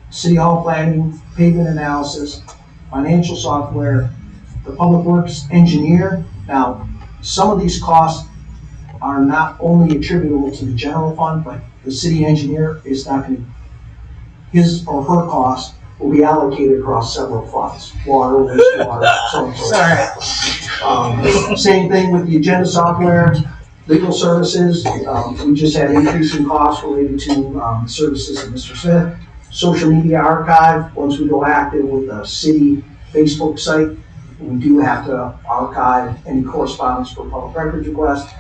City Hall planning, pavement analysis, financial software, the public works engineer. Now, some of these costs are not only attributable to the general fund, but the city engineer is not going to, his or her cost will be allocated across several funds, water, wastewater, so and so forth. Same thing with the agenda software, legal services. We just had increasing costs related to services of Mr. Smith. Social media archive, once we go active with the city Facebook site, we do have to archive any correspondence for public records requests.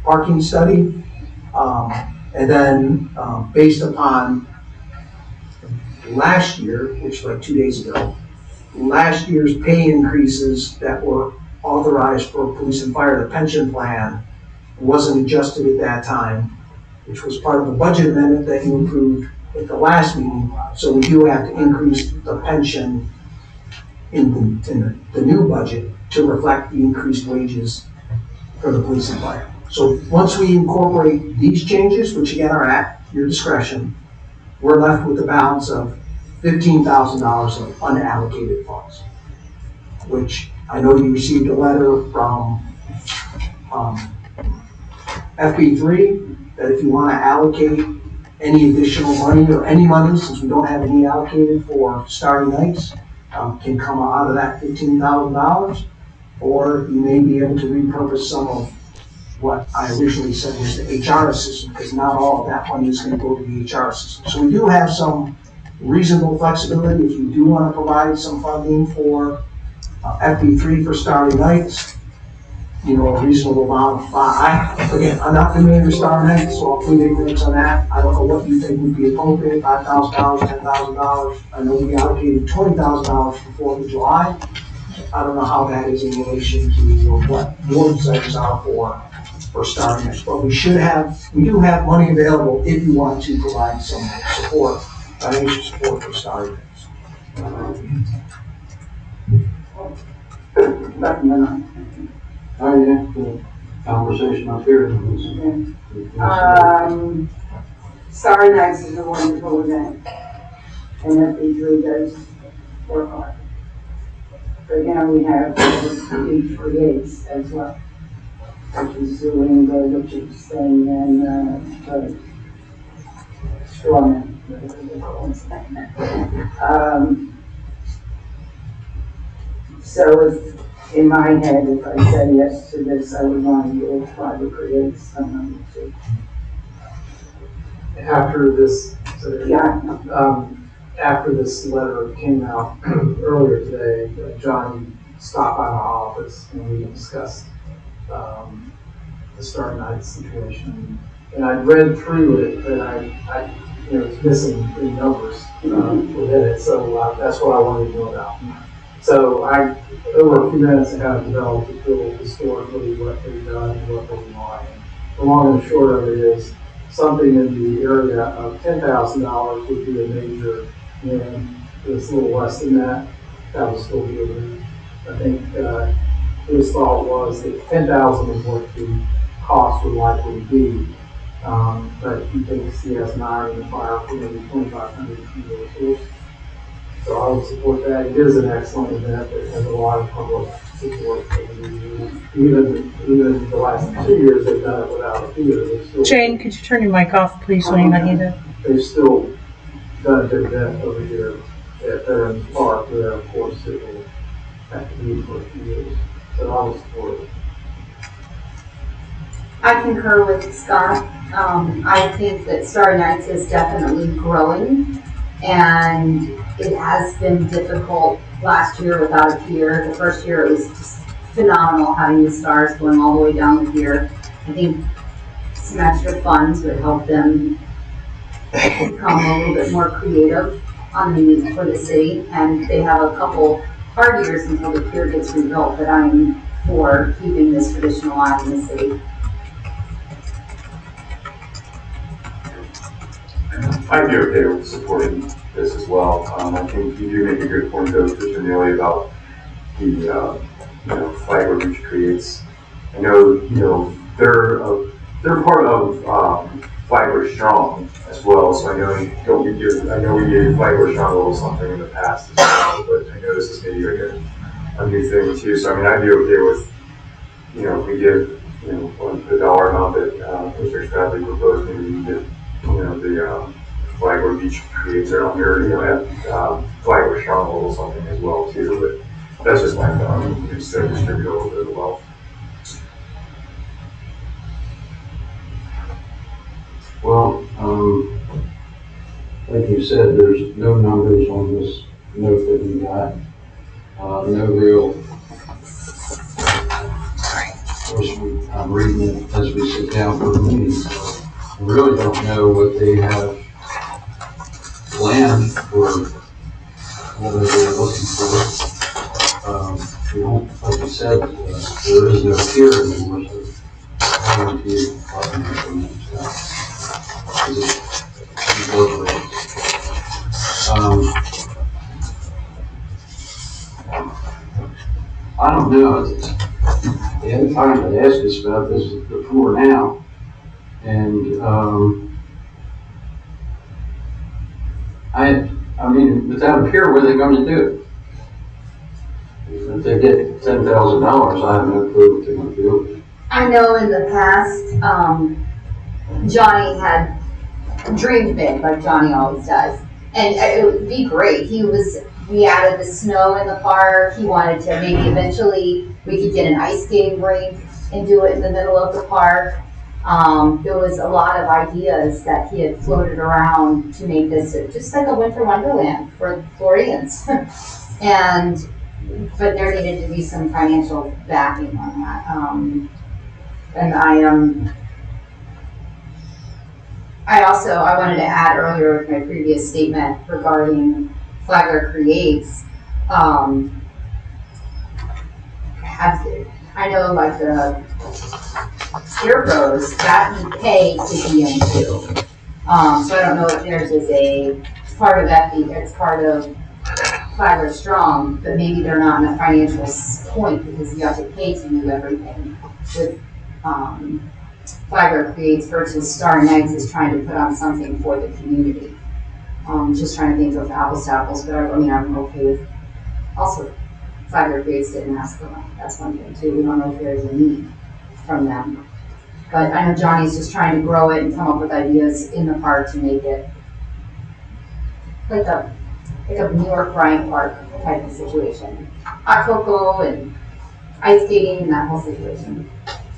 Parking study, and then based upon last year, which was like 2 days ago, last year's pay increases that were authorized for police and fire, the pension plan wasn't adjusted at that time, which was part of the budget amendment that you approved at the last meeting. So we do have to increase the pension in the new budget to reflect the increased wages for the police and fire. So once we incorporate these changes, which again are at your discretion, we're left with a balance of $15,000 of unallocated funds, which I know you received a letter from FB3 that if you want to allocate any additional money or any money, since we don't have any allocated for starry nights, can come out of that $15,000, or you may be able to repurpose some of what I originally said was the HR system, because not all of that money is going to go to the HR system. So we do have some reasonable flexibility if you do want to provide some funding for FB3 for starry nights, you know, a reasonable amount of again, I'm not familiar with starry nights, so I'll put ignorance on that. I don't know what you think would be appropriate, $5,000, $10,000. I know we allocated $20,000 for 4th of July. I don't know how that is in relation to what your desires are for starry nights, but we do have money available if you want to provide some support, financial support for starry nights. How do you have the conversation up here? Starry Nights is a wonderful event, and FB3 does work hard. But now we have the creates as well, which is doing the Richards thing and the Strawman. So if, in my head, if I said yes to this, I would want to go try to create some money too. After this, Yeah. after this letter came out earlier today, John stopped by my office and we discussed the Starry Nights situation. And I read through it, but I it's missing the numbers within it, so that's what I wanted to know about. So over a few minutes, I kind of developed a little historically what they've done and what they want. The long and the short of it is something in the area of $10,000 would be a major win. If it's a little less than that, that would still be a win. I think his thought was that $10,000 is what the cost would likely be. But he thinks the S9 and the fire for maybe $2,500 resources. So I would support that. It is an excellent event that has a lot of public support. Even the last 2 years, they've done it without a fee. Jane, could you turn your mic off, please, when you're not needed? They've still done a good event over here at Veterans Park, where of course it will have to be for a few years. So I would support it. I concur with Scott. I think that Starry Nights is definitely growing, and it has been difficult last year without a pier. The first year it was just phenomenal having the stars going all the way down the pier. I think some extra funds would help them become a little bit more creative for the city, and they have a couple hard years until the pier gets rebuilt, but I'm for keeping this tradition alive in the city. I'd be okay with supporting this as well. I think you do make a good point, though, Mr. Neely, about the flag which creates. I know they're part of Flagler Strong as well, so I know we gave Flagler Strong a little something in the past as well, but I know this is maybe like a new thing too, so I mean, I'd be okay with, if we give, the dollar amount that, Mr. Stradley proposed, maybe we give, the, Flagler Beach creates their own, or, Flagler Strong a little something as well too, but that's just my thought, we can still distribute a little bit of the wealth. Well, like you said, there's no numbers on this note that we got. No real. Of course, I'm reading it as we sit down for the meeting, so I really don't know what they have planned or what they're looking for. We don't, like you said, there is no pier anymore, so I don't see stuff. I don't know. They had time to ask us about this before now, and I mean, without a pier, what are they going to do? If they get $10,000, I have no clue what they're going to do with it. I know in the past, Johnny had dreamed big, like Johnny always does. And it would be great. We added the snow in the park. He wanted to maybe eventually we could get an ice skating rink and do it in the middle of the park. There was a lot of ideas that he had floated around to make this just like a winter wonderland for Floridians. But there needed to be some financial backing on that. And I wanted to add earlier with my previous statement regarding Flagler Creates. I know like the scarecrows that you pay to be in too. So I don't know if theirs is it's part of it's part of Flagler Strong, but maybe they're not in a financial point because you have to pay to do everything. With Flagler Creates versus Star Nights is trying to put on something for the community. Just trying to think of apples to apples, but I'm okay with also Flagler Creates didn't ask for money. That's one thing too. We don't know if there's a need from them. But I know Johnny's just trying to grow it and come up with ideas in the park to make it like a New York Bryant Park type of situation. Hot cocoa and ice skating and that whole situation.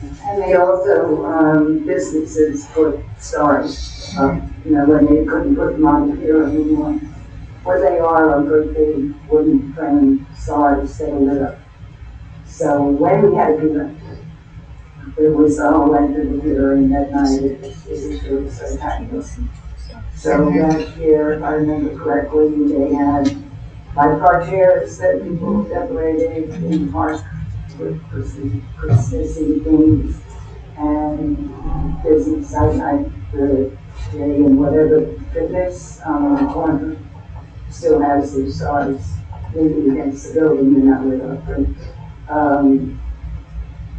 And they also, businesses put stars, when they couldn't put them on the pier anymore. Where they are good big wooden frame stars that are lit up. So when we had a pier, it was all went to the pier and that night it was so happy. So last year, if I remember correctly, they had 5 car chairs that people decorated in the park with Christmassy themes and business. The J and whatever fitness on the corner still has their stars maybe against the building and not lit up.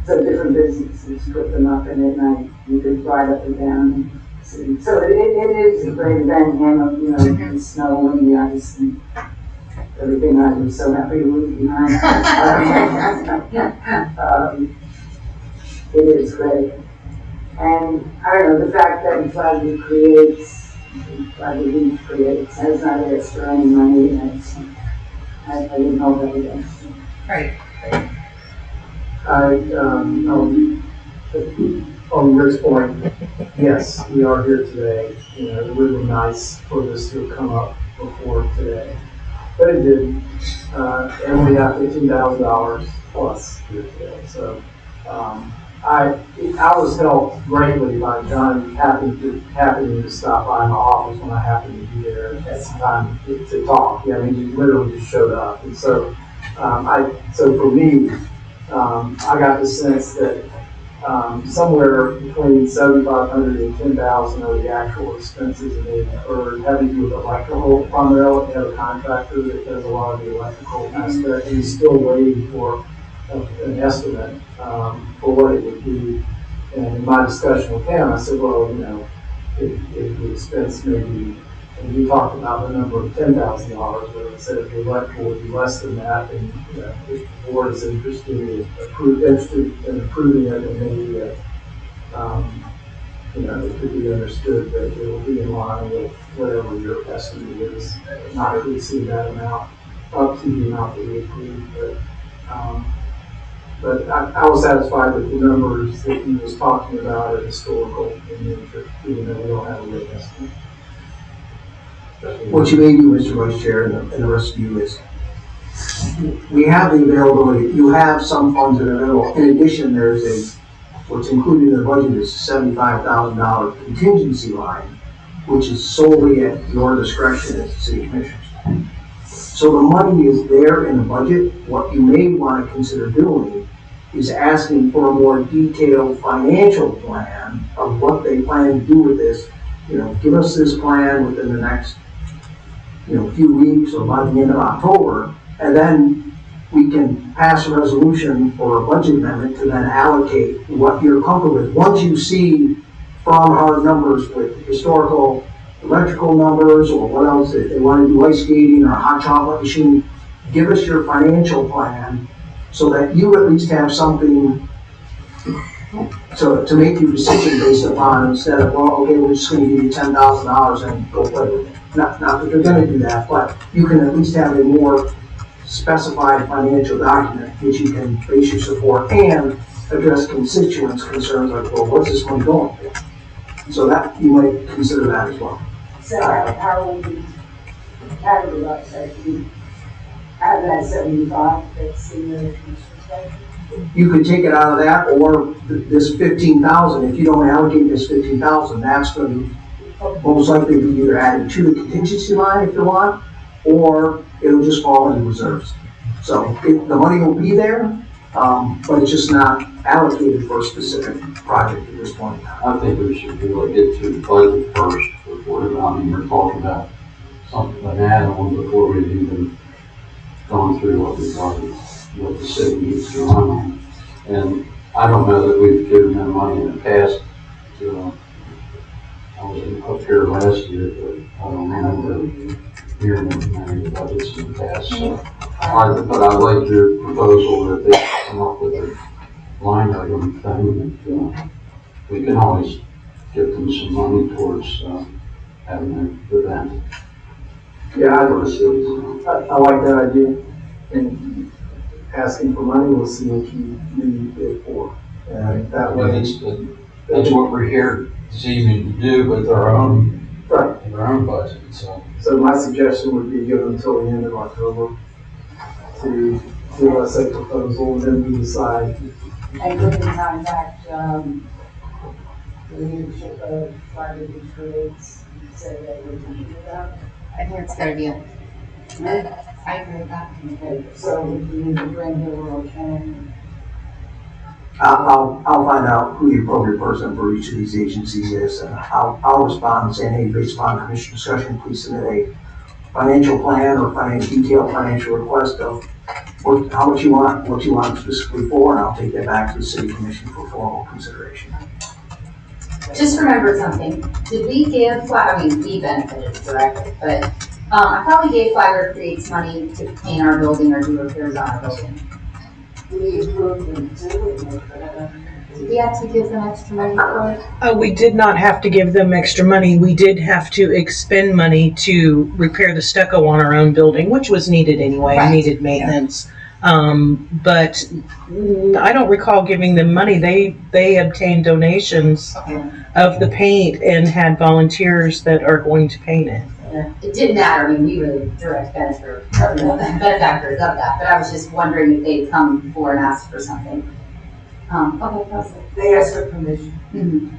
So different businesses put them up and at night you could ride up and down and see. So it is a great event, and the snow and the ice and everything. I was so happy to leave behind. It is great. And I don't know, the fact that Flagler Beach Creates has not asked for any money, I didn't know that either. Right. On Rick's point, yes, we are here today. It would have been nice for this to have come up before today, but it didn't. And we got $15,000 plus here today. So I was helped greatly by Johnny happening to stop by my office when I happened to be there at the time to talk. He literally just showed up, and so so for me, I got the sense that somewhere between $7,500 and $10,000 are the actual expenses that they've incurred, having to do with electrical primarily. They have a contractor that does a lot of the electrical aspect, and he's still waiting for an estimate for what it would be. And in my discussion with him, I said, well, if the expense maybe, and we talked about the number of $10,000, but instead of the electrical would be less than that, and, you know, if the board is interested in approving it, and maybe, you know, it could be understood that it will be in line with whatever your estimate is, not to exceed that amount, up to the amount that we approved, but I was satisfied with the numbers that he was talking about at historical in nature, even though we don't have a written estimate. What you may do, Mr. Vice Chair, and the rest of you is, we have the availability, you have some funds that are available. In addition, there's what's included in the budget is $75,000 contingency line, which is solely at your discretion as the city commissioners. So the money is there in the budget. What you may want to consider doing is asking for a more detailed financial plan of what they plan to do with this. You know, give us this plan within the next, you know, few weeks or by the end of October, and then we can pass a resolution for a budget amendment to then allocate what you're comfortable with. Once you see from our numbers with historical electrical numbers or what else, if they want to do ice skating or a hot chocolate machine, give us your financial plan so that you at least have something to make your decision based upon, instead of, well, okay, we're just going to give you $10,000 and go play with it. Not that they're going to do that, but you can at least have a more specified financial document which you can base your support and address constituents' concerns like, well, what's this money going for? So that, you might consider that as well. So how will we categorize that? You have that 75 that's in the commissioner's budget? You could take it out of that, or this 15,000, if you don't allocate this 15,000, that's going to most likely be either added to the contingency line if you want, or it'll just fall into reserves. So the money will be there, but it's just not allocated for a specific project at this point in time. I think we should be able to get to the budget first before, I mean, we're talking about something, an add-on before we've even gone through what the city needs to run on. And I don't know that we've given them money in the past. I was up here last year, but I don't remember hearing many budgets in the past. So, but I like your proposal that they come up with a line item thing that we can always give them some money towards having an event. Yeah, For the city. I like that idea, and asking for money, we'll see what you need it for. And that way, That's what we're here this evening to do with our own budget, so. so my suggestion would be give them until the end of October to give us a proposal, and then we decide. And we can contact, the leadership of Florida Beach Parades and say that we're thinking about it. I think it's gotta be a, I agree with that. Okay, so we can either bring Hill or Ken. I'll find out who the appropriate person for each of these agencies is, and I'll respond saying, hey, based upon commission discussion, please submit a financial plan or detailed financial request of how much you want, what you want specifically for, and I'll take that back to the city commission for formal consideration. Just remembered something. Did we give, we benefited directly, but I thought we gave Flagler Creates money to paint our building or do repairs on our building. We approved them too, but I don't know. Did we have to give them extra money for it? We did not have to give them extra money. We did have to expend money to repair the stucco on our own building, which was needed anyway, Right. needed maintenance. But I don't recall giving them money. They obtained donations of the paint and had volunteers that are going to paint it. It didn't matter. I mean, we were the direct benefactors of that, but I was just wondering if they'd come before and asked for something. Okay, that's it. They asked for permission. Mhm.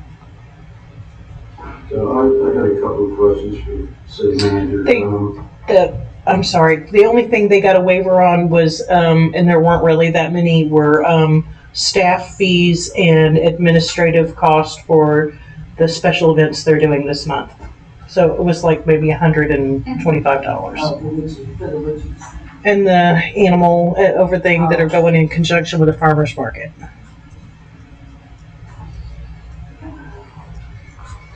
So I got a couple of questions for the city manager. They- I'm sorry, the only thing they got a waiver on was, and there weren't really that many, were staff fees and administrative cost for the special events they're doing this month. So it was like maybe $125. Oh, for the witches. And the animal everything that are going in conjunction with the farmer's market.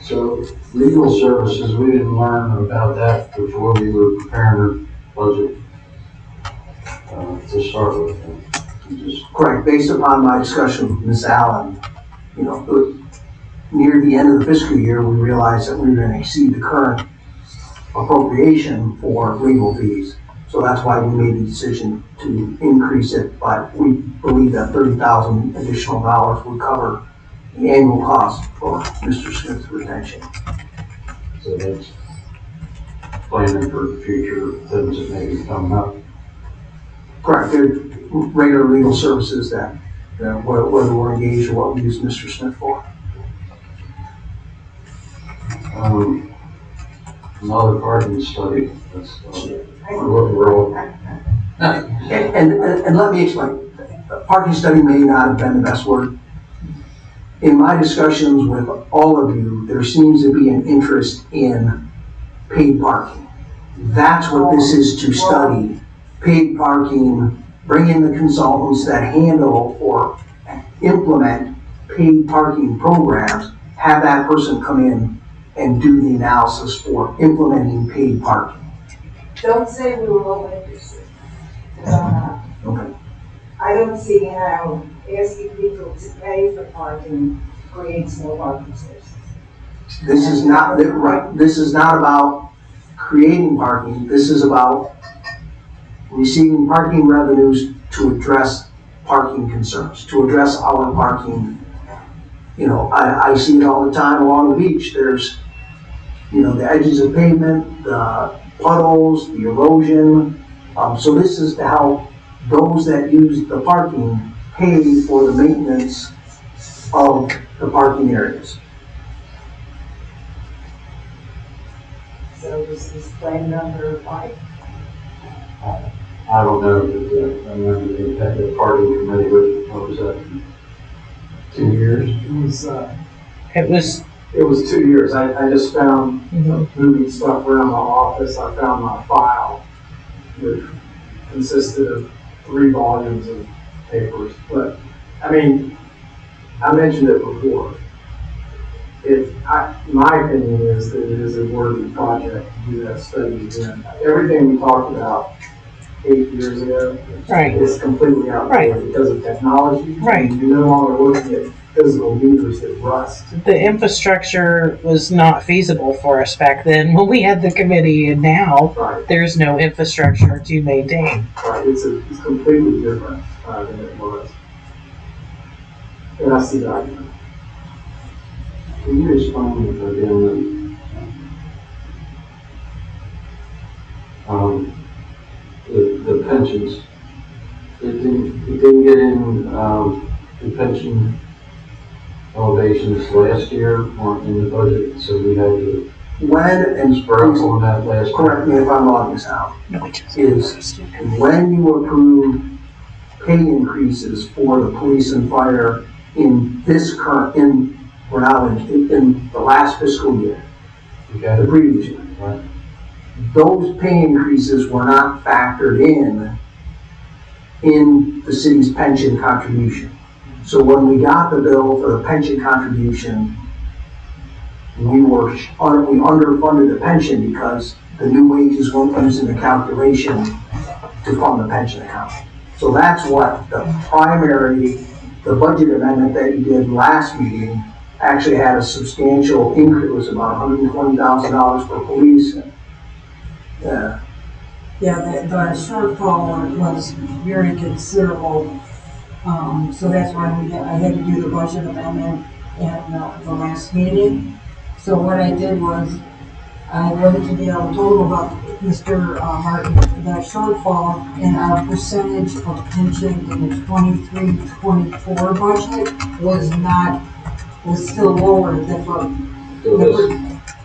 So legal services, we didn't learn about that before we were preparing our budget to start with. We just, Correct, based upon my discussion with Ms. Allen, you know, near the end of the fiscal year, we realized that we were gonna exceed the current appropriation for legal fees. So that's why we made the decision to increase it, but we believe that $30,000 additional dollars would cover the annual cost for Mr. Smith's retention. so that's planning for future things that may be coming up. Correct, they're regular legal services that, whether we're engaged or what we use Mr. Smith for. Another parking study, that's, we're all, And let me explain, the parking study may not have been the best word. In my discussions with all of you, there seems to be an interest in paid parking. That's what this is to study, paid parking, bring in the consultants that handle or implement paid parking programs, have that person come in and do the analysis for implementing paid parking. Don't say we were all interested. Okay. I don't see how asking people to pay for parking creates more parking spaces. This is not, right, this is not about creating parking, this is about receiving parking revenues to address parking concerns, to address our parking. You know, I see it all the time along the beach, there's, you know, the edges of pavement, the puddles, the erosion. So this is to help those that use the parking pay for the maintenance of the parking areas. So this is plan number 5. I don't know, but I remember they had the parking committee, what was that? 2 years? It was 2 years. I just found, Mhm. moving stuff around my office, I found my file, which consisted of 3 volumes of papers. But, I mean, I mentioned it before. My opinion is that it is a worthy project to do that study again. Everything we talked about 8 years ago Right. is completely outdated because of technology. Right. You're no longer looking at physical meters that rust. The infrastructure was not feasible for us back then when we had the committee, and now Right. there's no infrastructure to maintain. Right, it's completely different than it was. And that's the argument. Can you explain it again? The pensions, it didn't get in, the pension elevations last year, weren't in the budget, so we had to When, and sprinkle on that last year. correct me if I'm wrong, Ms. Allen, No, it just- is when you approve pay increases for the police and fire in this we're now in the last fiscal year, the Okay, previous year. right. Those pay increases were not factored in the city's pension contribution. So when we got the bill for the pension contribution, we underfunded the pension because the new wages weren't used in the calculation to fund the pension account. So that's what the budget amendment that you did last meeting actually had a substantial increase, it was about $120,000 for police. Yeah, the shortfall was very considerable, so that's why I had to do the budget amendment at the last meeting. So what I did was, I wanted to get a total of Mr. Martin, the shortfall in our percentage of pension in the 23-24 budget was still lower than what. So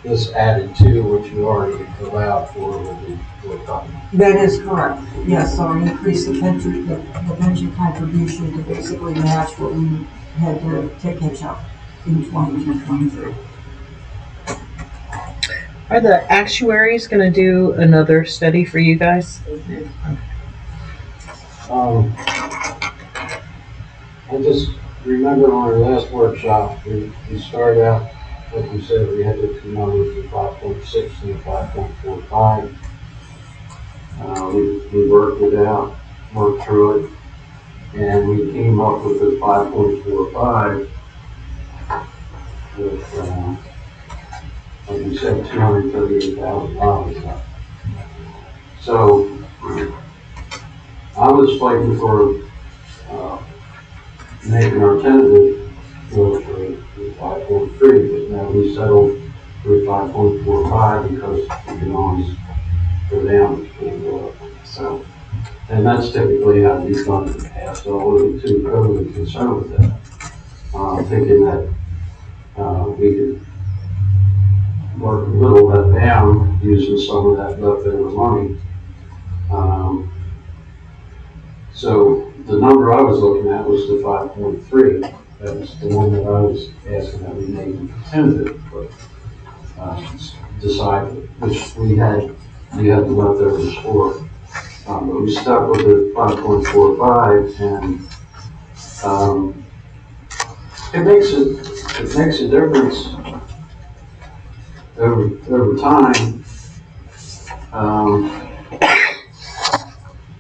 this added to what you already allowed for will be done. That is correct, yes, so I increased the pension contribution to basically match what we had to catch up in 22-23. Are the actuaries gonna do another study for you guys? I just remember on our last workshop, we started out like you said, we had the two numbers, the 5.6 and the 5.45. We worked it out, worked through it, and we came up with the 5.45 with, like you said, $238,000. So I was fighting for making our tentative millage rate 5.3, but now we settled for 5.45 because we can always go down and go up. So, and that's typically how we've done in the past, so I wasn't too overly concerned with that. Thinking that we could work a little of that down using some of that leftover money. So the number I was looking at was the 5.3. That was the one that I was asking that we made tentative, but decided, which we had the leftovers for. But we stuck with the 5.45, and it makes a difference over time.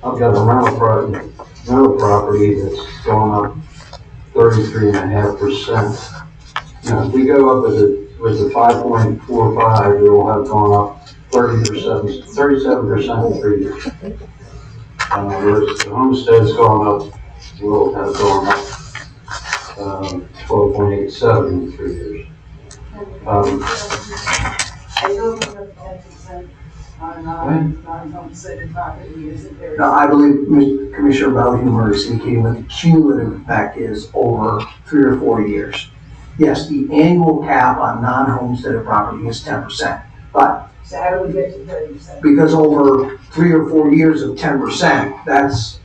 I've got a rental property that's going up 33.5%. You know, if we go up with the 5.45, it will have gone up 37% in 3 years. Whereas the homestead's gone up, will have gone up 12.87 in 3 years. Are you looking at 10% on non-homesteaded property, isn't there? Now, I believe Commissioner Belhumeur is indicating what the cumulative effect is over 3 or 4 years. Yes, the annual cap on non-homesteaded property is 10%, but So how do we get to 30%? because over 3 or 4 years of 10%, that's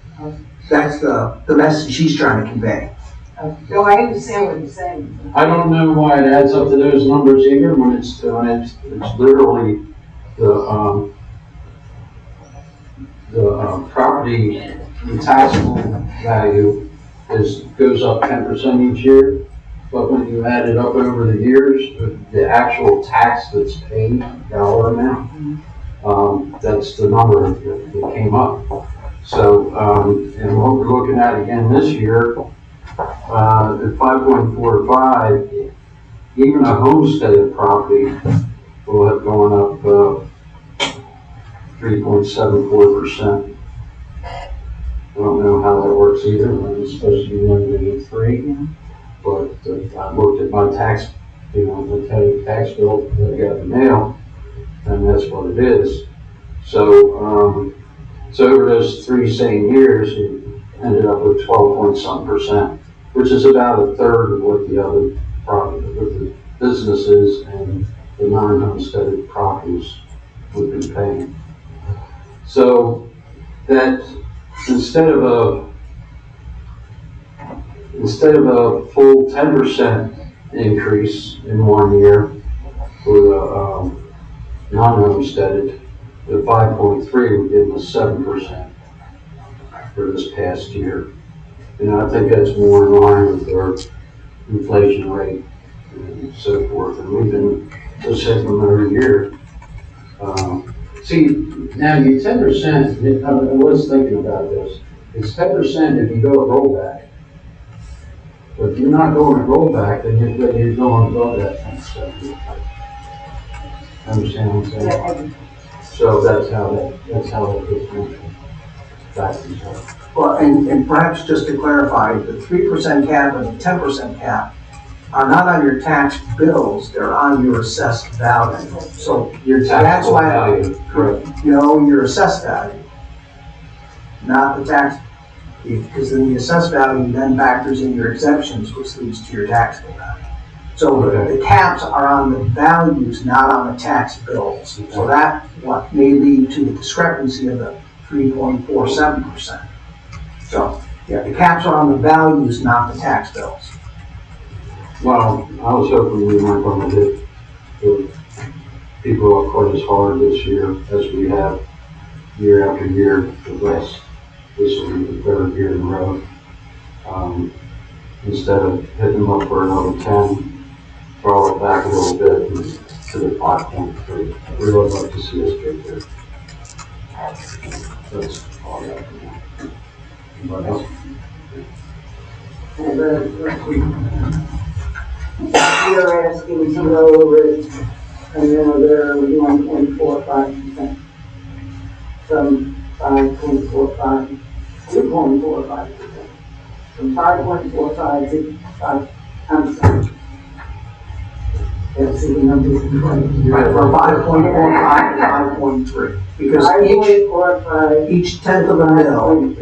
the message he's trying to convey. No, I understand what you're saying. I don't know why it adds up to those numbers either when it's literally the property, the taxable value goes up 10% each year. But when you add it up over the years, the actual tax that's paid, dollar amount, that's the number that came up. So, and what we're looking at again this year, at 5.45, even a homesteaded property will have gone up 3.74%. I don't know how that works either. It's supposed to be limited at 3, but I looked at my tax, the tax bill that I got in the mail, and that's what it is. So, so over those 3 same years, it ended up with 12-point-something%, which is about a third of what the other property, what the businesses and the non-homesteaded properties would be paying. So that instead of a full 10% increase in 1 year for the non-homesteaded, the 5.3 would give us 7% for this past year. I think that's more in line with our inflation rate and so forth. And we've been just hitting them every year. See, now you 10%, I was thinking about this. It's 10% if you go a rollback. But if you're not going a rollback, then you're going above that 10%. Understand what I'm saying? So that's how that gets mentioned. Factors are. Well, and perhaps just to clarify, the 3% cap and the 10% cap are not on your tax bills, they're on your assessed value. So that's Taxable why, value, correct. your assessed value, not the tax, because then the assessed value then factors in your exemptions, which leads to your taxable value. So Okay. the caps are on the values, not on the tax bills. So that what may lead to the discrepancy of the 3.47%. So, yeah, the caps are on the values, not the tax bills. Well, I was hoping we weren't going to hit the people up quite as hard this year as we have year after year. This will be the 3rd year in a row. Instead of hitting them up for another 10, scroll it back a little bit to the 5.3. I really like to see us get there. That's all I got for now. Anybody else? And, you're asking to lower it another 1.45%. From 5.45, 2.45%. From 5.45 to 5, I'm sorry. That's the numbers in front of you. Right, from 5.45 to 5.3, because 5.45. each tenth of a mil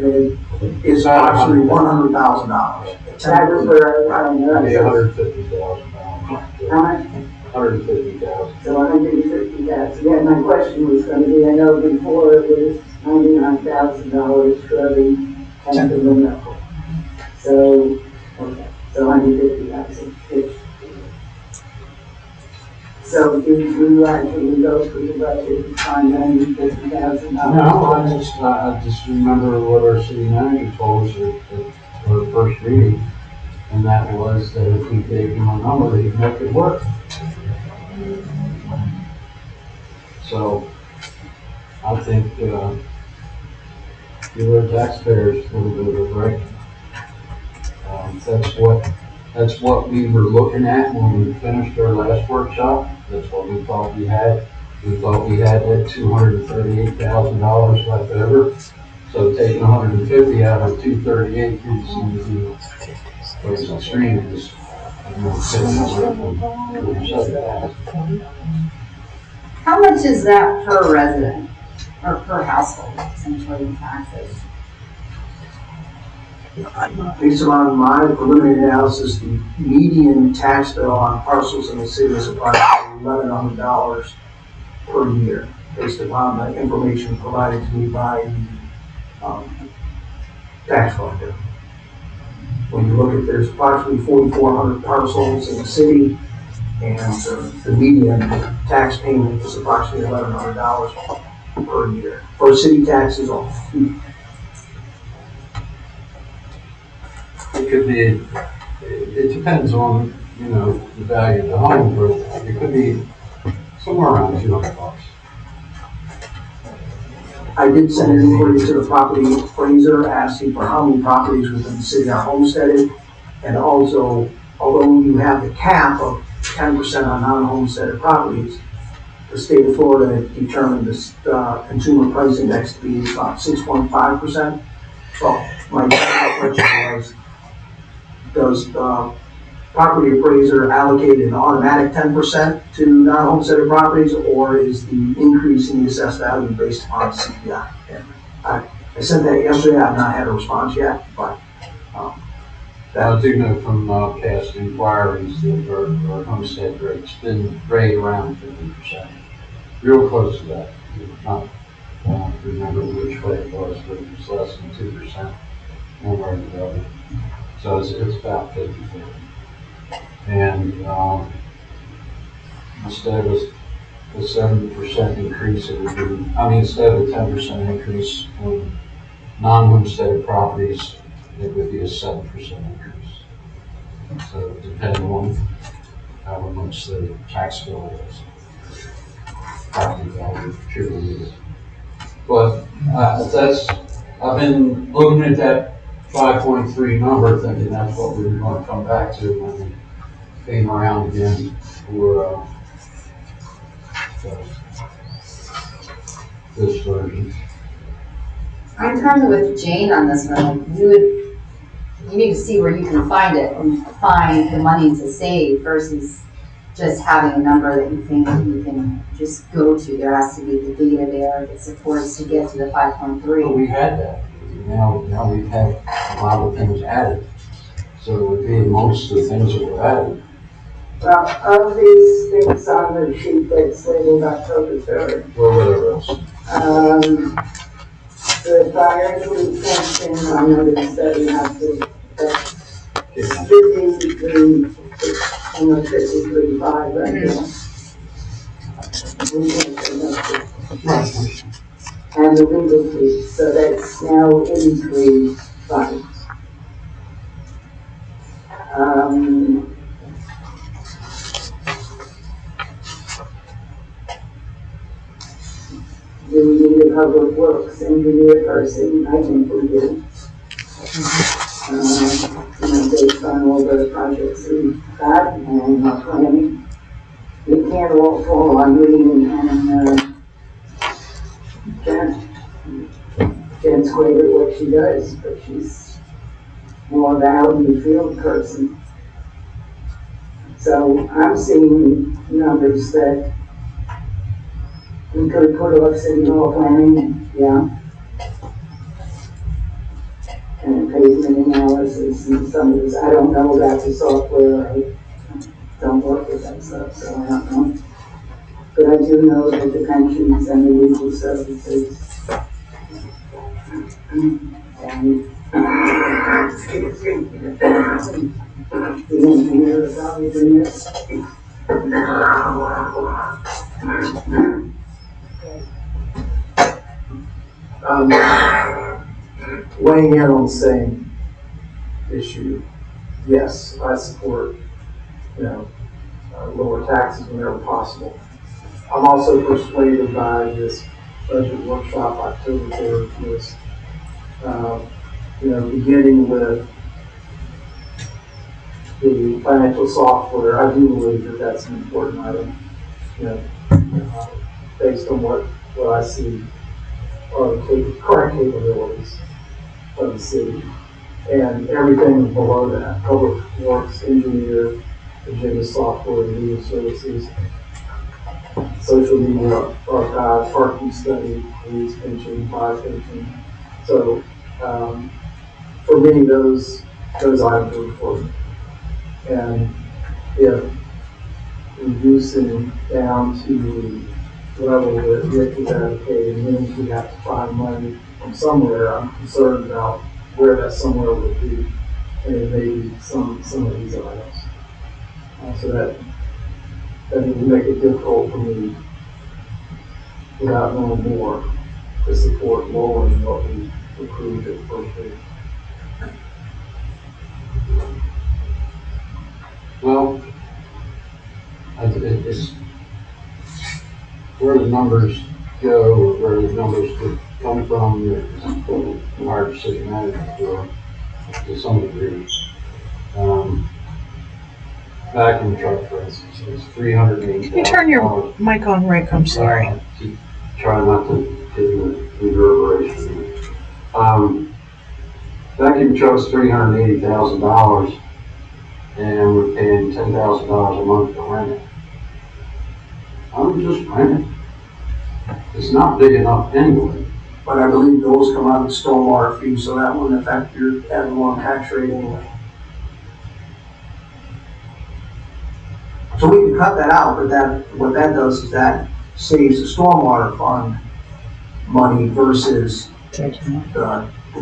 is approximately $100,000. That was where I was Maybe trying to. $150,000. How much? 150,000. So 150,000. Yeah, my question was gonna be, I know before it was $99,000 for every tenth of a mil. So, okay, so 150,000. So did you actually go through the budget and find $150,000? No, I just remember what our city manager told us at our first meeting, and that was that if we gave him a number, he'd make it work. So, I think, give our taxpayers a little bit of a break. That's what we were looking at when we finished our last workshop. That's what we thought we had. We thought we had that $238,000 left over. So taking 150 out of 238 seems to be extreme. Just, How much is that per resident or per household, essentially in taxes? Based on my preliminary analysis, the median tax bill on parcels in the city is approximately $1,100 per year, based upon the information provided to me by the tax collector. When you look at, there's approximately 4,400 parcels in the city, and the median tax payment is approximately $1,100 per year for city taxes only. It could be, it depends on, the value of the home, but it could be somewhere around $200. I did send an inquiry to the property appraiser asking for how many properties within the city are homesteaded. And also, although you have the cap of 10% on non-homesteaded properties, the state of Florida determined this consumer price index to be about 6.5%. So my question was, does the property appraiser allocate an automatic 10% to non-homesteaded properties, or is the increase in the assessed value based upon CPI? And I sent that yesterday. I've not had a response yet, but I do know from past inquiries that our homestead rate's been right around 50%. Real close to that. I don't remember which way it was, but it was less than 2%. One way or the other. So it's about 50-50. And instead of a 70% increase, it would be, instead of a 10% increase on non-homesteaded properties, it would be a 7% increase. So depending on how much the tax bill is, property value truly is. But I've been looking at that 5.3 number, thinking that's what we were going to come back to when we came around again for this version. I'm kind of with Jane on this one. You need to see where you can find it and find the money to save versus just having a number that you think you can just go to. There has to be the data there that supports to get to the 5.3. Well, we had that. Now we've had a lot of things added. So it would be most of the things that were added. Well, of these things on the sheet that's labeled October 3rd, Or whatever else. the fire pension, I noticed that you have to, that's 53, almost 53.5 right now. And the legal fee, so that's now 83.5. public works engineer person, I think we do. Based on all the projects we've got and our planning. It can't all fall on me and Jen. Jen's great at what she does, but she's more of a out in the field person. So I'm seeing numbers that we could put off city hall planning, yeah. And pavement analysis and some of this, I don't know about the software, I don't work with that stuff, so I don't know. But I do know that the pensions and the legal services. And the engineer is always in this. Weighing in on the same issue, yes, I support, lower taxes whenever possible. I'm also persuaded by this budget workshop October 3rd was, beginning with the financial software. I do believe that that's an important item, based on what I see are the current capabilities of the city. And everything below that, public works, engineer, Virginia software, legal services, social media, archive, parking study, police pension, fire pension. So, for me, those items are important. And if reducing down to the level that Rick is advocating means we have to find money from somewhere, I'm concerned about where that somewhere would be, and it may be some of these items. So that would make it difficult for me, without knowing more, to support lowering what we approved at first reading. Well, it's where the numbers go, or where the numbers could come from, it's hard to city manager to some degree. Vacuum truck, for instance, is $380,000. Can you turn your mic on, Rick? I'm sorry. Keep trying not to get the reverberation. Vacuum truck's $380,000, and we're paying $10,000 a month to rent it. I'm just renting. It's not big enough anyway. But I believe those come out of the stormwater fee, so that wouldn't affect your ad valorem tax rate anyway. So we can cut that out, but what that does is that saves the stormwater fund money versus the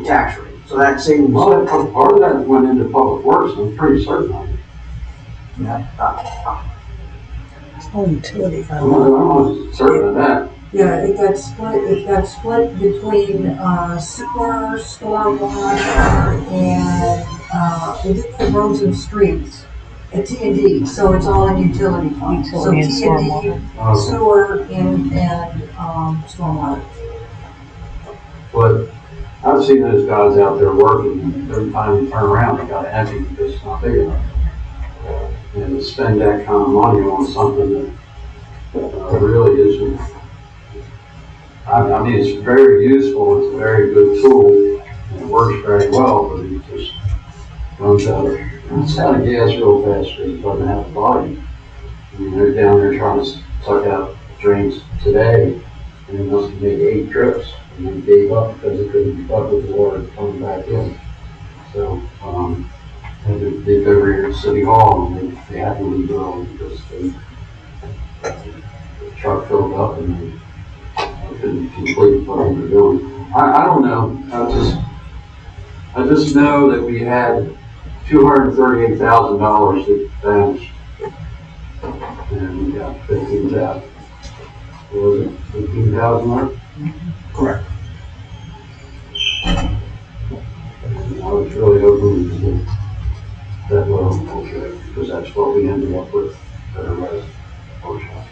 tax rate. So that savings. Well, part of that went into public works, I'm pretty certain of it. Yeah. Oh, utility I'm fund. almost certain of that. Yeah, it got split between, sewer, stormwater, and, it did the roads and streets at T&D, so it's all in utility funds. So Utility and T&D, stormwater. sewer, and, stormwater. But I've seen those guys out there working, and every time you turn around, they got it empty because it's not big enough. And to spend that kind of money on something that really isn't, I mean, it's very useful, it's a very good tool, and it works very well, but it just runs it's out of gas real fast because it doesn't have a body. I mean, they're down there trying to suck out drains today, and they must have made 8 trips, and then gave up because they couldn't keep up with the water coming back in. So, they've over here at City Hall, and they had to leave early because the truck filled up and they couldn't complete what they were doing. I don't know. I just know that we had $238,000 that vanished, and we got 15,000. What was it? 15,000 left? Correct. I was really hoping we could get that low, because that's what we ended up with at our last workshop.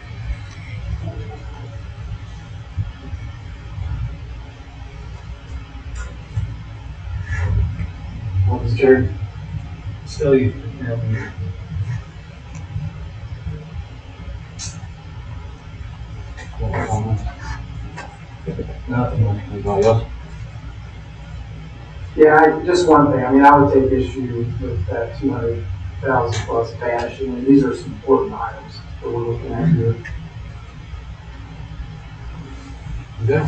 Jerry? Still, you know, nothing. Anybody else? Yeah, just one thing, I mean, I would take issue with that 200,000 plus vanishing, and these are some important items that we're looking at here. Okay.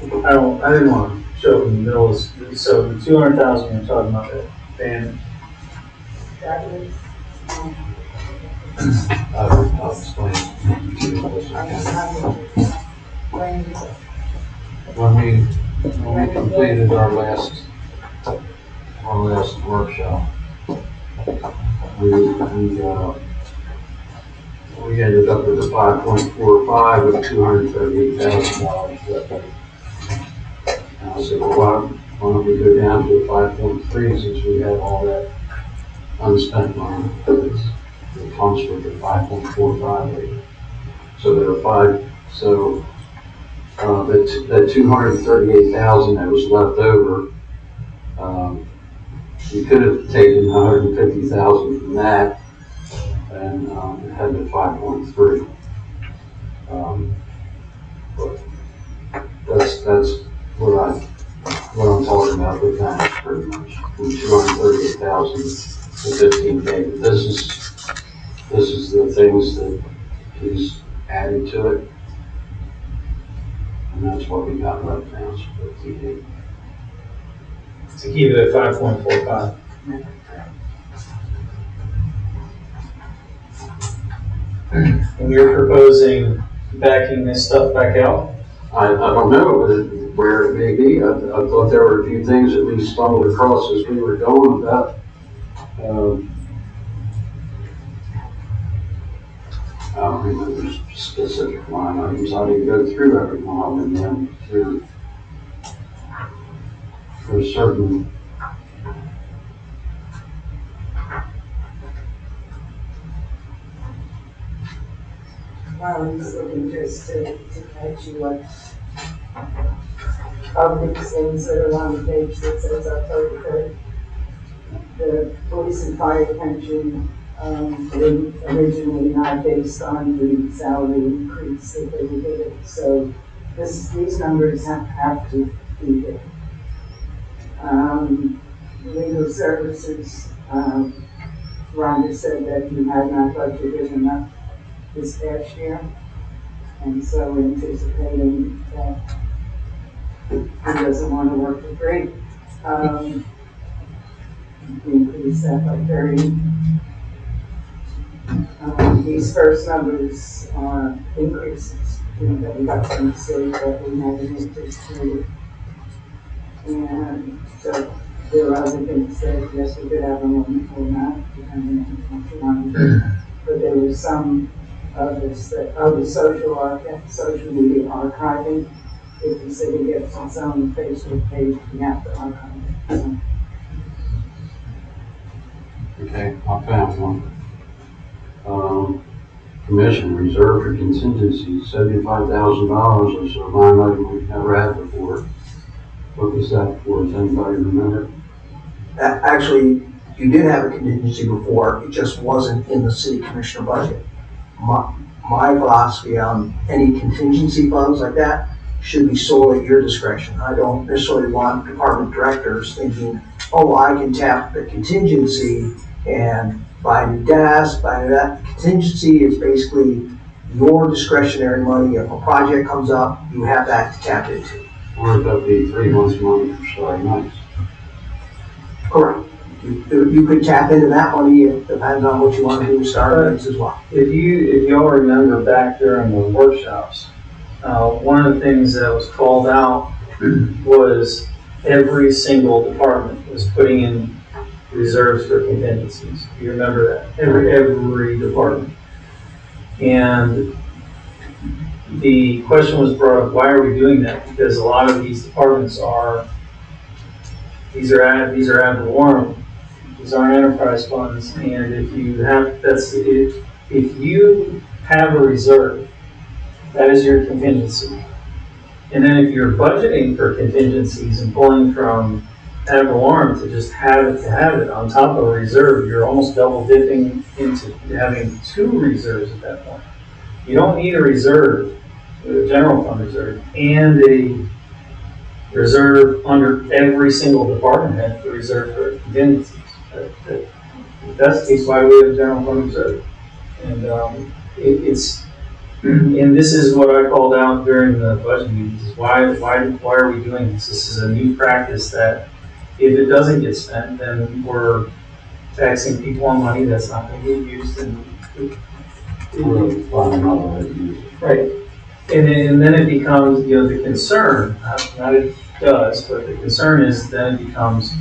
I didn't want to show up in the middle of, so the 200,000 you're talking about that van. That is, I'll explain to you as I can. When we completed our last workshop, we ended up with a 5.45 with $238,000 left. And I said, well, why don't we go down to a 5.3 since we had all that unspent money? It comes with a 5.45 rate. So there are that 238,000 that was left over, you could have taken 150,000 from that and had the 5.3. But that's what I'm talking about with that pretty much, from 238,000 to 15K. But this is the things that he's added to it. And that's what we got left now, so 15K. To keep it at 5.45. And you're proposing backing this stuff back out? I don't know where it may be. I thought there were a few things that we stumbled across as we were going about. I don't remember specific line items. I didn't go through every one of them. There's certain. well, he's looking just to catch you what of these things that are on the page that says October 3rd. The police and fire pension, originally not based on the salary increase that they were given. So these numbers have to be there. Legal services, Rhonda said that you had not budgeted enough this past year. And so anticipating that he doesn't want to work for free, increase that by 30. These first numbers are increases, that we got from the state that we haven't anticipated. And so there are other things that, yes, we could have a moment or not, depending on what you want to do. But there was some of this, of the social media archiving. If the city gets its own Facebook page, we have to archive it. So. Okay, I found one. Commission reserved for contingency, $75,000 is a line item we've never had before. What was that for? Does anybody remember? Actually, you did have a contingency before, it just wasn't in the city commissioner budget. My philosophy on any contingency funds like that should be solely at your discretion. I don't necessarily want department directors thinking, oh, I can tap the contingency and buy a new desk, buy that. Contingency is basically your discretionary money. If a project comes up, you have that to tap into. Or it'd be 3 months' money for starting nights. Correct. You could tap into that money, it depends on what you want to do with starter nights as well. If you all remember back during the workshops, one of the things that was called out was every single department was putting in reserves for contingencies. You remember that? Every department. And the question was brought up, why are we doing that? Because a lot of these departments these are ad valorem. These aren't enterprise funds, and if you have a reserve, that is your contingency. And then if you're budgeting for contingencies and pulling from ad valorem to just have it on top of a reserve, you're almost double dipping into having two reserves at that point. You don't need a reserve, a general fund reserve, and a reserve under every single department head for reserve for contingencies. That's the case why we have a general fund reserve. And and this is what I called out during the budget meetings, is why are we doing this? This is a new practice that if it doesn't get spent, then we're taxing people on money that's not gonna get used and. We're finding out how to use it. Right. And then it becomes, the concern, not it does, but the concern is then it becomes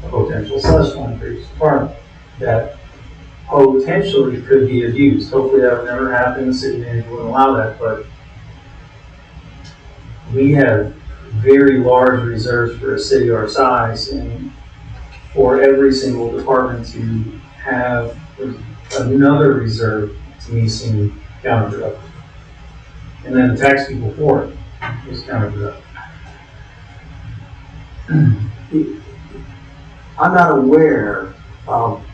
a potential slush fund for each department that potentially could be abused. Hopefully that would never happen, the city manager wouldn't allow that, but we have very large reserves for a city our size, and for every single department to have another reserve to me seemed counterproductive. And then tax people for it is counterproductive. I'm not aware of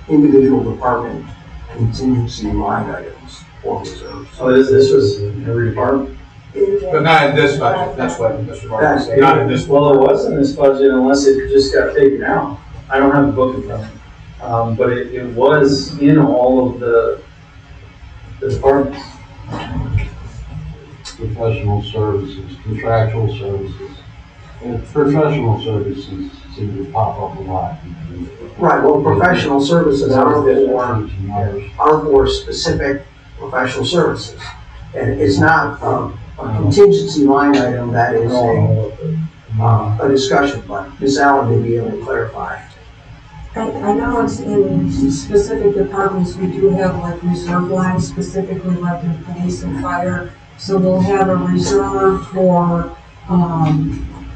individual department contingency line items or reserves. So this was in every department? But not in this budget, that's what Mr. Martin said, not in this. Well, it was in this budget unless it just got taken out. I don't have the book in front of me. But it was in all of the departments. Professional services, contractual services. And professional services seem to pop up a lot. Right, well, professional services are for specific professional services. And it's not a contingency line item that is a discussion, but Ms. Allen may be able to clarify. I know it's in specific departments, we do have like reserve lines specifically like in police and fire. So we'll have a reserve for,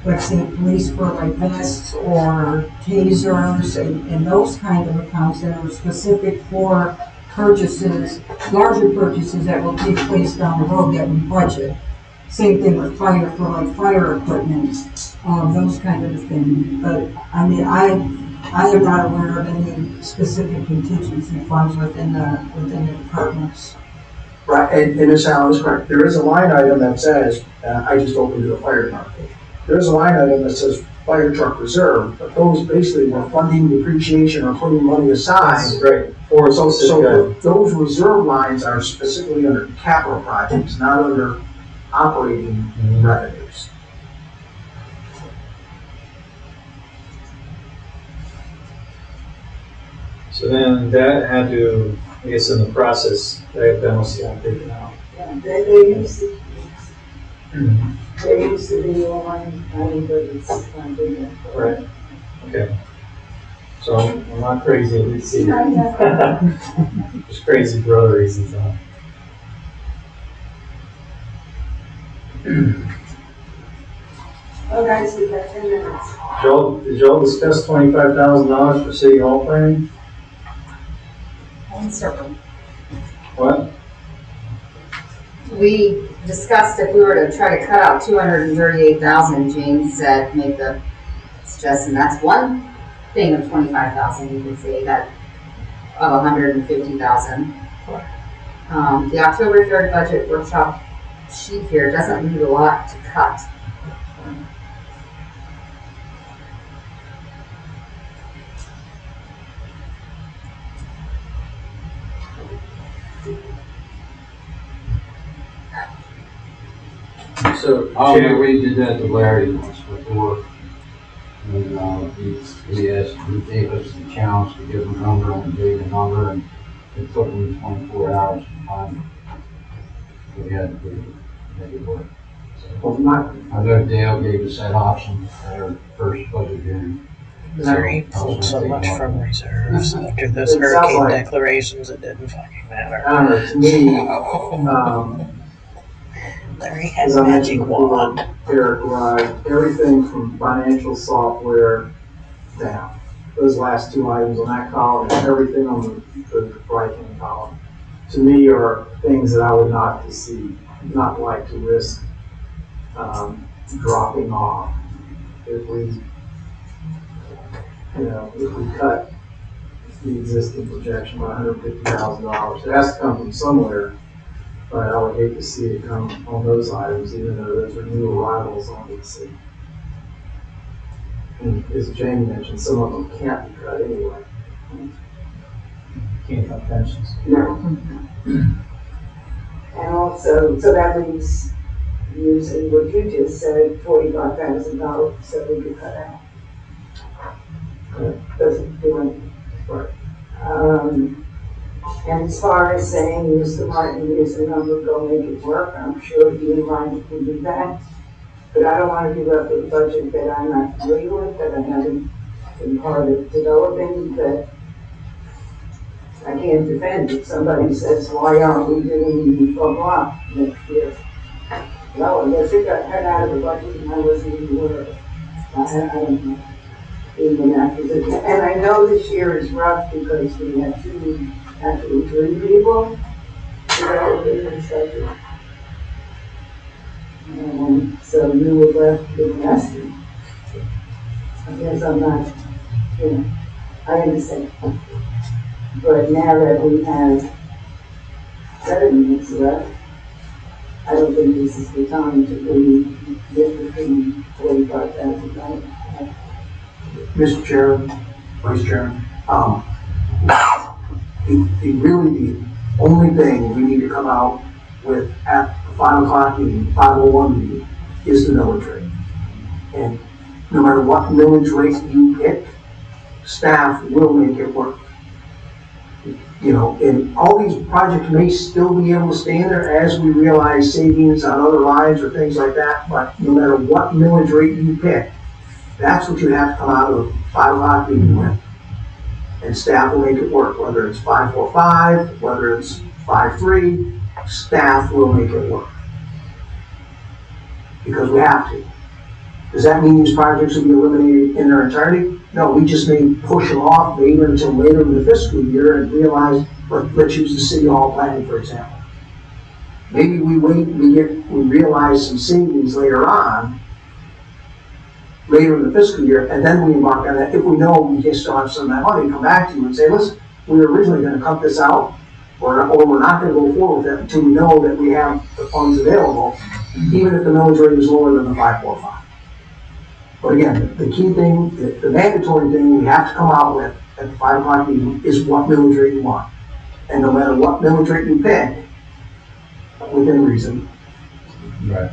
let's say police for like vests or tasers and those kind of accounts that are specific for purchases, larger purchases that will take place down the road that we budget. Same thing with fire for like fire equipment, those kind of things. But I mean, I am not aware of any specific contingency funds within the departments. Right, and Ms. Allen is correct. There is a line item that says, I just opened the fire department. There is a line item that says fire truck reserve, but those basically were funding depreciation or putting money aside. Right. So those reserve lines are specifically under capital projects, not under operating revenues. So then that had to, I guess in the process, that penalty got taken out. Yeah, they used to, there used to be one, I mean, but it's not doing that. Right. Okay. So I'm not crazy, at least see. Just crazy for other reasons, huh? Okay, so you got 10 minutes. Did y'all discuss $25,000 for city hall planning? What? We discussed if we were to try to cut out 238,000, James said, make the suggestion, that's one thing of 25,000, you can say that of 150,000. The October 3rd budget workshop sheet here doesn't leave a lot to cut. So, We did that to Larry once before. And, he gave us the challenge to give him a number and gave a number, and it took him 24 hours to find it. We had to make it work. Well, not, I know Dale gave us that option at our first budget hearing. Larry pulled so much from reserves after those It sounds hurricane like- declarations, it didn't fucking matter. I don't know, to me, Larry has As a I magic mentioned before, wand. Eric, everything from financial software down. Those last two items on that column and everything on the right-hand column, to me are things that I would not like to risk dropping off. If we if we cut the existing projection by $150,000, it has to come from somewhere. But I would hate to see it come on those items, even though those are new arrivals onto the city. And as Jamie mentioned, some of them can't be cut anyway. Can't cut pensions. No. And also, so that leaves using what you just said, $45,000 that we could cut out. Doesn't do anything. Right. And as far as saying, Mr. Martin, here's the number, go make it work, I'm sure he and Ryan can do that. But I don't want to give up a budget that I'm not familiar with, that I haven't been part of developing, that I can't defend. If somebody says, why aren't we doing blah, blah, next year? Well, I guess it got cut out of the budget and I wasn't even aware of it. I don't know. Even after the, and I know this year is rough because we had actually three people developing this budget. So you were left with nothing. I guess I'm not, I understand. But now that we have 7 minutes left, I don't think this is the time to really get between $45,000. Mr. Chairman, Vice Chairman, the only thing we need to come out with at the 5 o'clock meeting, 5:01 meeting, is the millage rate. And no matter what millage rate you pick, staff will make it work. And all these projects may still be able to stand there as we realize savings on other lines or things like that, but no matter what millage rate you pick, that's what you have to come out of the 5 o'clock meeting with. And staff will make it work, whether it's 5.45, whether it's 5.3, staff will make it work. Because we have to. Does that mean these projects will be eliminated in their entirety? No, we just may push them off maybe until later in the fiscal year and realize, let's use the city hall planning, for example. Maybe we wait, we realize some savings later on, later in the fiscal year, and then we embark on that. If we know we just still have some of that money, come back to you and say, listen, we were originally going to cut this out, or we're not going to go forward with it until we know that we have the funds available, even if the millage rate is lower than the 5.45. But again, the key thing, the mandatory thing we have to come out with at the 5 o'clock meeting is what millage rate you want. And no matter what millage rate you pick, within reason, Right.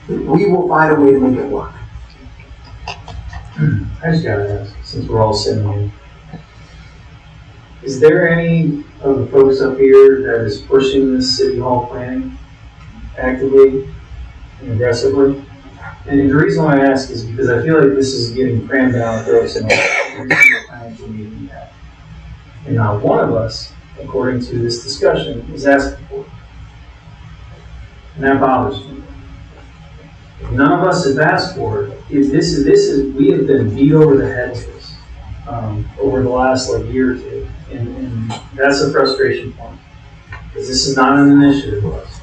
we will find a way to make it work. I just gotta ask, since we're all sitting here, is there any of the folks up here that is pushing this city hall planning actively and aggressively? And the reason why I ask is because I feel like this is getting crammed down our throats in every single financial meeting we have. And not one of us, according to this discussion, is asking for it. And that bothers me. If none of us have asked for it. If this is, we have been beat over the head with this over the last year or two, and that's a frustration point because this is not an initiative for us.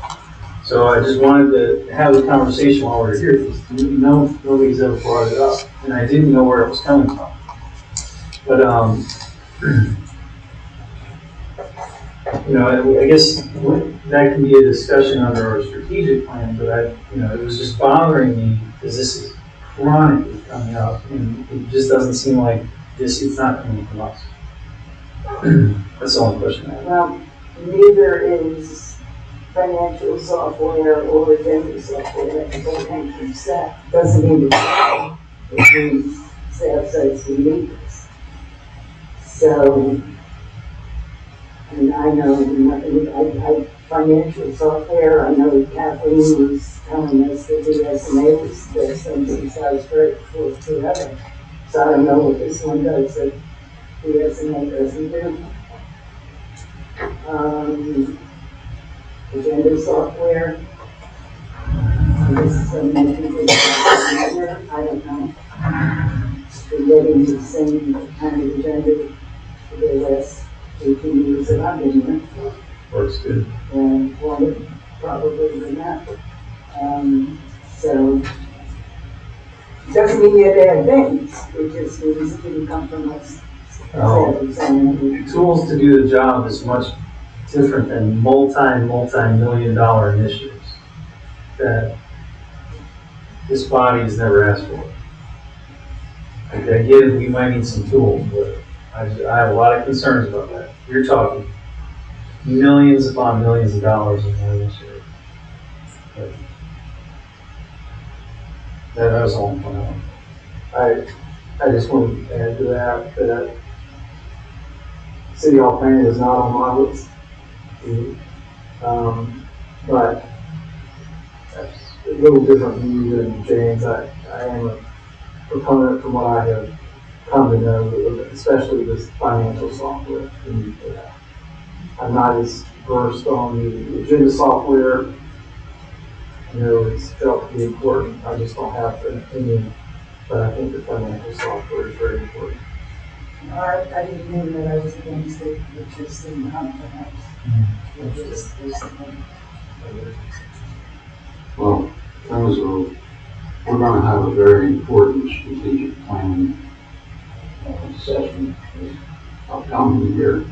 So I just wanted to have the conversation while we were here because nobody's ever brought it up, and I didn't know where it was coming from. But I guess that can be a discussion under our strategic plan, but it was just bothering me because this is chronically coming up, and it just doesn't seem like it's not coming from us. That's the only question I have. Well, neither is financial software or vendor software, and staff doesn't even know if we staff says we need this. So, and I know, financial software, I know Kathleen was telling us that the DSNA was there's some size great for forever. So I don't know what this one does that the DSNA doesn't do. Agenda software. This is a measure, I don't know. We're getting the same kind of agenda for the last 18 years that I've been here. Works good. And one probably than that. So Doesn't mean they're bad things, it just means it didn't come from us. Tools to do the job is much different than multi-million dollar initiatives that this body has never asked for. I get it, we might need some tools, but I have a lot of concerns about that. You're talking millions upon millions of dollars in one initiative. But that was all I'm pointing out. I just want to add to that City Hall planning is not on my list. But that's a little different view than James. I am a proponent from what I have come to know, especially this financial software. I'm not as versed on the agenda software. I know it's felt to be important. I just don't have an opinion, but I think the financial software is very important. I didn't mean that I was against it, it just didn't come from us. It just is. Well, we're gonna have a very important strategic planning session this upcoming year.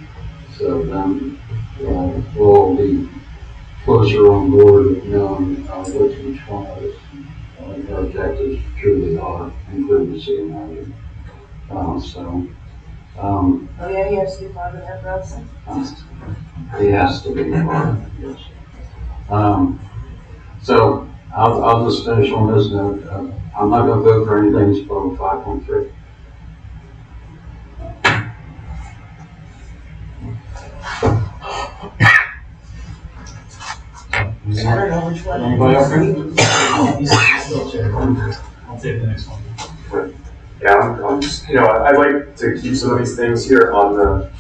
So then, we'll all be closer on board with knowing what each one of us, our objectives truly are, including the city manager. Oh yeah, he has to be part of that process? He has to be part of it, yes. So I'll just finish on this note. I'm not gonna vote for anything that's below 5.3. I don't know which one. Anybody else? I'll take the next one. Yeah, I'm just, I'd like to keep some of these things here on the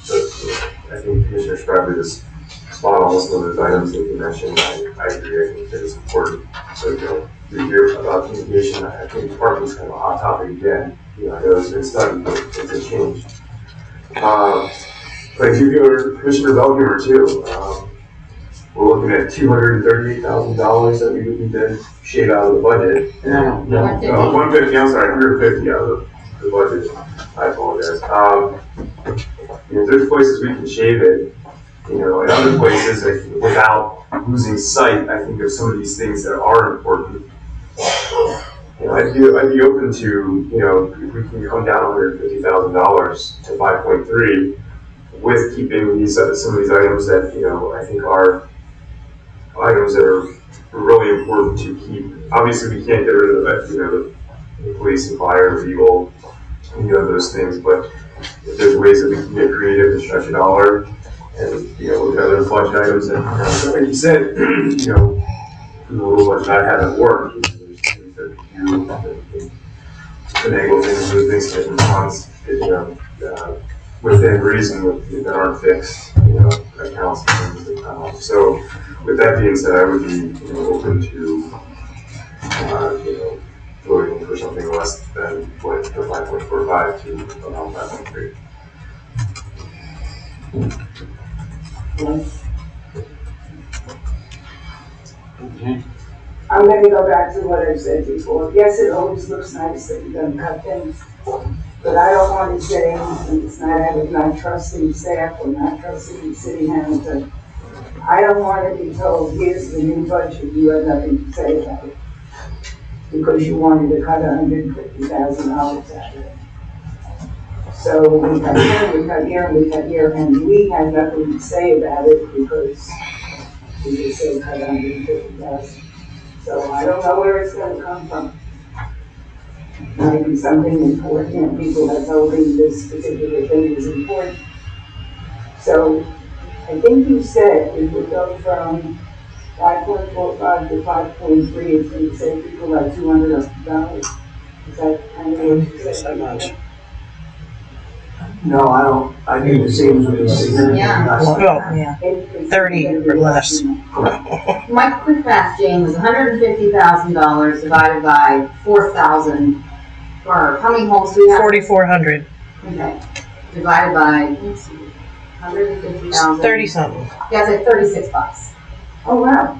I think Commissioner Spradley is spot on some of those items that you mentioned. I agree, I think that it's important. So, we hear about communication, I think department's kind of a hot topic again. I know it's been studied, but it's a change. But I do hear Commissioner Belhumor too. We're looking at $238,000 that we would need to shave out of the budget. No. 150, I'm sorry, 150 out of the budget. I apologize. There's places we can shave it, and other places, without losing sight, I think, of some of these things that are important. I'd be open to, if we can come down $150,000 to 5.3 with keeping some of these items that, I think are items that are really important to keep. Obviously, we can't get rid of the police and fire and legal, those things, but if there's ways that we can get creative and stretch a dollar and, look at other budget items that, like you said, from the little budget I haven't worked. There's things that we do, finagle things, do things that in funds, within reason that aren't fixed, accounts and things that come up. So, with that being said, I would be, open to, voting for something less than what the 5.45 to around 5.3. Okay. I'm gonna go back to what I said before. Yes, it always looks nice that you're gonna cut things, but I don't want to say it's not out of not trusting staff or not trusting the city manager. I don't want to be told, here's the new budget, you have nothing to say about it. Because you wanted to cut $150,000 out of it. So we cut here, we cut here, we cut here, and we had nothing to say about it because we just said cut $150,000. So I don't know where it's gonna come from. Maybe something important, people have told me this particular thing is important. So I think you said it would go from 5.45 to 5.3, it's going to save people like $200. Is that kind of what you said? That much. No, I don't, I think the savings would be significantly Yeah. less. Well, yeah, 30 or less. My quick math, James, $150,000 divided by 4,000, or how many homes do we have? 4,400, Okay, divided by, let's see, 150,000. 30 something. Yeah, it's like $36. Oh, wow.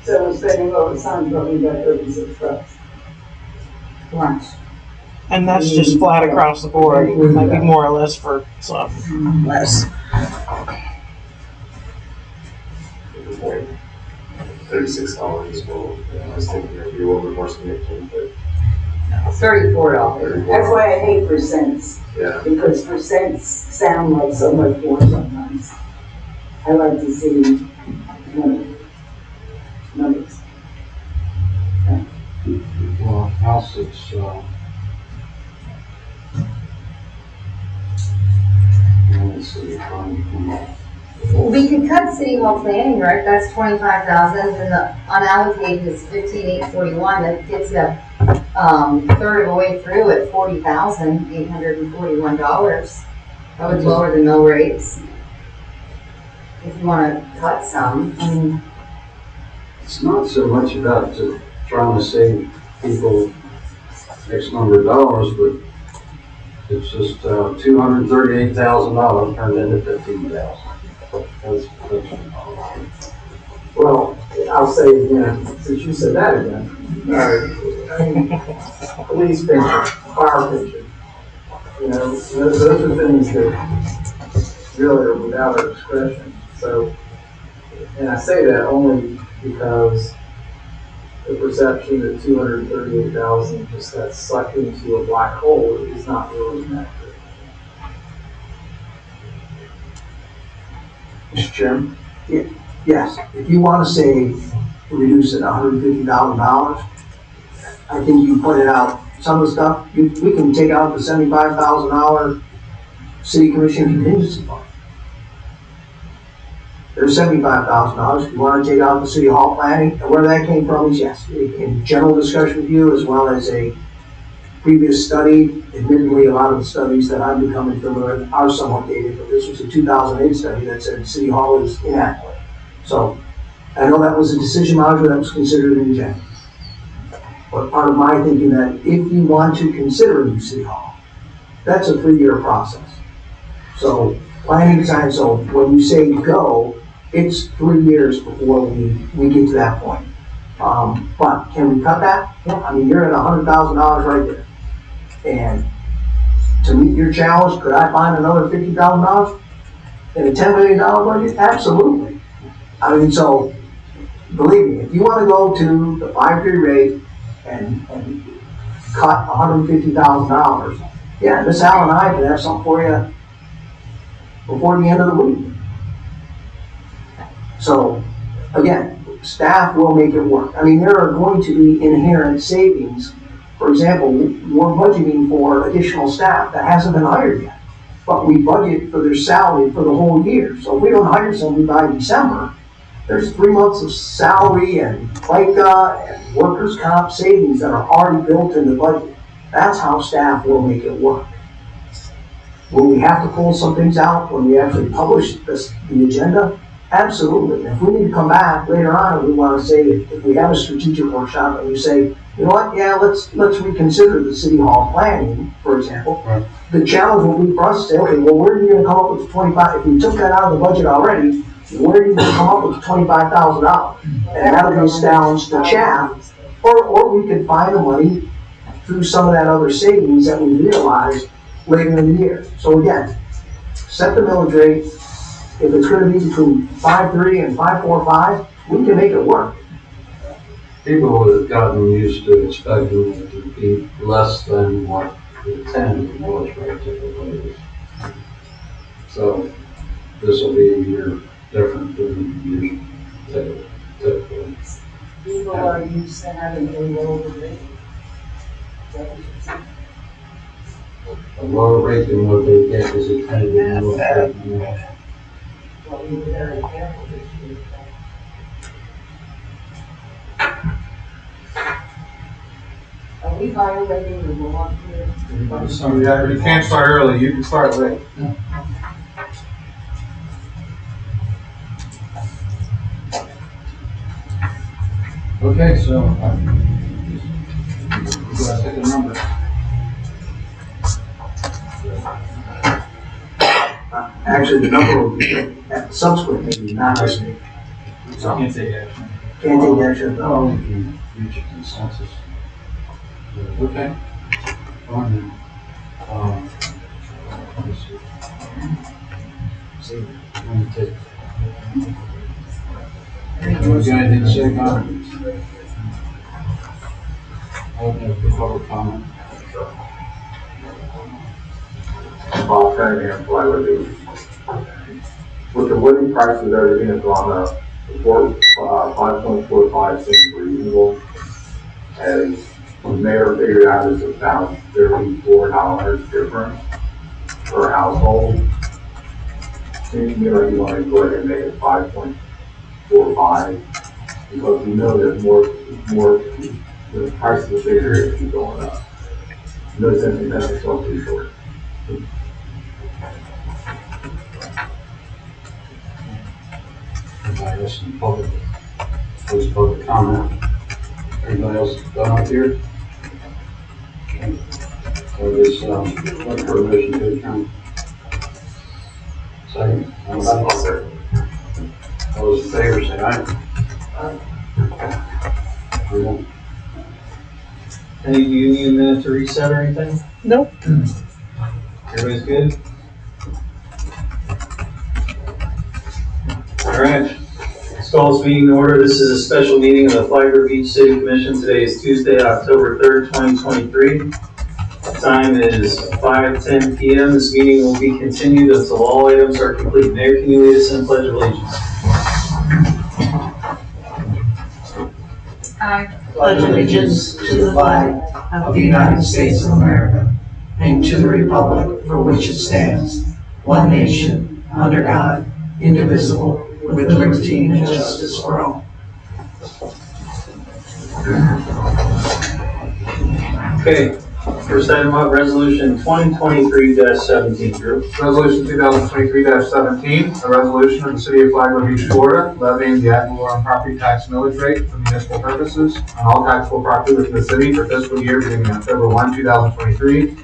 So we're spending overtime, but we got 36 bucks. Lunch. And that's just flat across the board, might be more or less for some. Less. Good point. $36 will, I was thinking it'd be a little bit more significant, but $34. That's why I hate percents, yeah. because percents sound like so much more sometimes. I like to see numbers. Well, house, it's, let's see, We could cut city hall planning, right? That's 25,000, and the unallocated is 15,841. That gets you third of the way through at $40,841. That would lower the mill rates. If you want to cut some, I mean, it's not so much about trying to save people X number of dollars, but it's just $238,000 turned into $15,000. That's Well, I'll say again, since you said that again, police pension, fire pension, those are things that really are without our discretion. So, and I say that only because the perception that 238,000 just got sucked into a black hole is not really accurate. Mr. Chairman? Yes, if you want to say reduce it $150,000, I think you pointed out some of the stuff, we can take out the $75,000 city commission contingency fund. There's $75,000. If you want to take out the city hall planning, and where that came from is yes, in general discussion with you, as well as a previous study. Admittedly, a lot of the studies that I'm becoming familiar with are somewhat dated, but this was a 2008 study that said city hall is inadequate. So I know that was a decision module that was considered in January. But part of my thinking that if you want to consider a new city hall, that's a 3-year process. So planning design, so when you say go, it's 3 years before we get to that point. But can we cut that? Yeah, I mean, you're at $100,000 right there. And to meet your challenge, could I find another $50,000 in a $10 million budget? Absolutely. I mean, so believe me, if you want to go to the 5-year rate and cut $150,000, yeah, Miss Al and I can have something for you before the end of the week. So again, staff will make it work. I mean, there are going to be inherent savings. For example, we're budgeting for additional staff that hasn't been hired yet, but we budget for their salary for the whole year. So if we don't hire somebody by December, there's 3 months of salary and FICA and workers' comp savings that are already built in the budget. That's how staff will make it work. Will we have to pull some things out when we actually publish the agenda? Absolutely. And if we need to come back later on and we want to say, if we have a strategic workshop and we say, you know what, yeah, let's reconsider the city hall planning, for example. Right. The challenge will be for us to say, okay, well, where are you going to come up with the 25? If we took that out of the budget already, where are you going to come up with the $25,000? And that'll be challenge the chaff. Or we could find the money through some of that other savings that we realized later in the year. So again, set the millage rate. If it's going to be between 5.3 and 5.45, we can make it work. People would have gotten used to expecting it to be less than what the 10 was right typically is. So this will be a year different than years typically. People are used to having a lower rate. A lower rate than what they get is a kind of lower rate. Well, we were very careful this year. Are we violating the law here? So, yeah, you can't start early, you can start late. Okay, so, let's take a number. Actually, the number will be at the subsequent meeting, not us. So, Can't take action. Can't take action. No, we can reach a consensus. Okay. Fine then. Let me see. Let me take. You got anything to say about it? Open up the public comment. Bob Cunningham, Flyway Beach. With the living prices, everything has gone up. The 5.45 seems reasonable. As the mayor figured out, it's about $34 difference per household. Seems to me like you want to go ahead and make it 5.45 because we know that the price of the figure is keep going up. No sense in that it's all too short. Anybody else in the public? Close public comment. Anybody else done up here? Okay. So this, look for a motion to adjourn. Second. All those in favor say aye. Aye. Any, do you need a minute to reset or anything? Nope. Everybody's good? All right. Let's call this meeting to order. This is a special meeting of the Flagler Beach City Commission. Today is Tuesday, October 3rd, 2023. Time is 5:10 p.m. This meeting will be continued until all items are complete. Mayor, can you lead us in the Pledge of Allegiance? I Pledge allegiance to the flag of the United States of America and to the republic for which it stands, one nation, under God, indivisible, with liberty and justice for all. Okay, first item up, resolution 2023-17, Drew. Resolution 2023-17, a resolution of the City of Flagler Beach, Florida, levying the ad valorem property tax millage rate for municipal purposes on all taxable property within the city for fiscal year beginning October 1, 2023,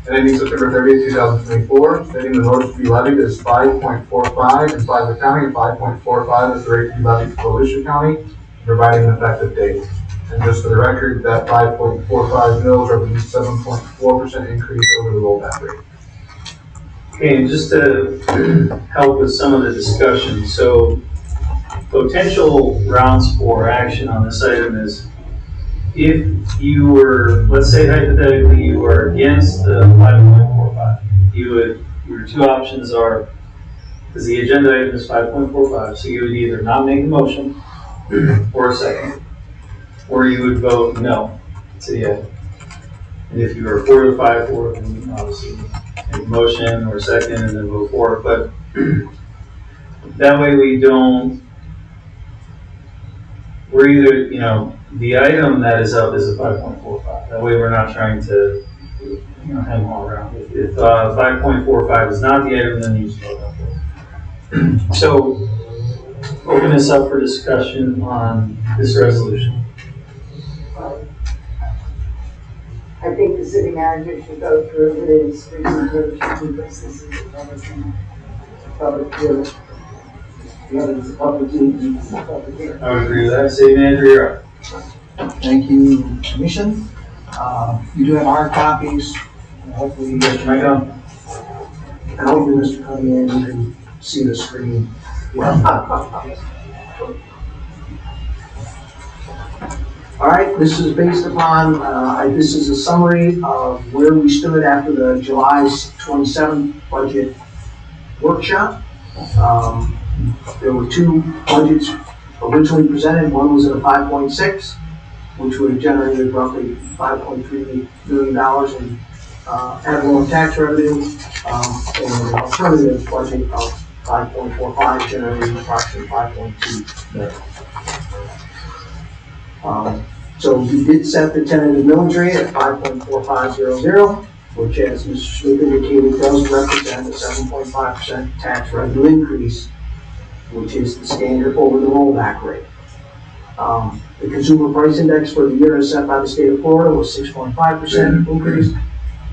and ending September 30, 2024. Stating the millage to be levied is 5.45 in Flagler County and 5.45 is the rate to be levied for Volusia County, providing an effective date. And just for the record, that 5.45 mils represents 7.4% increase over the rollback rate. Okay, and just to help with some of the discussion, so potential grounds for action on this item is if you were, let's say hypothetically, you were against the 5.45, your two options are, because the agenda item is 5.45, so you would either not make a motion or a second, or you would vote no to the item. And if you were for the 5.4, then you can obviously make a motion or a second and then vote for it. But that way we're either, the item that is up is a 5.45. That way we're not trying to, hem all around. If 5.45 is not the item, then you just vote no for it. So, open this up for discussion on this resolution. I think the city manager should go through his presentation because this is a public hearing. The other is a public meeting, it's a public hearing. I would agree with that. City manager, you're up. Thank you, Commission. You do have hard copies. Hopefully, Mr. Micah? and hopefully, Mr. Cunningham, you can see the screen. All right, this is based upon, this is a summary of where we stood after the July 27th budget workshop. There were two budgets originally presented. One was at a 5.6, which would have generated roughly $5.3 million in ad valorem tax revenue, and an alternative budget of 5.45, generating approximately 5.2 million. So we did set the tentative millage rate at 5.4500, which, as Mr. Smith indicated, does represent a 7.5% tax revenue increase, which is the standard over the rollback rate. The consumer price index for the year as set by the state of Florida was 6.5% increase.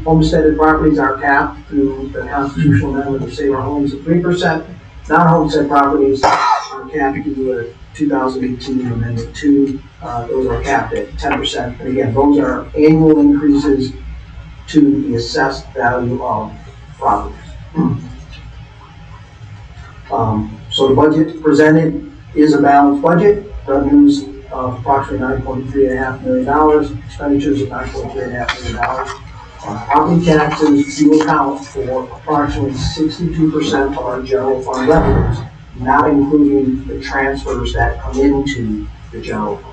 Homesteaded properties are capped through the constitutional amendment of Save Our Homes at 3%. Non-homestead properties are capped to 2018 Amendment 2. Those are capped at 10%. And again, those are annual increases to the assessed value of properties. So the budget presented is a balanced budget. Revenues of approximately $9.3.5 million, expenditures of $9.3.5 million. Property taxes do account for approximately 62% of our general fund revenues, not including the transfers that come into the general fund.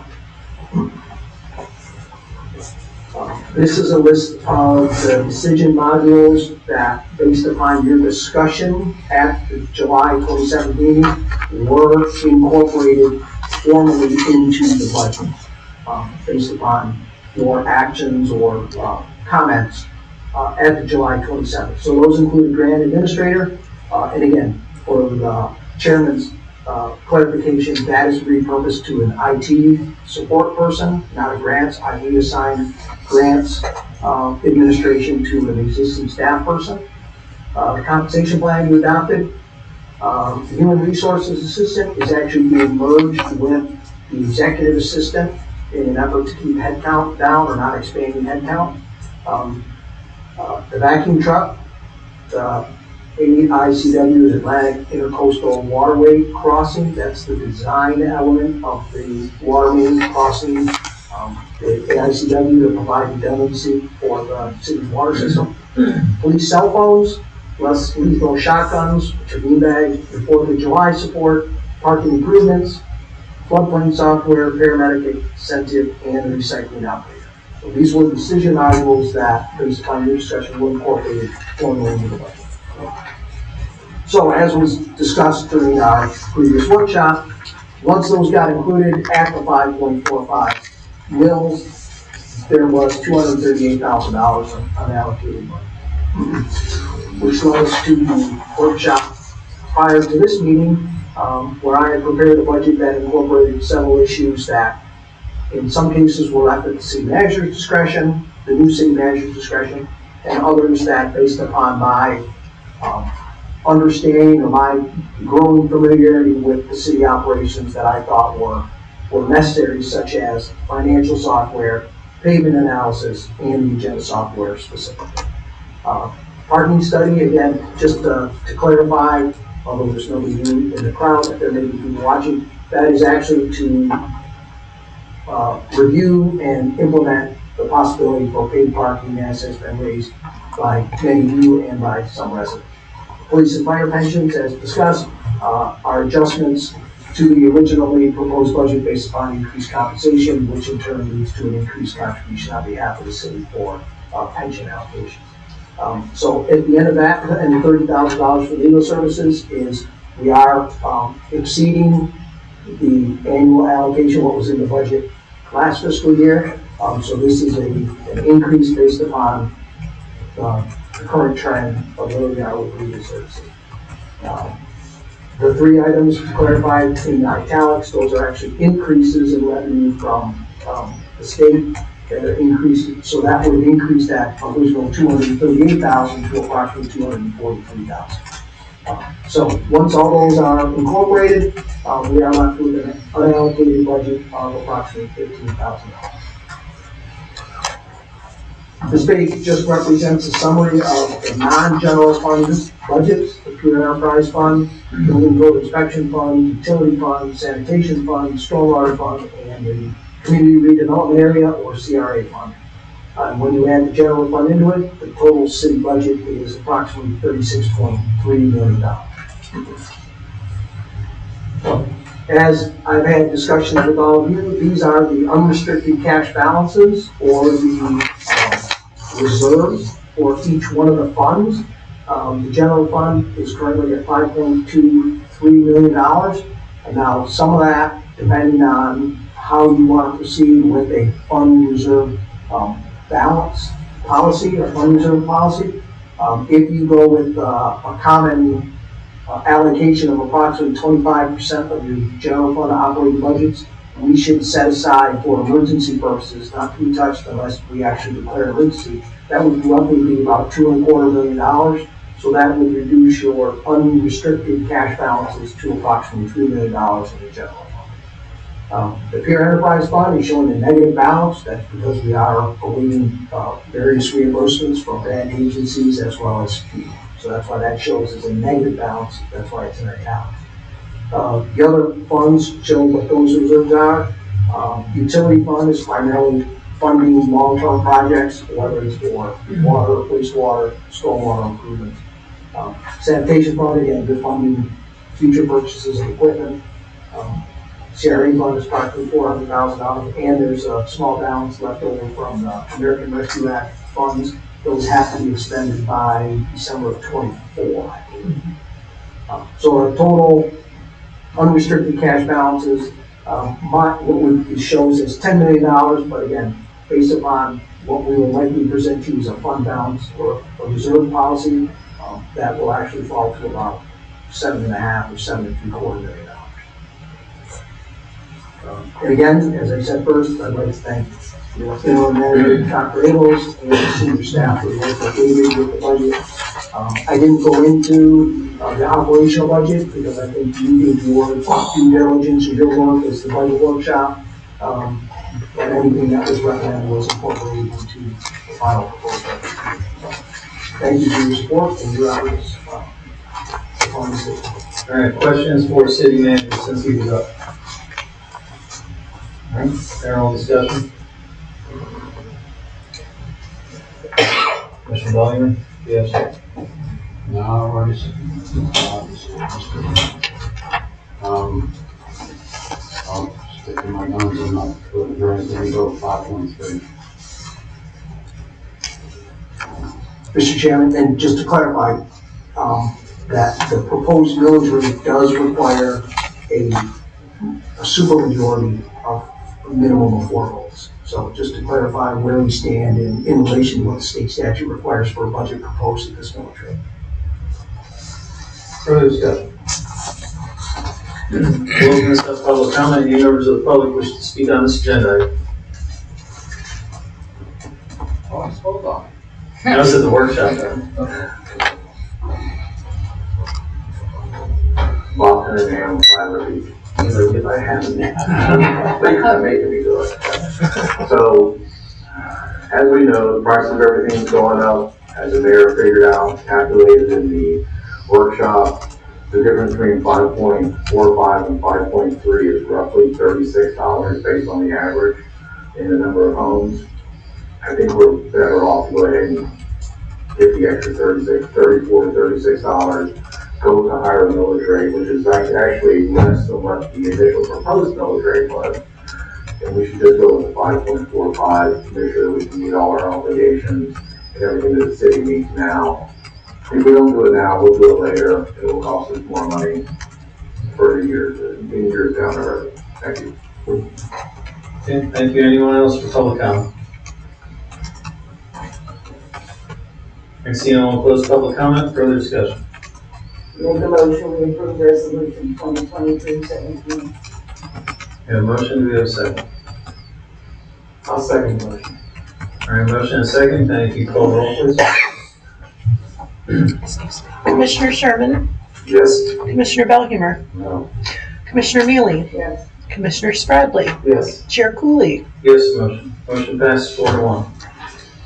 This is a list of the decision modules that, based upon your discussion at the July 27th meeting, were incorporated formally into the budget, based upon your actions or comments at the July 27th. So those include grant administrator, and again, for the chairman's clarification, that is repurposed to an IT support person, not a grants. I reassigned grants administration to an existing staff person. The compensation plan you adopted, the human resources assistant is actually being merged with the executive assistant in an effort to keep headcount down or not expanding headcount. The vacuum truck, the AICW is Atlantic Intercoastal Waterway Crossing. That's the design element of the water main crossing. The AICW to provide redundancy for the city's water system. Police cell phones, less lethal shotguns, which are beanbags, the 4th of July support, parking improvements, floodplain software, paramedic incentive, and recycling operator. So these were decision items that, based upon your discussion, were incorporated formally into the budget. So as was discussed during our previous workshop, once those got included at the 5.45 mills, there was $238,000 of unallocated money, which led us to the workshop prior to this meeting, where I had prepared a budget that incorporated several issues that in some cases were left at the city manager's discretion, the new city manager's discretion, and others that, based upon my understanding or my growing familiarity with the city operations, that I thought were necessary, such as financial software, payment analysis, and the agenda software specifically. Parking study, again, just to clarify, although there's nobody new in the crowd, if there may be people watching, that is actually to review and implement the possibility for paid parking as has been raised by many of you and by some residents. Police and fire pensions, as discussed, are adjustments to the originally proposed budget based upon increased compensation, which in turn leads to an increased contribution on behalf of the city for pension allocations. So at the end of that, and the $30,000 for legal services is we are exceeding the annual allocation, what was in the budget last fiscal year. So this is an increase based upon the current trend of where we are with legal services. The three items to clarify in italics, those are actually increases in revenue from the state that are increasing. So that would increase that original $238,000 to approximately $243,000. So once all those are incorporated, we are left with an unallocated budget of approximately $15,000. This page just represents a summary of the non-general fund budgets, the pure enterprise fund, building code inspection fund, utility fund, sanitation fund, stormwater fund, and the community redevelopment area or CRA fund. And when you add the general fund into it, the total city budget is approximately $36.3 million. As I've had discussions with all of you, these are the unrestricted cash balances or the reserves for each one of the funds. The general fund is currently at $5.23 million. And now some of that, depending on how you want to proceed with a fund reserve balance policy or fund reserve policy. If you go with a common allocation of approximately 25% of your general fund operating budgets, we should set aside for emergency purposes, not to be touched unless we actually declare emergency. That would roughly be about $2.25 million. So that would reduce your unrestricted cash balances to approximately $3 million in the general fund. The Pier Enterprise Fund is showing a negative balance. That's because we are awaiting various reimbursements from grant agencies as well as FEMA. So that's why that shows as a negative balance. That's why it's in our account. The other funds show what those reserves are. Utility fund is primarily funding long-term projects, whether it's for water, wastewater, stormwater improvements. Sanitation fund, again, good funding future purchases of equipment. CRA fund is approximately $400,000, and there's a small balance left over from the American Rescue Act funds. Those have to be expended by December of '24, I believe. So our total unrestricted cash balances, it shows is $10 million, but again, based upon what we will likely present to you as a fund balance or a reserve policy, that will actually fall to about $7.5 or $7.75 million. And again, as I said first, I'd like to thank the General Manager, Dr. Abels, and the senior staff for the work that they did with the budget. I didn't go into the operational budget because I think you did your due diligence or your work as the budget workshop. And anything that was recommended was incorporated into the final proposal. Thank you for your support and your efforts on this issue. All right, questions for city manager since he was up? All right, general discussion. Commissioner Bellinger, yes. No, already said. I'll stick in my guns and not go to anything, go 5.3. Mr. Chairman, and just to clarify, that the proposed millage rate does require a supermajority of a minimum of 4 votes. So just to clarify where we stand in relation to what the state statute requires for a budget proposed at this millage rate. Further discussion. We'll open this up to public comment. Any members of the public wish to speak on this agenda item? Oh, I spoke on it. That was at the workshop, then. Bob Cunningham, Flat Beach. If I haven't, they kind of making me do it. So, as we know, the price of everything's going up. As the mayor figured out, calculated in the workshop, the difference between 5.45 and 5.3 is roughly $36 based on the average in the number of homes. I think we're better off to go ahead and get the extra $34 to $36, go with a higher millage rate, which is actually less than what the initial proposed millage rate was. And we should just go with the 5.45 to make sure we can meet all our obligations and everything that the city needs now. If we don't do it now, we'll do it later. It will cost us more money for the years down the road. Thank you. Okay, thank you. Anyone else for public comment? I see no one close public comment. Further discussion. Make a motion, we approve resolution 2023-17. We have a motion. Do we have a second? I'll second the motion. All right, motion and second. Thank you. Call roll, please. Commissioner Sherman, Yes. Commissioner Belhimer, No. Commissioner Mealy, Yes. Commissioner Spradley, Yes. Chair Cooley. Yes, motion. Motion passes 4-1.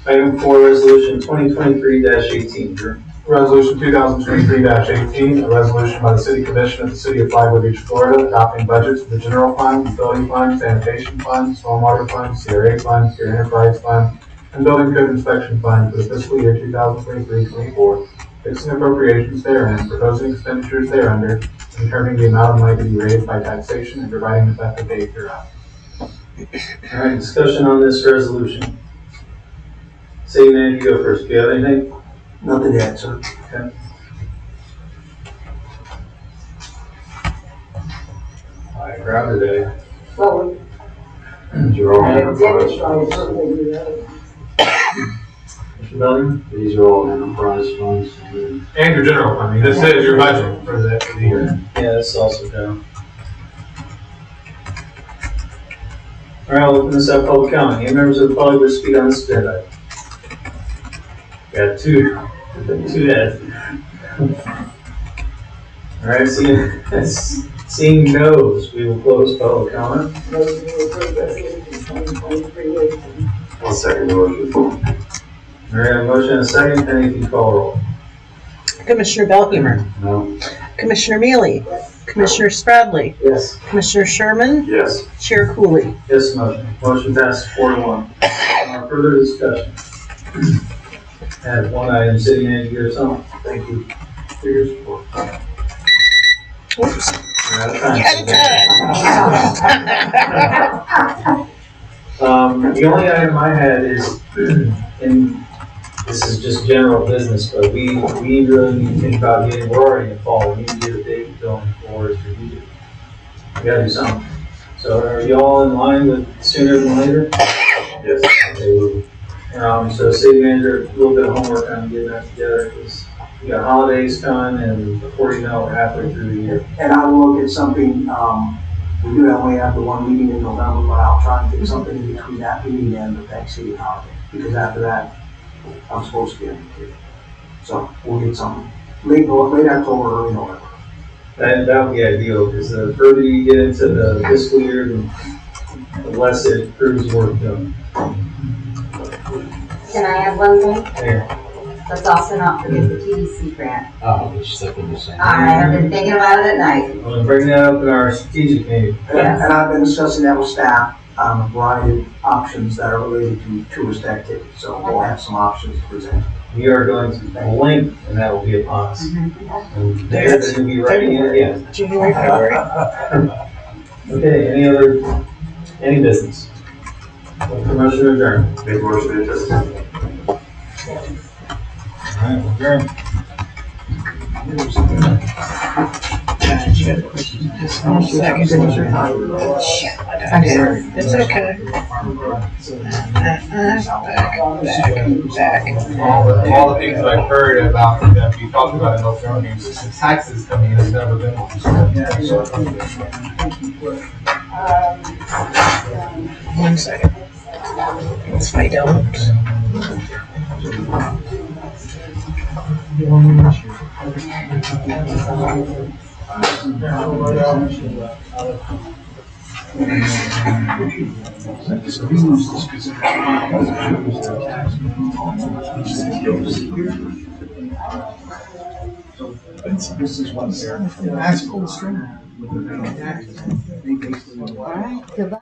Item 4, resolution 2023-18. Drew. Resolution 2023-18, a resolution by the City Commission of the City of Flagler Beach, Florida, adopting budgets for the general fund, utility fund, sanitation fund, stormwater fund, CRA fund, Pier Enterprise fund, and building code inspection fund for the fiscal year 2023-24, fixing appropriations therein, proposing expenditures thereunder, and determining the amount of money to be raised by taxation and providing effective date hereof. All right, discussion on this resolution. City manager, you go first. Do you have anything? Nothing to add, sir. Okay. I grabbed today. Well, These are all we did enterprise try to funds. put it together. Mr. Bellinger? These are all enterprise funds. And your general fund, I mean, this is your budget for the year. Yeah, this is also down. All right, I'll open this up public comment. Any members of the public wish to speak on this agenda item? Got two heads. All right, see you. Seeing no's, we will close public comment. Motion to approve resolution 2023-18. I'll second the motion. All right, a motion and a second. Penny, if you call roll. Commissioner Belheimer, No. Commissioner Mealy, Commissioner Spradley, Yes. Commissioner Sherman, Yes. Chair Cooley. Yes, motion passes 4-1. Further discussion. I have one item, city manager or something. Thank you for your support. Oops. We're out of time. The only item I had is, and this is just general business, but we really need to think about getting, we're already in fall, we need to get a date going for strategic. We gotta do something. So are you all in line with sooner than later? Yes. Okay. So city manager, a little bit of homework on getting that together, because we got holidays coming, and before you know, we're halfway through the year. And I will look at something, we do only have the one meeting in November, but I'll try and get something in between that meeting and the Thanksgiving holiday, because after that, I'm supposed to be on vacation. So we'll get something late October, early November. That would be ideal, because the further you get into the fiscal year, the less it proves work done. Can I add one thing? There. Let's also not forget the TDC grant. Oh, I was just thinking the same. I have been thinking about it at night. I'm gonna bring that up in our strategic meeting. And I've been discussing that with staff on a variety of options that are related to tourist activities, so we'll have some options to present. We are going to link, and that will be upon us. And they're going to be writing it again. January, February. Okay, any business? Promotion adjourned. Make a motion to adjourn. All right, adjourned. Just 1 second. It's okay. Back. All the things that I've heard about that we talked about in those meetings, the taxes coming in has never been one. 1 second. Let's find out. This is what's there. That's cool string. All right, goodbye.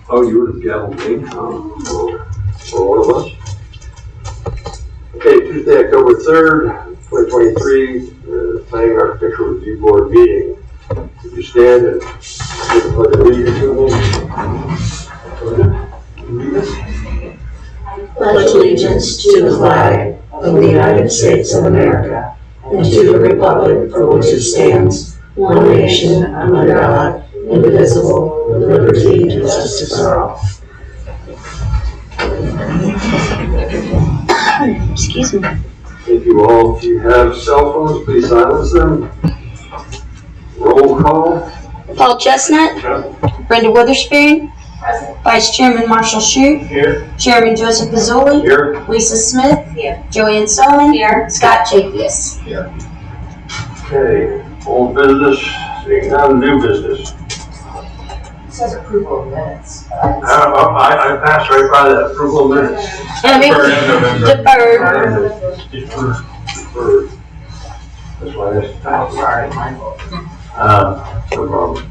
Oh, you were the gavel game for all of us. Okay, Tuesday, October 3rd, 2023, Planning Architectural Review Board meeting. Would you stand and give the pledge of allegiance to me? Pledge allegiance to the flag of the United States of America and to the republic for which it stands, one nation, under God, indivisible, with liberty and justice for all. Excuse me. Thank you all. If you have cell phones, please silence them. Roll call. Paul Chestnut. Brenda Witherspoon. Vice Chairman Marshall Shute. Here. Chairman Joseph Pizzoli. Here. Lisa Smith. Here. Joanne Sullivan. Here. Scott Chafius. Okay, old business, seeing none, new business. It says approval of minutes. I passed right by that approval of minutes. Deferred. Deferred. That's why that's. Sorry, my fault. No problem.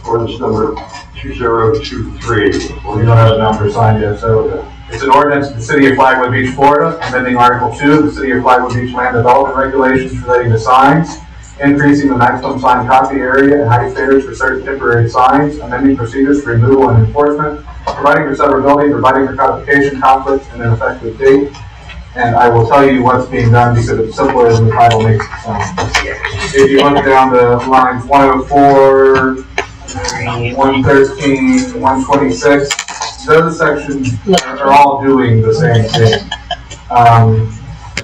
Ordinance number 2023. Well, you don't have the number signed yet, so it's an ordinance of the City of Flagler Beach, Florida, amending Article 2 of the City of Flagler Beach Land Development Regulations relating to signs, increasing the maximum sign copy area and height standards for certain temporary signs, amending procedures for removal and enforcement, providing for severability, providing for codification, conflicts, and an effective date. And I will tell you what's being done because it's simpler than the title makes it sound. If you look down to lines 104, 113, 126, those sections are all doing the same thing.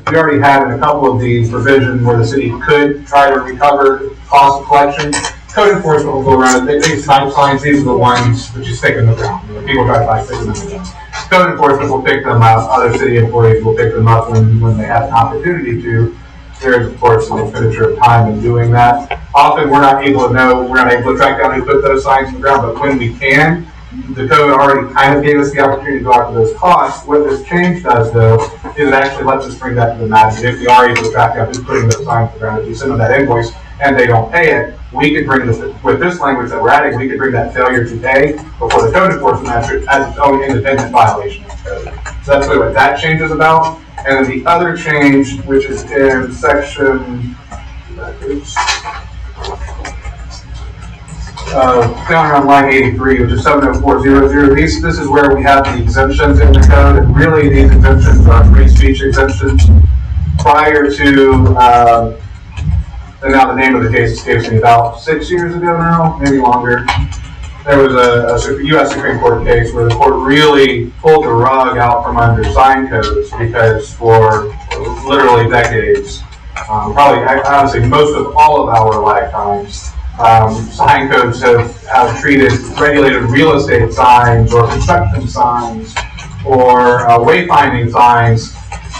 We already had in a couple of these provisions where the city could try to recover cost of collection. Code enforcement will go around. These type signs, these are the ones that you stick in the ground. People try to buy stick them in the ground. Code enforcement will pick them up. Other city employees will pick them up when they have an opportunity to. There is, of course, an expenditure of time in doing that. Often we're not able to track down who put those signs in the ground, but when we can, the code already kind of gave us the opportunity to go after those costs. What this change does, though, is it actually lets us bring that to the matter. If we are able to track down who's putting those signs in the ground, if you send them that invoice and they don't pay it, we could bring this, with this language that we're adding, we could bring that failure to pay before the code enforcement magistrate as its own independent violation of the code. So that's really what that change is about. And then the other change, which is in section, down around line 83, which is 70400. This is where we have the exemptions in the code, and really these exemptions are free speech exemptions. Prior to, and now the name of the case escapes me, about 6 years ago now, maybe longer, there was a U.S. Supreme Court case where the court really pulled the rug out from under sign codes because for literally decades, probably honestly most of all of our lifetimes, sign codes have treated regulated real estate signs or construction signs or wayfinding signs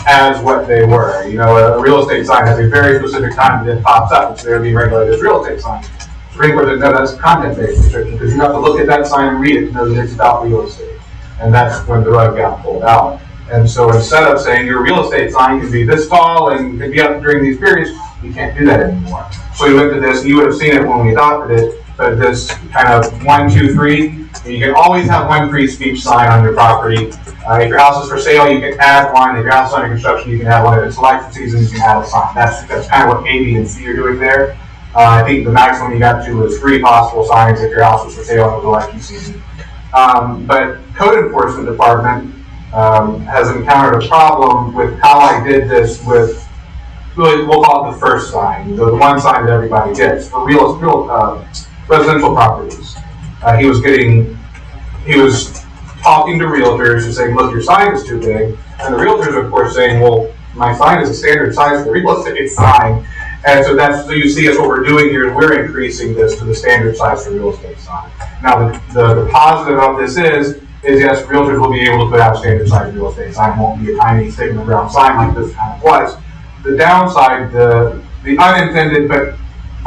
as what they were. You know, a real estate sign has a very specific time that it pops up. It's there to be regulated as real estate sign. Supreme Court said, no, that's a content-based restriction because you have to look at that sign and read it to know that it's about real estate. And that's when the rug got pulled out. And so instead of saying your real estate sign can be this tall and can be up during these periods, you can't do that anymore. So we looked at this, and you would have seen it when we adopted it, but this kind of 1, 2, 3, you can always have one free speech sign on your property. If your house is for sale, you can add one. If your house is under construction, you can add one. If it's election season, you can add a sign. That's kind of what A, B, and C are doing there. I think the maximum you got to was 3 possible signs if your house was for sale in the election season. But Code Enforcement Department has encountered a problem with how I did this with, really, we'll call it the first sign, the one sign that everybody gets for real residential properties. He was talking to realtors and saying, look, your sign is too big. And the realtors, of course, saying, well, my sign is a standard size for real estate sign. And so so you see, that's what we're doing here, is we're increasing this to the standard size for real estate sign. Now, the positive of this is yes, realtors will be able to put out standard size real estate sign. It won't be a tiny stick in the ground sign like this kind of was. The downside, the unintended but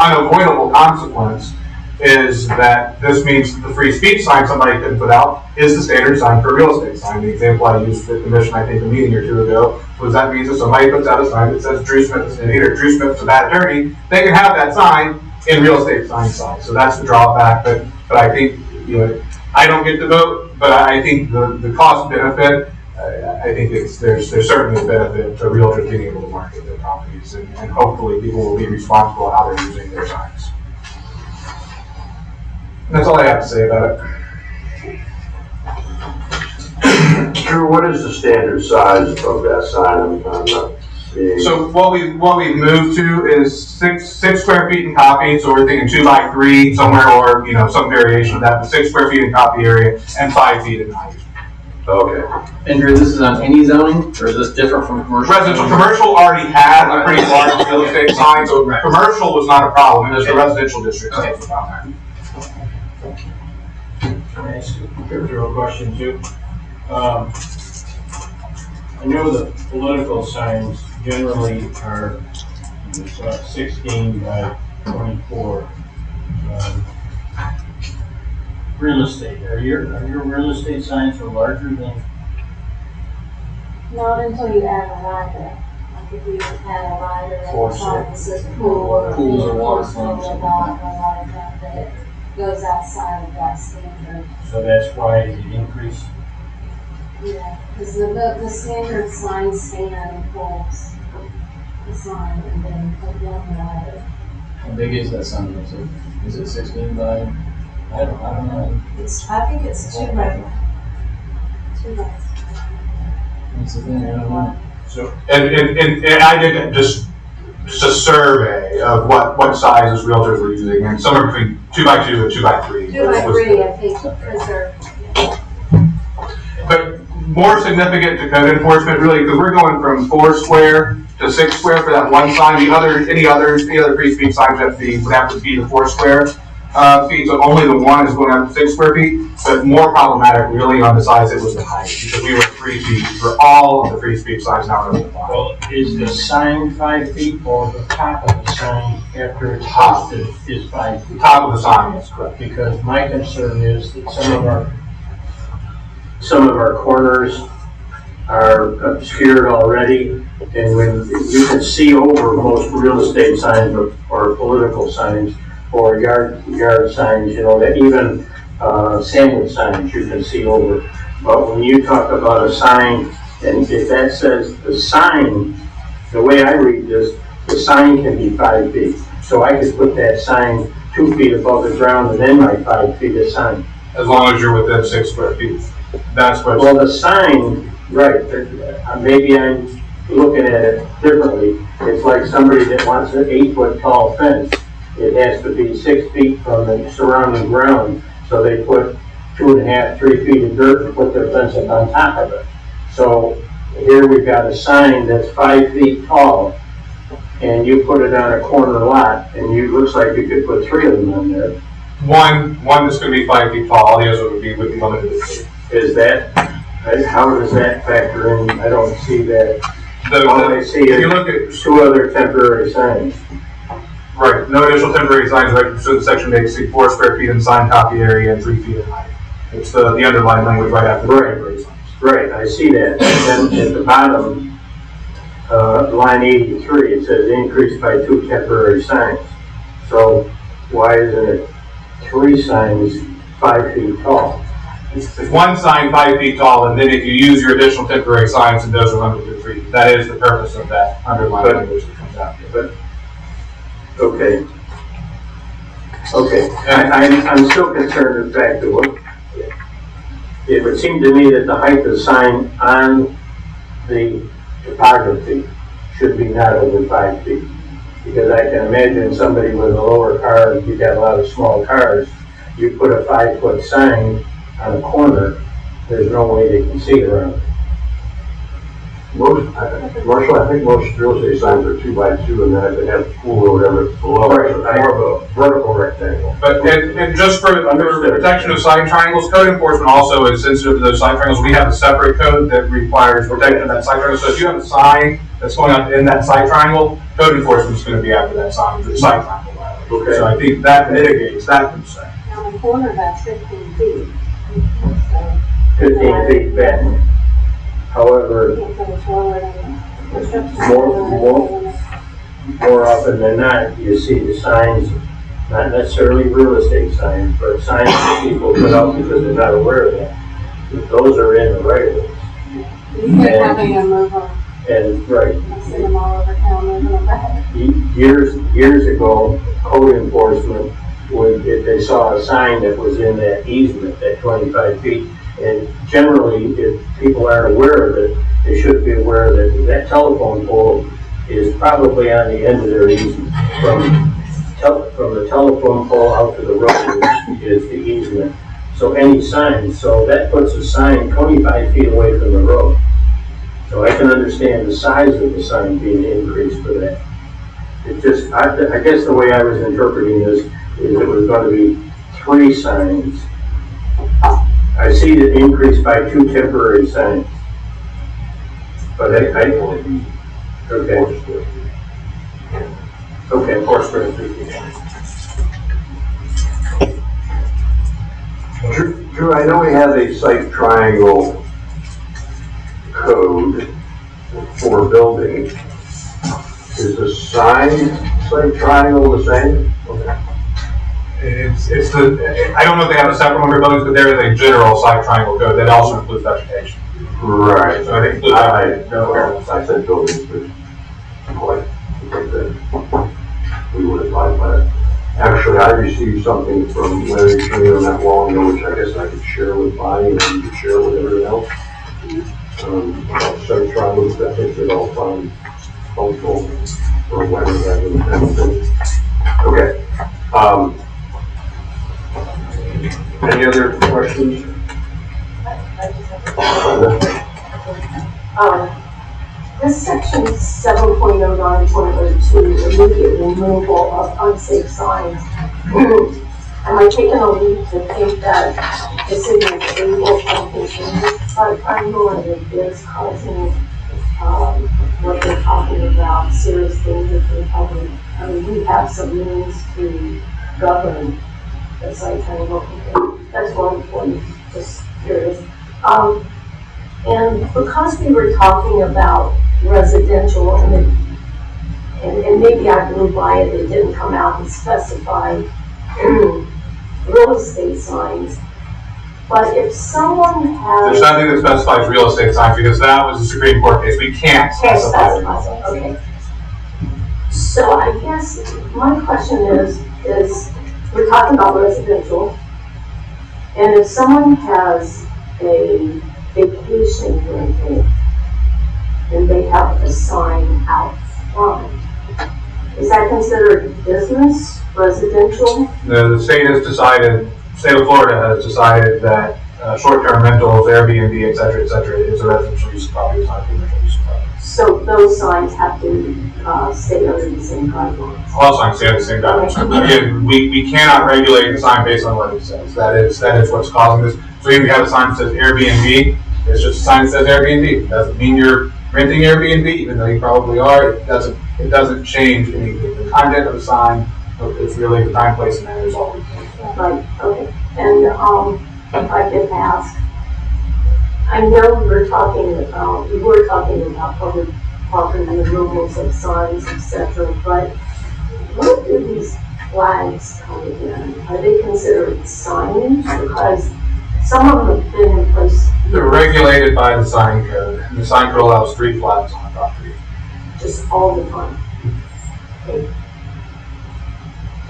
unavoidable consequence is that this means the free speech sign somebody can put out is the standard sign for a real estate sign. The example I used for the commission, I think, a meeting or two ago, was that means if somebody puts out a sign that says Drew Smith is an idiot or Drew Smith is a bad attorney, they can have that sign in real estate sign size. So that's the drawback. But I think you know, I don't get to vote, but I think the cost benefit, I think there's certainly a benefit to realtors being able to market their properties, and hopefully people will be responsible how they're using their signs. And that's all I have to say about it. Drew, what is the standard size of that sign? I'm not seeing. So what we've moved to is six square feet in copy, so we're thinking 2 by 3 somewhere, or, you know, some variation of that, but 6 square feet in copy area and 5 feet in height. Okay. Andrew, this is on any zoning, or is this different from commercial? Residential, commercial already had a pretty large real estate sign, so commercial was not a problem, it was the residential district that was about that. Can I ask a question too? I know the political signs generally are 16 by 24. Real estate, are your real estate signs are larger than? Not until you add a rider. Like if you add a rider that says pool or Pools or water or not, or water front, that it goes outside of that standard. So that's why it increased? Yeah, because the standard sign stand pulls the sign and then put one rider. How big is that sign? Is it 16 by? I don't know. I think it's 2 by 2 by. That's the thing, I don't know. So, and I did just a survey of what sizes realtors were using, and somewhere between 2 by 2 and 2 by 3. 2 by 3, I think, because they're. But more significant to code enforcement, really, because we're going from 4 square to 6 square for that one sign. Any other free speech signs would have to be the 4 square feet, so only the one is going up to 6 square feet. But more problematic, really, on the size, it was the height, because we were 3 feet for all of the free speech signs now. Well, is the sign 5 feet or the top of the sign after it's posted is 5 feet? Top of the sign, that's correct. Because my concern is that some of our corners are obscured already, and when you can see over most real estate signs or political signs or yard signs, you know, that even sandwich signs you can see over. But when you talk about a sign, and if that says the sign, the way I read this, the sign can be 5 feet. So I could put that sign 2 feet above the ground and then my 5 feet of sign. As long as you're within 6 square feet. That's what. Well, the sign, right, maybe I'm looking at it differently. It's like somebody that wants an 8-foot tall fence. It has to be 6 feet from the surrounding ground. So they put 2.5, 3 feet of dirt and put their fence up on top of it. So here we've got a sign that's 5 feet tall, and you put it on a corner lot, and looks like you could put 3 of them on there. One that's going to be 5 feet tall, the other would be limited to 2. Is that, how does that factor in? I don't see that. All I see if you look at 2 other temporary signs. Right, no additional temporary signs, right, so the section may exceed 4 square feet in sign copy area and 3 feet in height. It's the underlying language right after the temporary signs. Right, I see that. And then at the bottom, line 83, it says increased by 2 temporary signs. So why isn't it 3 signs 5 feet tall? It's one sign 5 feet tall, and then if you use your additional temporary signs, and those are limited to 3. That is the purpose of that underlying language that comes out here. But okay. I'm still concerned with the fact that it would seem to me that the height of the sign on the topography should be not over 5 feet. Because I can imagine somebody with a lower car, you've got a lot of small cars, you put a 5-foot sign on a corner, there's no way they can see around. Marshall, I think most real estate signs are 2 by 2, and then if they have a pool or whatever, it's below. Right, More of a vertical rectangle. But, and just for protection of sign triangles, code enforcement also is sensitive to those sign triangles. We have a separate code that requires protection of that sign triangle. So if you have a sign that's going up in that sign triangle, code enforcement is going to be after that sign triangle. Okay. So I think that mitigates that concern. Now the corner about 15 feet. 15 feet back. However, more often than not, you see the signs not necessarily real estate signs, but signs that people put up because they're not aware of that. Those are in the right of ways. They're having them over, And, right, I see them all over town moving them back. years ago, code enforcement would, if they saw a sign that was in that easement, that 25 feet, and generally, if people aren't aware of it, they should be aware that that telephone pole is probably on the end of their easement. From the telephone pole out to the road is the easement. So any sign, so that puts a sign 25 feet away from the road. So I can understand the size of the sign being increased for that. It just, I guess the way I was interpreting this is it was going to be 3 signs. I see it increased by 2 temporary signs. But okay. Okay, 4 square feet. Drew, I know we have a site triangle code for building. Is the sign site triangle the same? Okay. It's the, I don't know if they have a separate one for buildings, but there is a general site triangle code that also includes vegetation. Right. So it includes I said buildings, but quite, that we would apply by it. Actually, I received something from Larry Tree on that wall, which I guess I could share with Bonnie and you could share with everyone else. Site triangles, I think they're all fine, helpful, or whatever that is. Okay. Any other questions? This section 7.09.02, immediate removal of unsafe signs. Am I taking a leap to think that the city is able to continue this site triangle and it is causing, what they're talking about, serious danger to the public? I mean, we have some means to govern the site triangle. That's one point, just curious. And because we were talking about residential, and maybe I blew by it, it didn't come out and specify real estate signs. But if someone has... There's nothing that specifies real estate signs because that was a Supreme Court case. We can't specify it. Okay. So I guess my question is we're talking about residential, and if someone has a vacation rental and they have a sign out front, is that considered business, residential? The state has decided, state of Florida has decided that short-term rentals, Airbnb, et cetera, is a residential use of property, it's not a commercial use of property. So those signs have to stay under the same guidelines? All signs stay under the same guidelines. Again, we cannot regulate the sign based on what it says. That is what's causing this. So if you have a sign that says Airbnb, it's just a sign that says Airbnb. It doesn't mean you're renting Airbnb, even though you probably are. It doesn't change anything. The content of the sign, it's really the time, place, and manner is all we can. Right, okay. And if I could ask, I know we were talking about public property removals of signs, etc., but where do these flags come in? Are they considered signage? Because some of them have been in place. They're regulated by the sign code, and the sign code allows 3 flags on the property. Just all the time. Okay.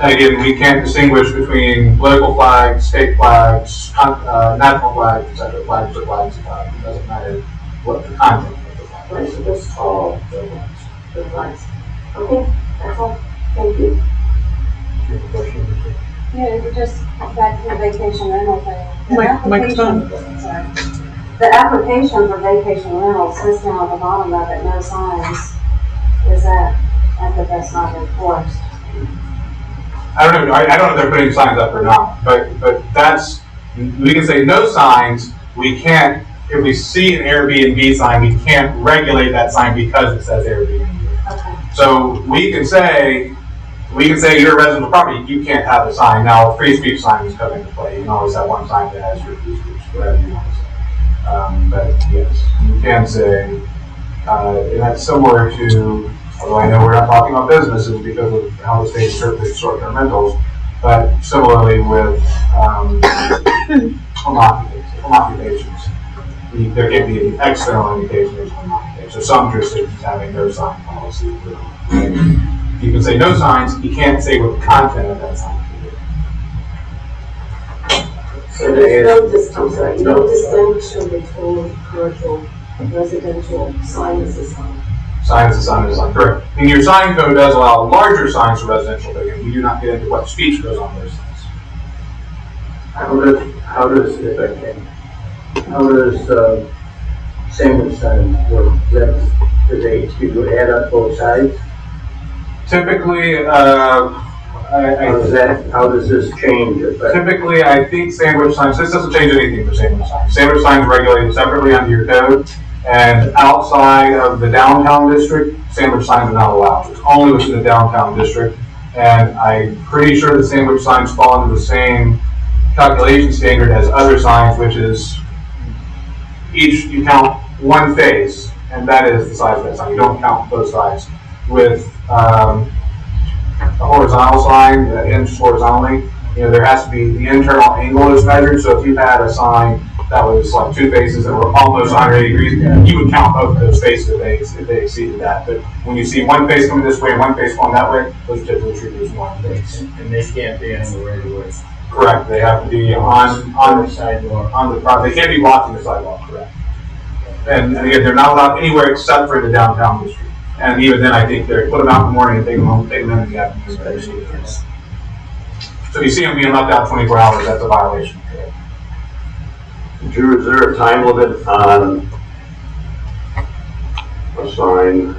And again, we can't distinguish between political flags, state flags, national flags, etc. Flags are flags. It doesn't matter what the content of the flag Right, is. so just all the flags. Okay, that's all. Thank you. Yeah, just back to the vacation rental thing. The Microphone. sorry. The application for vacation rental says down at the bottom of it, no signs. Is that that's not enforced? I don't know if they're putting signs up or not, but that's, we can say no signs. We can't, if we see an Airbnb sign, we can't regulate that sign because it says Airbnb. Okay. So we can say you're a resident of property, you can't have a sign. Now, free speech signs come into play. You can always have one sign that has your free speech, whatever you want to say. But yes, you can say, and that's similar to, although I know we're not talking about businesses because of how the state interprets short-term rentals, But similarly with, home occupations, there can be an external indication of home occupation. So some jurisdictions have a no sign policy. You can say no signs, you can't say what the content of that sign can be. So there's no distinction between commercial, residential, sign is a sign. Sign is a sign is a sign, correct. And your sign code does allow larger signs for residential, but we do not get into what speech goes on those signs. How does sandwich signs work? Do you add up both sides? Typically, How does this change? Typically, I think sandwich signs, this doesn't change anything for sandwich signs. Sandwich signs are regulated separately under your code, and outside of the downtown district, sandwich signs are not allowed. It's only within the downtown district, and I'm pretty sure the sandwich signs fall into the same calculation standard as other signs, which is you count one face, and that is the size of that sign. You don't count both sides. With a horizontal sign that ends horizontally, there has to be the internal angle is measured. So if you had a sign that was like two faces that were almost 180 degrees, you would count both of those faces if they exceeded that. But when you see one face coming this way and one face going that way, those are typically treated as one face. And they can't be on the right of way. Correct. They have to be on the sidewalk. They can't be blocking the sidewalk. Correct. And again, they're not allowed anywhere except for the downtown district. And even then, I think they put them out in the morning and take them home, take them in the afternoon. So if you see them being left out 24 hours, that's a violation. Drew, is there a time limit on a sign?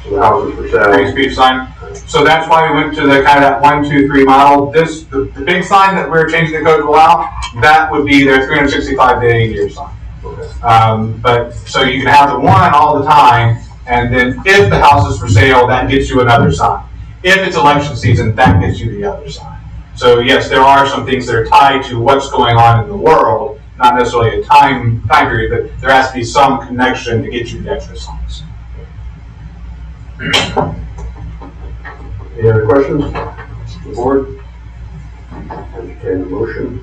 So the house is for sale. Free speech sign. So that's why we went to the kind of that 1, 2, 3 model. The big sign that we're changing the code to allow, that would be their 365-day a year sign. But so you can have the one all the time, and then if the house is for sale, that gets you another sign. If it's election season, that gets you the other sign. So yes, there are some things that are tied to what's going on in the world, not necessarily a time period, but there has to be some connection to get you the extra signs. Any other questions? The board? Entertain the motion.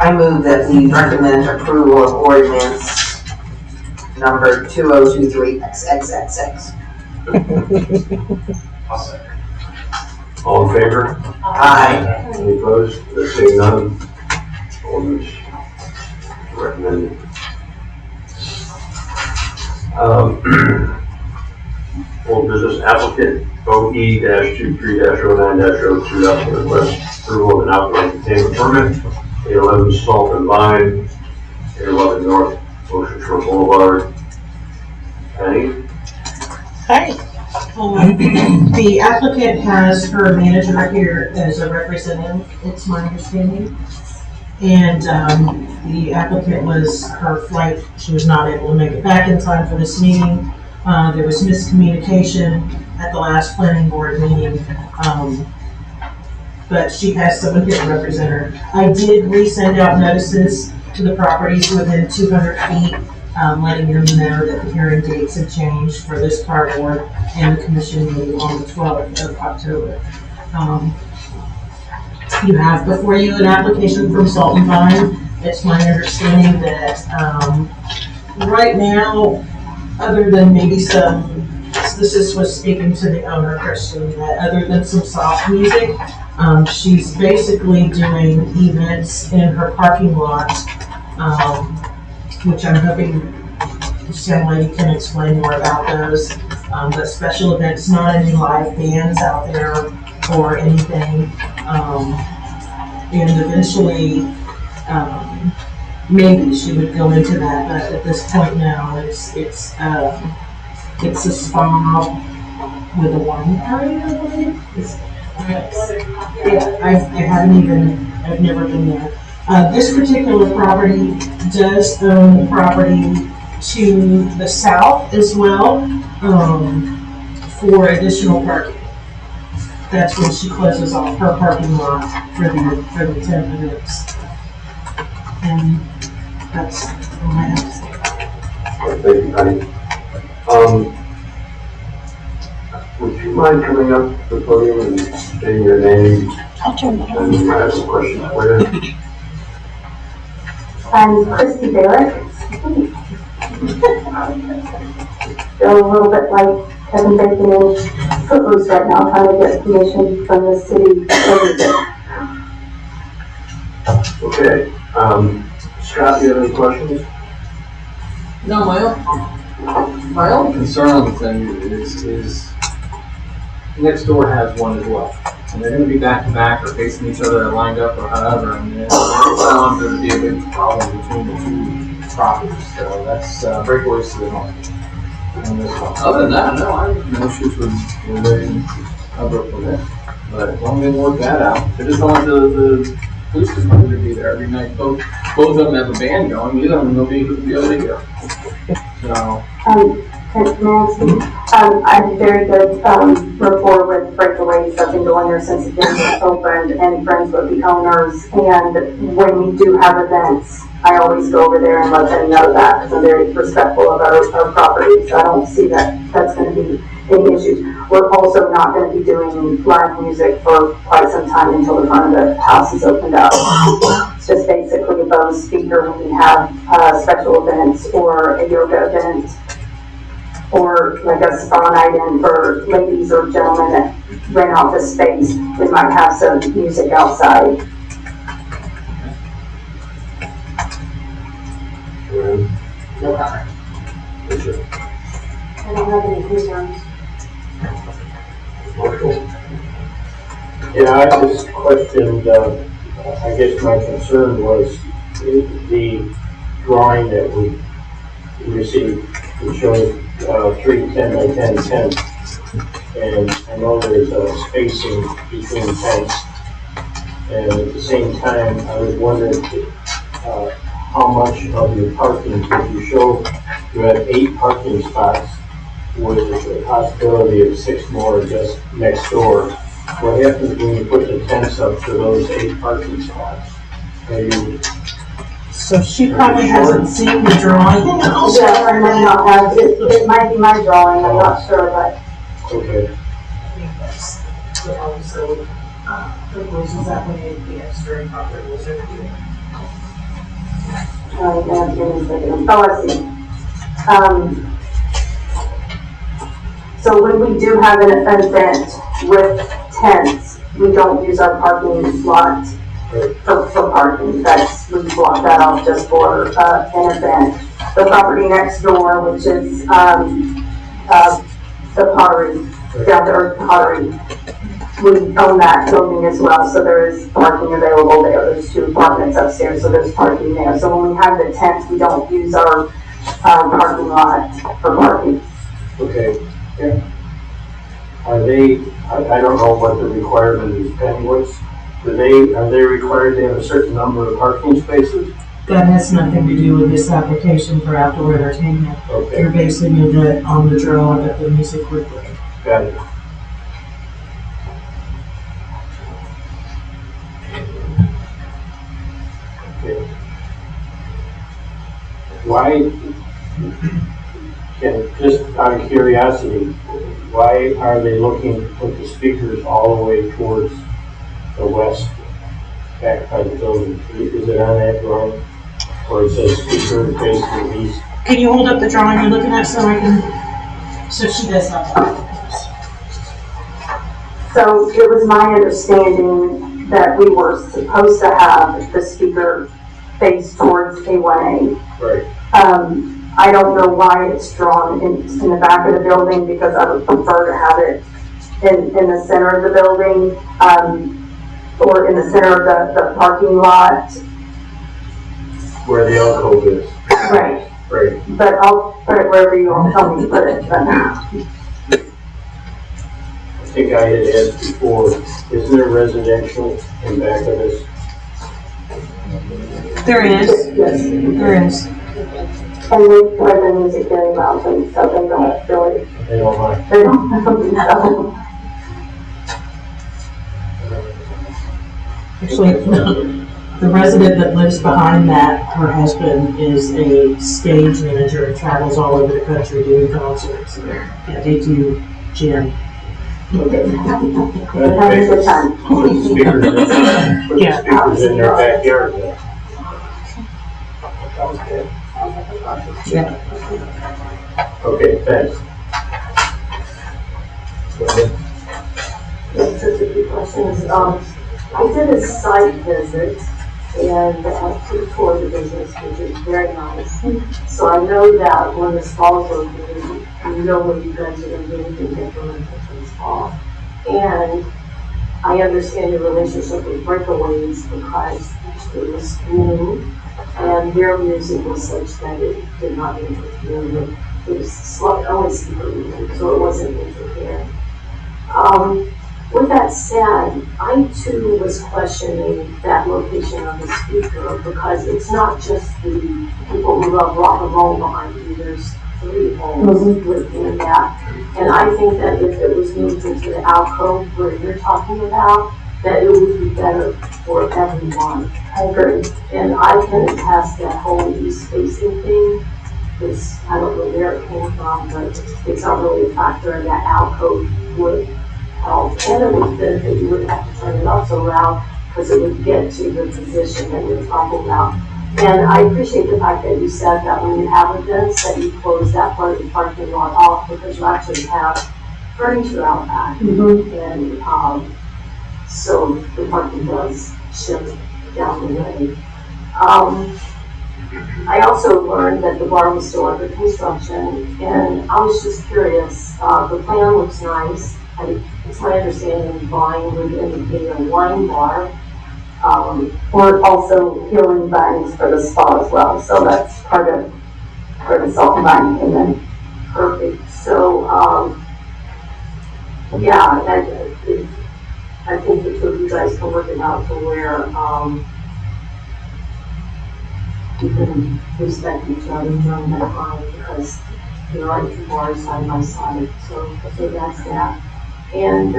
I move that we recommend approval of ordinance number 2023XXXX. All in favor? Aye. Any opposed? There seeing none, ordinance recommended. Old business applicant OE-23-09-02 request approval of an outdoor entertainment permit, 811 Salt and Vine, 811 North Ocean Shore Boulevard. Penny? Hi. The applicant has her manager here as a representative, it's my understanding. And the applicant her flight, she was not able to make it back in time for this meeting. There was miscommunication at the last planning board meeting. But she has someone here to represent her. I did resend out notices to the properties within 200 feet, letting them know that the hearing dates have changed for this prior board and the commission meeting on the 12th of October. You have before you an application from Salt and Vine. It's my understanding that right now, other than maybe was speaking to the owner, Kristen, that other than some soft music, she's basically doing events in her parking lot, which I'm hoping this young lady can explain more about those. But special events, not any live bands out there or anything. And eventually, maybe she would go into that, but at this point now, it's a spa with a wine area, I believe. I've never been there. This particular property does own property to the south as well, for additional parking. That's when she closes off her parking lot for the tent events. And that's all I have to say. Thank you, Penny. Would you mind coming up to the podium and stating your name? I'll turn that on. And I have some questions for you. I'm Christy Barrett. Feel a little bit like Kevin Bacon in Footloose right now, trying to get permission from the city. Okay, Scott, do you have any questions? No, my only concern on the thing is next door has one as well. And they're gonna be back to back or facing each other or lined up or however, and it's bound to be a big problem between the two properties, so that's breakaways to the north. And this one. Other than that, no, I have no issues with letting cover from it. But as long as they work that out, they just don't want the police department to be there every night. Both of them have a band going, either of them will be able to go. So. I have very good rapport with Breakaways. I've been going there since the business opened and friends with the owners. And when we do have events, I always go over there and let them know that because I'm very respectful of our property. So I don't see that that's going to be any issues. We're also not going to be doing live music for quite some time until the front of the house is opened up. It's just basically a Bose speaker when we have special events or a yoga event, or like a spa night in for ladies or gentlemen that rent out the space. We might have some music outside. No comment. I don't have any concerns. Yeah, I just questioned, I guess my concern was the drawing that we received, which shows 3 10 by 10 tents. And I know there's a spacing between tents. And at the same time, I was wondering how much of your parking, if you show you have 8 parking spots with the possibility of 6 more just next door. What happens when you put the tents up for those 8 parking spots? Are you? So she probably hasn't seen the drawing. Yeah, I might not have, it might be my drawing, I'm not sure, but. Okay. Also, the rules is that when the extra property was everything. Oh, I see. So when we do have an event with tents, we don't use our parking lot for parking. We block that off just for an event. The property next door, which is the pottery, down to earth pottery, we own that building as well, so there is parking available there. There's 2 apartments upstairs, so there's parking there. So when we have the tents, we don't use our parking lot for parking. Okay. Yeah. Are they, I don't know what the requirement is anyways. Are they required to have a certain number of parking spaces? That has nothing to do with this application for outdoor entertainment. Okay. You're basing it on the drawing that the music would play. Got it. Okay. Why, just out of curiosity, why are they looking to put the speakers all the way towards the west back by the building? Is it on that drawing? Or it says speaker facing east? Can you hold up the drawing you're looking at so I can, so she does not. So it was my understanding that we were supposed to have the speaker face towards A1A. Right. I don't know why it's drawn in the back of the building because I would prefer to have it in the center of the building, or in the center of the parking lot. Where the alcove is. Right. Right. But I'll put it wherever you want to tell me to put it. But I think I had asked before, isn't there residential in back of this? There is. Yes. There is. And they play the music very loud, and so they don't really. They don't mind. They don't know. Actually, The resident that lives behind that, her husband is a stage manager and travels all over the country doing concerts. Yeah, they do gym. Put speakers in their backyard. Yeah. Okay, thanks. Just a few questions. I did a site visit and toured the business, which is very nice. So I know that when this fall's open, you know what you guys are going to do to implement this fall. And I understand your relationship with Breakaways because it was new and their music was such that it did not interfere with, it was only speaker music, so it wasn't interfering. With that said, I too was questioning that location of the speaker because it's not just the people who love rock and roll behind you, there's 3 homes within that. And I think that if it was moved into the alcove where you're talking about, that it would be better for everyone. I agree. And I can attest that whole east facing thing, is, I don't know where it came from, but it's not really a factor, and that alcove would help. And it would benefit, you wouldn't have to turn it up so loud because it would get to the position that we're talking about. And I appreciate the fact that you said that when you have events that you close that part of the parking lot off because you actually have furniture out back. And so the parking does shift down the way. I also learned that the bar was still under construction, and I was just curious. The plan looks nice. It's my understanding buying would indicate a wine bar. Or also healing bags for the spa as well. So that's part of the self-buying payment. Perfect. So, yeah, I think the two of you guys can work it out to where you can respect each other during that time because there are 2 bars side by side. So that's that. And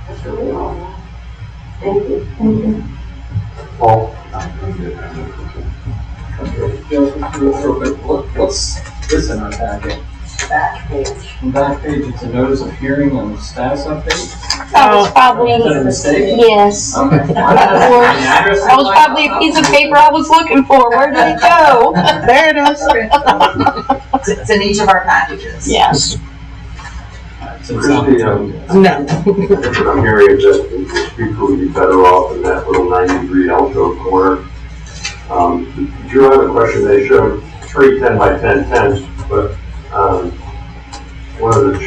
that's really all. Thank you. Thank you. Paul? Okay, real quick, what's this in our packet? Back page. Back page, it's a notice of hearing and status update? That was probably, Is that a mistake? yes. Okay. That was probably a piece of paper I was looking for. Where did it go? There it is. It's in each of our packages. Yes. Christie, No. what I'm hearing is that the speaker would be better off in that little 90-degree alcove corner. Did you have a question? They showed 3 10x10 tents, but one of the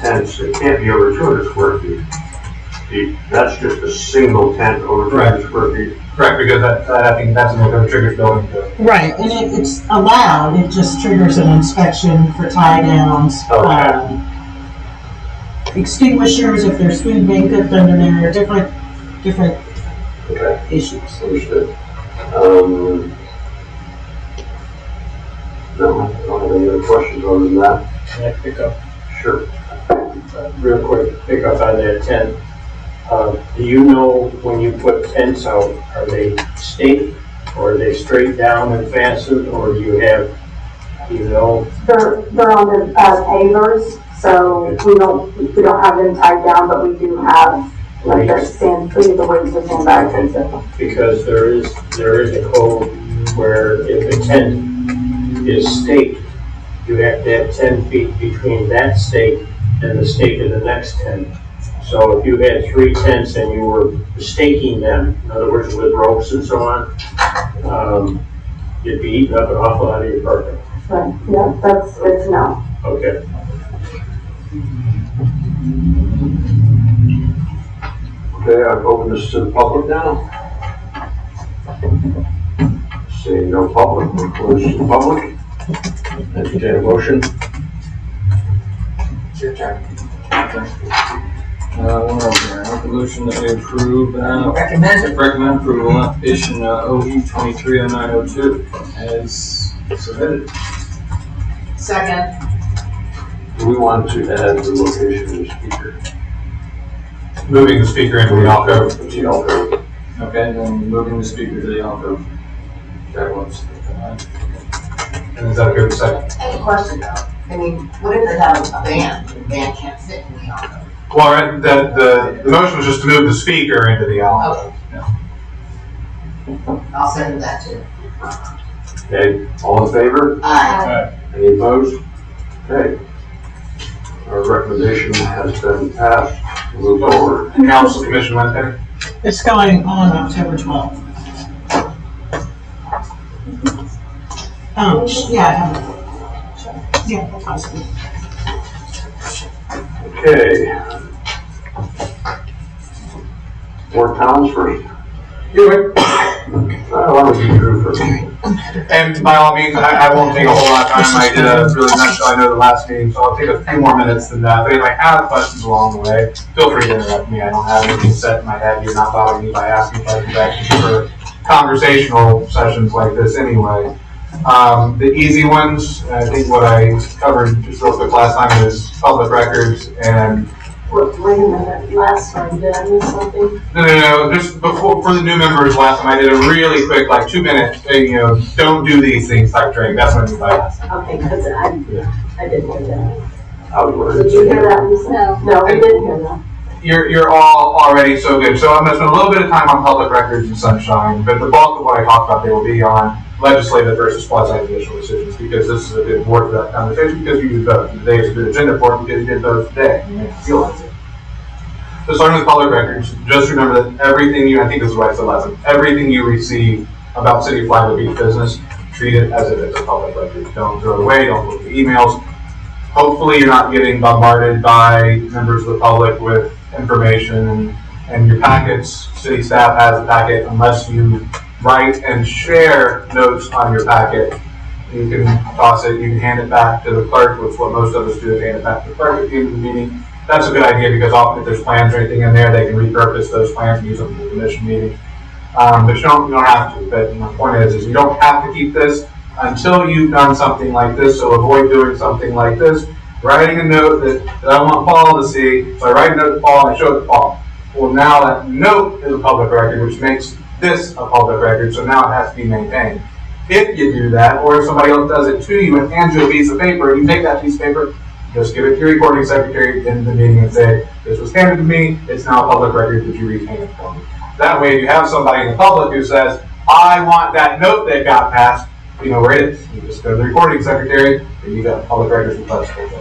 tents, it can't be over 200 square feet. That's just a single tent over 200 square feet. Correct, because I think that's what the triggers building to. Right, and it's allowed, it just triggers an inspection for tie downs. Okay. Extinguishers, if there's food being cooked under there, different Okay. issues. Understood. No, I don't have any other questions other than that. Can I pick up? Sure. Real quick, pick up on that tent. Do you know when you put tents out, are they staked or are they straight down and fastened, or do you have, They're on the pavers, so we don't have them tied down, but we do have like the sand, we use the weights for sandbags and stuff. because there is a code where if a tent is staked, you have to have 10 feet between that stake and the stake of the next tent. So if you had 3 tents and you were staking them, in other words, with ropes and so on, you'd be eating up an awful lot of your parking. Right, yeah, that's good to know. Okay. Okay, I've opened this to the public now. Seeing no public, we'll close to the public. Entertain a motion. It's your turn. One over here, I make a motion that we approve, recommend approval on application OE 230902 as submitted. Second. Do we want to add the location of the speaker? Moving the speaker into the alcove. Okay, then moving the speaker to the alcove. Okay, And is that okay with the second? I have a question though. I mean, what if they have a band? The band can't fit in the alcove. Well, right, the motion was just to move the speaker into the alcove. I'll send that too. Okay, all in favor? Aye. Any opposed? Okay. Our recommendation has been passed. Move forward. Council Commission Wednesday. It's going on October 12th. Yeah, possibly. Okay. More towns first. You Why don't you do first? And by all means, I won't take a whole lot of time. I did a really nutshell, I know the last meeting, so I'll take a few more minutes than that. But if I have questions along the way, feel free to interrupt me. I don't have anything set in my head. You're not bothering me by asking questions for conversational sessions like this anyway. The easy ones, I think what I covered just real quick last time is public records and Wait a minute, last time, did I miss something? No, just before, for the new members last time, I did a really quick, like 2 minute, don't do these things type training. That's what I mean by last time. Okay, because I didn't hear that. I was worried. Did you hear that, Lisa? No, I didn't hear that. You're all already so good. So I'm gonna spend a little bit of time on public records and sunshine, but the bulk of what I talked about, they will be on legislative versus quasi-judicial decisions, because this is a good board for that conversation, because you did both. Today is a good agenda for it, because you did both today. You make feel like it. So starting with public records, just remember that everything I think this is what I said last time, everything you receive about City of Flagler Beach business, treat it as if it's a public record. Don't throw it away, don't look at the emails. Hopefully you're not getting bombarded by members of the public with information and your packets. City staff has a packet unless you write and share notes on your packet. You can toss it, you can hand it back to the clerk, which what most of us do is hand it back to the clerk at the end of the meeting. That's a good idea, because often if there's plans or anything in there, they can repurpose those plans and use them for the commission meeting. But you don't have to. But my point is you don't have to keep this until you've done something like this. So avoid doing something like this. Writing a note that I want Paul to see, so I write a note to Paul and I show it to Paul. Well, now that note is a public record, which makes this a public record, so now it has to be maintained. If you do that, or if somebody else does it to you and hands you a piece of paper, and you take that piece of paper, just give it to your recording secretary at the end of the meeting and say, this was handed to me, it's now a public record, could you retain it for me? That way, if you have somebody in the public who says, I want that note that got passed, you know where it is. You just go to the recording secretary, and you got public records request for it.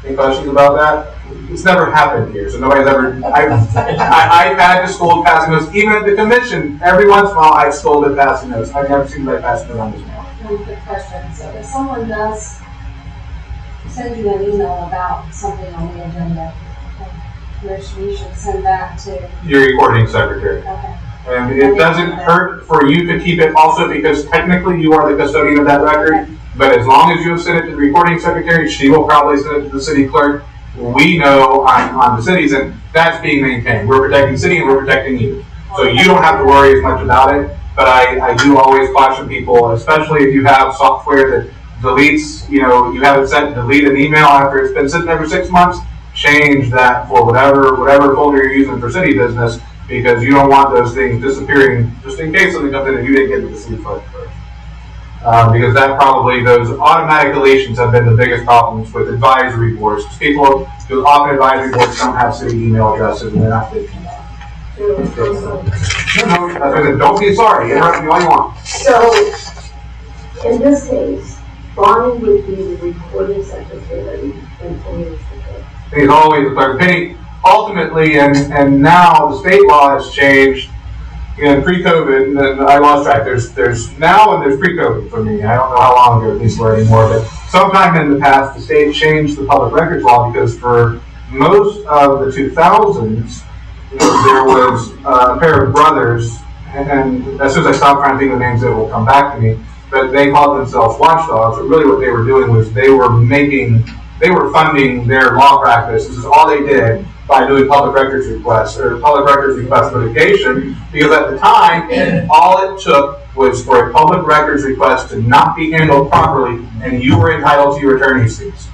Any questions about that? It's never happened here, so nobody's ever, I've had to scold passing notes, even at the commission, every once in a while I've scolded passing notes. I've never seen anybody pass notes on this one. One quick question, so if someone does send you an email about something on the agenda, you should send that to. Your recording secretary. Okay. And it doesn't hurt for you to keep it also, because technically you are the custodian of that record, but as long as you have sent it to the recording secretary, she will probably send it to the city clerk. We know on the cities, and that's being maintained. We're protecting the city and we're protecting you. So you don't have to worry as much about it, but I do always caution people, especially if you have software that deletes, you haven't sent delete an email after it's been sitting there for 6 months, change that for whatever folder you're using for city business, because you don't want those things disappearing just in case something comes in and you didn't get to the city clerk first. Because those automatic deletions have been the biggest problems with advisory boards. People who often advisory boards don't have city email addresses and they're not thinking about it. Don't be sorry, interrupt me all you want. So, in this case, Bonnie would be the recording secretary and Penny is the clerk. He's always the clerk. Penny, ultimately, and now the state law has changed. Pre-COVID, and I lost track. There's now and there's pre-COVID for me. I don't know how long ago these were anymore, but sometime in the past, the state changed the public records law, because for most of the 2000s, there was a pair of brothers, and as soon as I stop trying to think of the names, it will come back to me, but they called themselves watchdogs. But really what they were doing was they were funding their law practice. This is all they did by doing public records requests or public records request litigation, because at the time, all it took was for a public records request to not be handled properly, and you were entitled to your attorney's fees.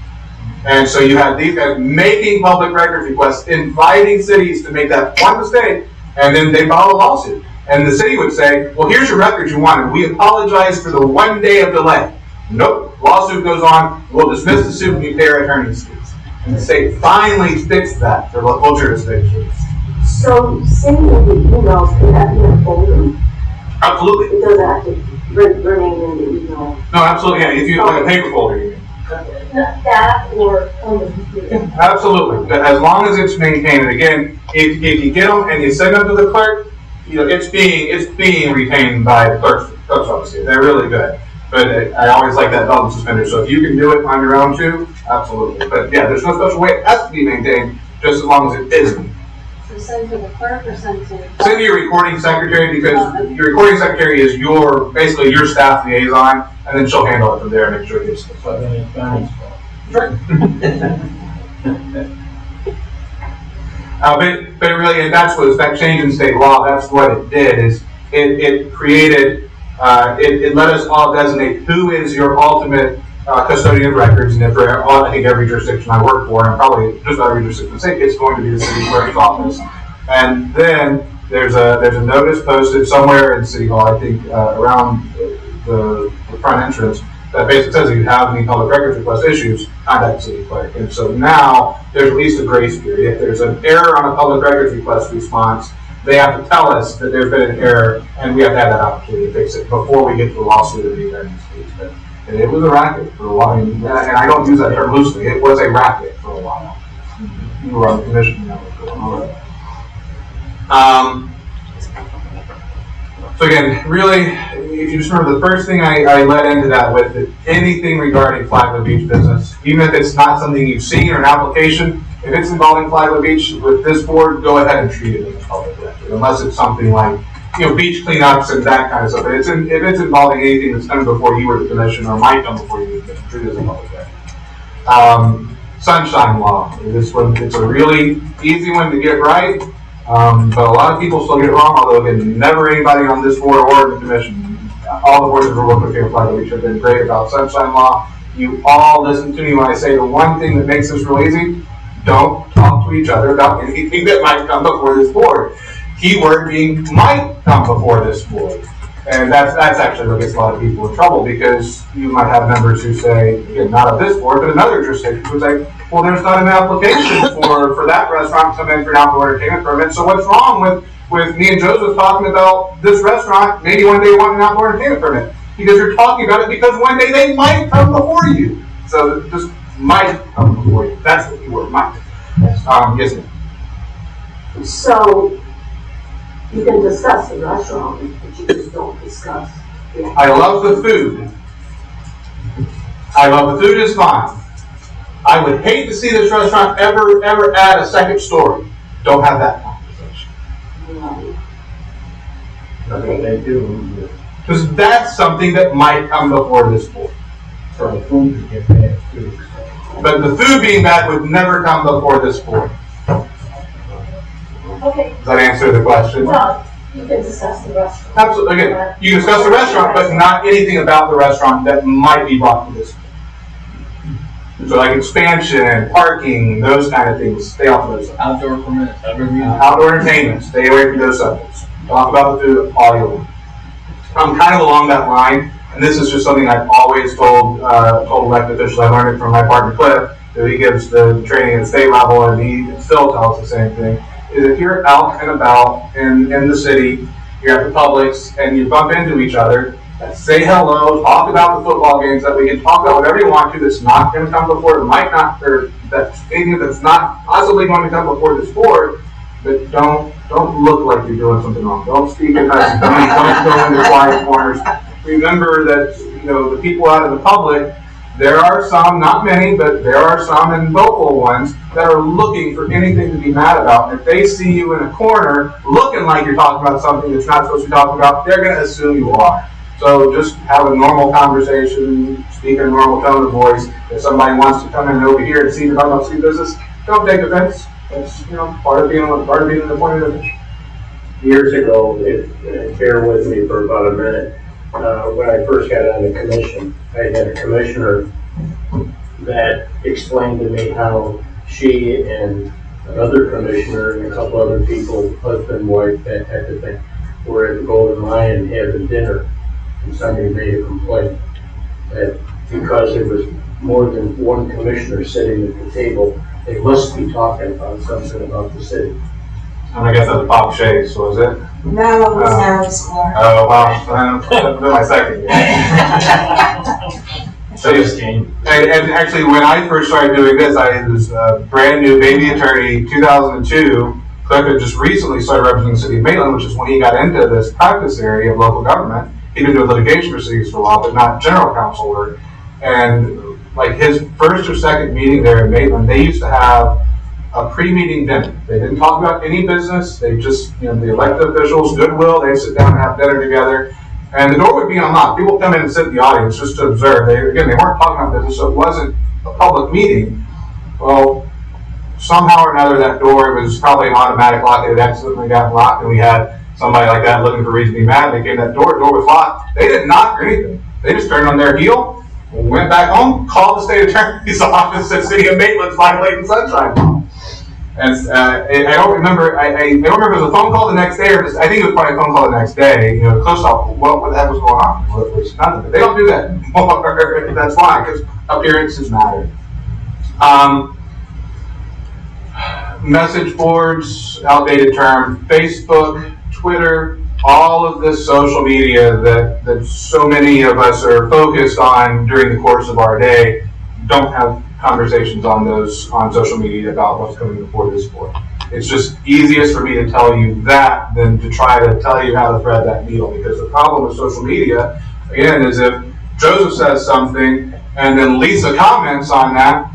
And so you have these guys making public records requests, inviting cities to make that one mistake, and then they file a lawsuit. And the city would say, well, here's your records you wanted. We apologize for the 1 day of delay. Nope, lawsuit goes on, we'll dismiss the suit and you pay our attorney's fees. And the state finally fixed that for local jurisdictions. So sending the emails, can that be in a folder? Absolutely. It doesn't have to remain in the email. No, absolutely, yeah, if you like a paper folder, you mean. That or on the computer. Absolutely, but as long as it's maintained, and again, if you get them and you send them to the clerk, you know, it's being retained by the clerk's office here. They're really good. But I always like that belt and suspender. So if you can do it on your own too, absolutely. But yeah, there's no special way it has to be maintained, just as long as it isn't. So send to the clerk or send to? Send to your recording secretary, because your recording secretary is basically your staff liaison, and then she'll handle it from there and make sure it gets. But really, and that's what that change in state law. That's what it did. Is it created. It let us all designate who is your ultimate custodian of records, and for I think every jurisdiction I work for, and probably just about every jurisdiction in the state, it's going to be the city clerk's office. And then there's a notice posted somewhere in City Hall, I think around the front entrance, that basically says if you have any public records request issues, contact the city clerk. And so now there's at least a grace period. If there's an error on a public records request response, they have to tell us that there's been an error, and we have to have that opportunity to fix it before we get to the lawsuit of the attorney's fees. And it was a racket for a while, and I don't use that term loosely. It was a racket for a while. You were on the commission, you know what's going on. So again, really, if you just remember, the first thing I led into that with is anything regarding Flagler Beach business, even if it's not something you've seen or an application, if it's involving Flagler Beach with this board, go ahead and treat it as a public record, unless it's something like, you know, beach cleanups and that kind of stuff. But if it's involving anything that's come before you were the commission or might come before you, treat it as a public record. Sunshine law. This one, it's a really easy one to get right, but a lot of people still get it wrong. Although again, never anybody on this board or the commission, all the boards that have worked with here at Flagler Beach have been great about sunshine law. You all listen to me when I say the one thing that makes this real easy. Don't talk to each other about anything that might come before this board. Keyword being might come before this board. And that's actually what gets a lot of people in trouble, because you might have members who say, again, not of this board, but another jurisdiction who say, well, there's not an application for that restaurant to come in for an outdoor entertainment permit. So what's wrong with me and Joseph talking about this restaurant, maybe one day you want an outdoor entertainment permit? Because you're talking about it because one day they might come before you. So just might come before you. That's the keyword, might. Yes, ma'am. So you can discuss the restaurant, but you just don't discuss. I love the food. The food is fine. I would hate to see this restaurant ever add a second story. Don't have that conversation. Okay, they do. Because that's something that might come before this board. So the food could get bad too. But the food being bad would never come before this board. Okay. Does that answer the question? Well, you can discuss the restaurant. Absolutely. Again, you can discuss the restaurant, but not anything about the restaurant that might be brought to this board. So like expansion, parking, those kind of things, stay off of those. Outdoor permits, outdoor entertainment, stay away from those subjects. Talk about the food all you want. I'm kind of along that line, and this is just something I've always told elected officials. I learned it from my partner Cliff, who he gives the training at the state level, and he still tells the same thing. Is if you're out and about in the city, you're at the Publix, and you bump into each other, say hello, talk about the football games, that we can talk about whatever you want to that's not going to come before, it might not, or that's anything that's not possibly going to come before this board, but don't look like you're doing something wrong. Don't speak in hushed tones, don't go into quiet corners. Remember that, you know, the people out in the public, there are some, not many, but there are some, and vocal ones, that are looking for anything to be mad about. If they see you in a corner looking like you're talking about something that's not supposed to be talking about, they're going to assume you are. So just have a normal conversation, speak in a normal tone of voice. If somebody wants to come in over here and see you talking about city business, don't take offense. That's, you know, part of being an appointed official. Years ago, bear with me for about a minute, when I first got on the commission, I had a commissioner that explained to me how she and another commissioner and a couple other people, husband, wife, that type of thing, were at the Golden Lion having dinner, and somebody made a complaint that because there was more than one commissioner sitting at the table, they must be talking about something about the city. And I guess that's Bob Shays, was it? No, it was Harris Clark. Oh, wow, that's my second. So just came. And actually, when I first started doing this, I was a brand new baby attorney, 2002. Cliff had just recently started representing the city of Maitland, which is when he got into this practice area of local government. He'd been doing litigation proceedings for a while, but not general counsel work. And like his first or second meeting there in Maitland, they used to have a pre-meeting dinner. They didn't talk about any business. They just, the elected officials, goodwill, they'd sit down and have dinner together. And the door would be unlocked. People would come in and sit in the audience just to observe. They weren't talking about business, so it wasn't a public meeting. Well, somehow or another, that door, it was probably an automatic lock. It accidentally got locked, and we had somebody like that looking for a reason to be mad. They came to that door was locked. They didn't knock or anything. They just turned on their heel, went back home, called the state attorney's office at City of Maitland's violating sunshine law. And I don't remember. I don't remember if it was a phone call the next day or just, I think it was probably a phone call the next day. Close up. What the heck was going on? Well, it was nothing. They don't do that anymore. That's fine because appearances matter. Message boards, outdated term. Facebook, Twitter, all of this social media that so many of us are focused on during the course of our day don't have conversations on social media about what's coming before this board. It's just easiest for me to tell you that than to try to tell you how to thread that needle, because the problem with social media, again, is if Joseph says something and then Lisa comments on that,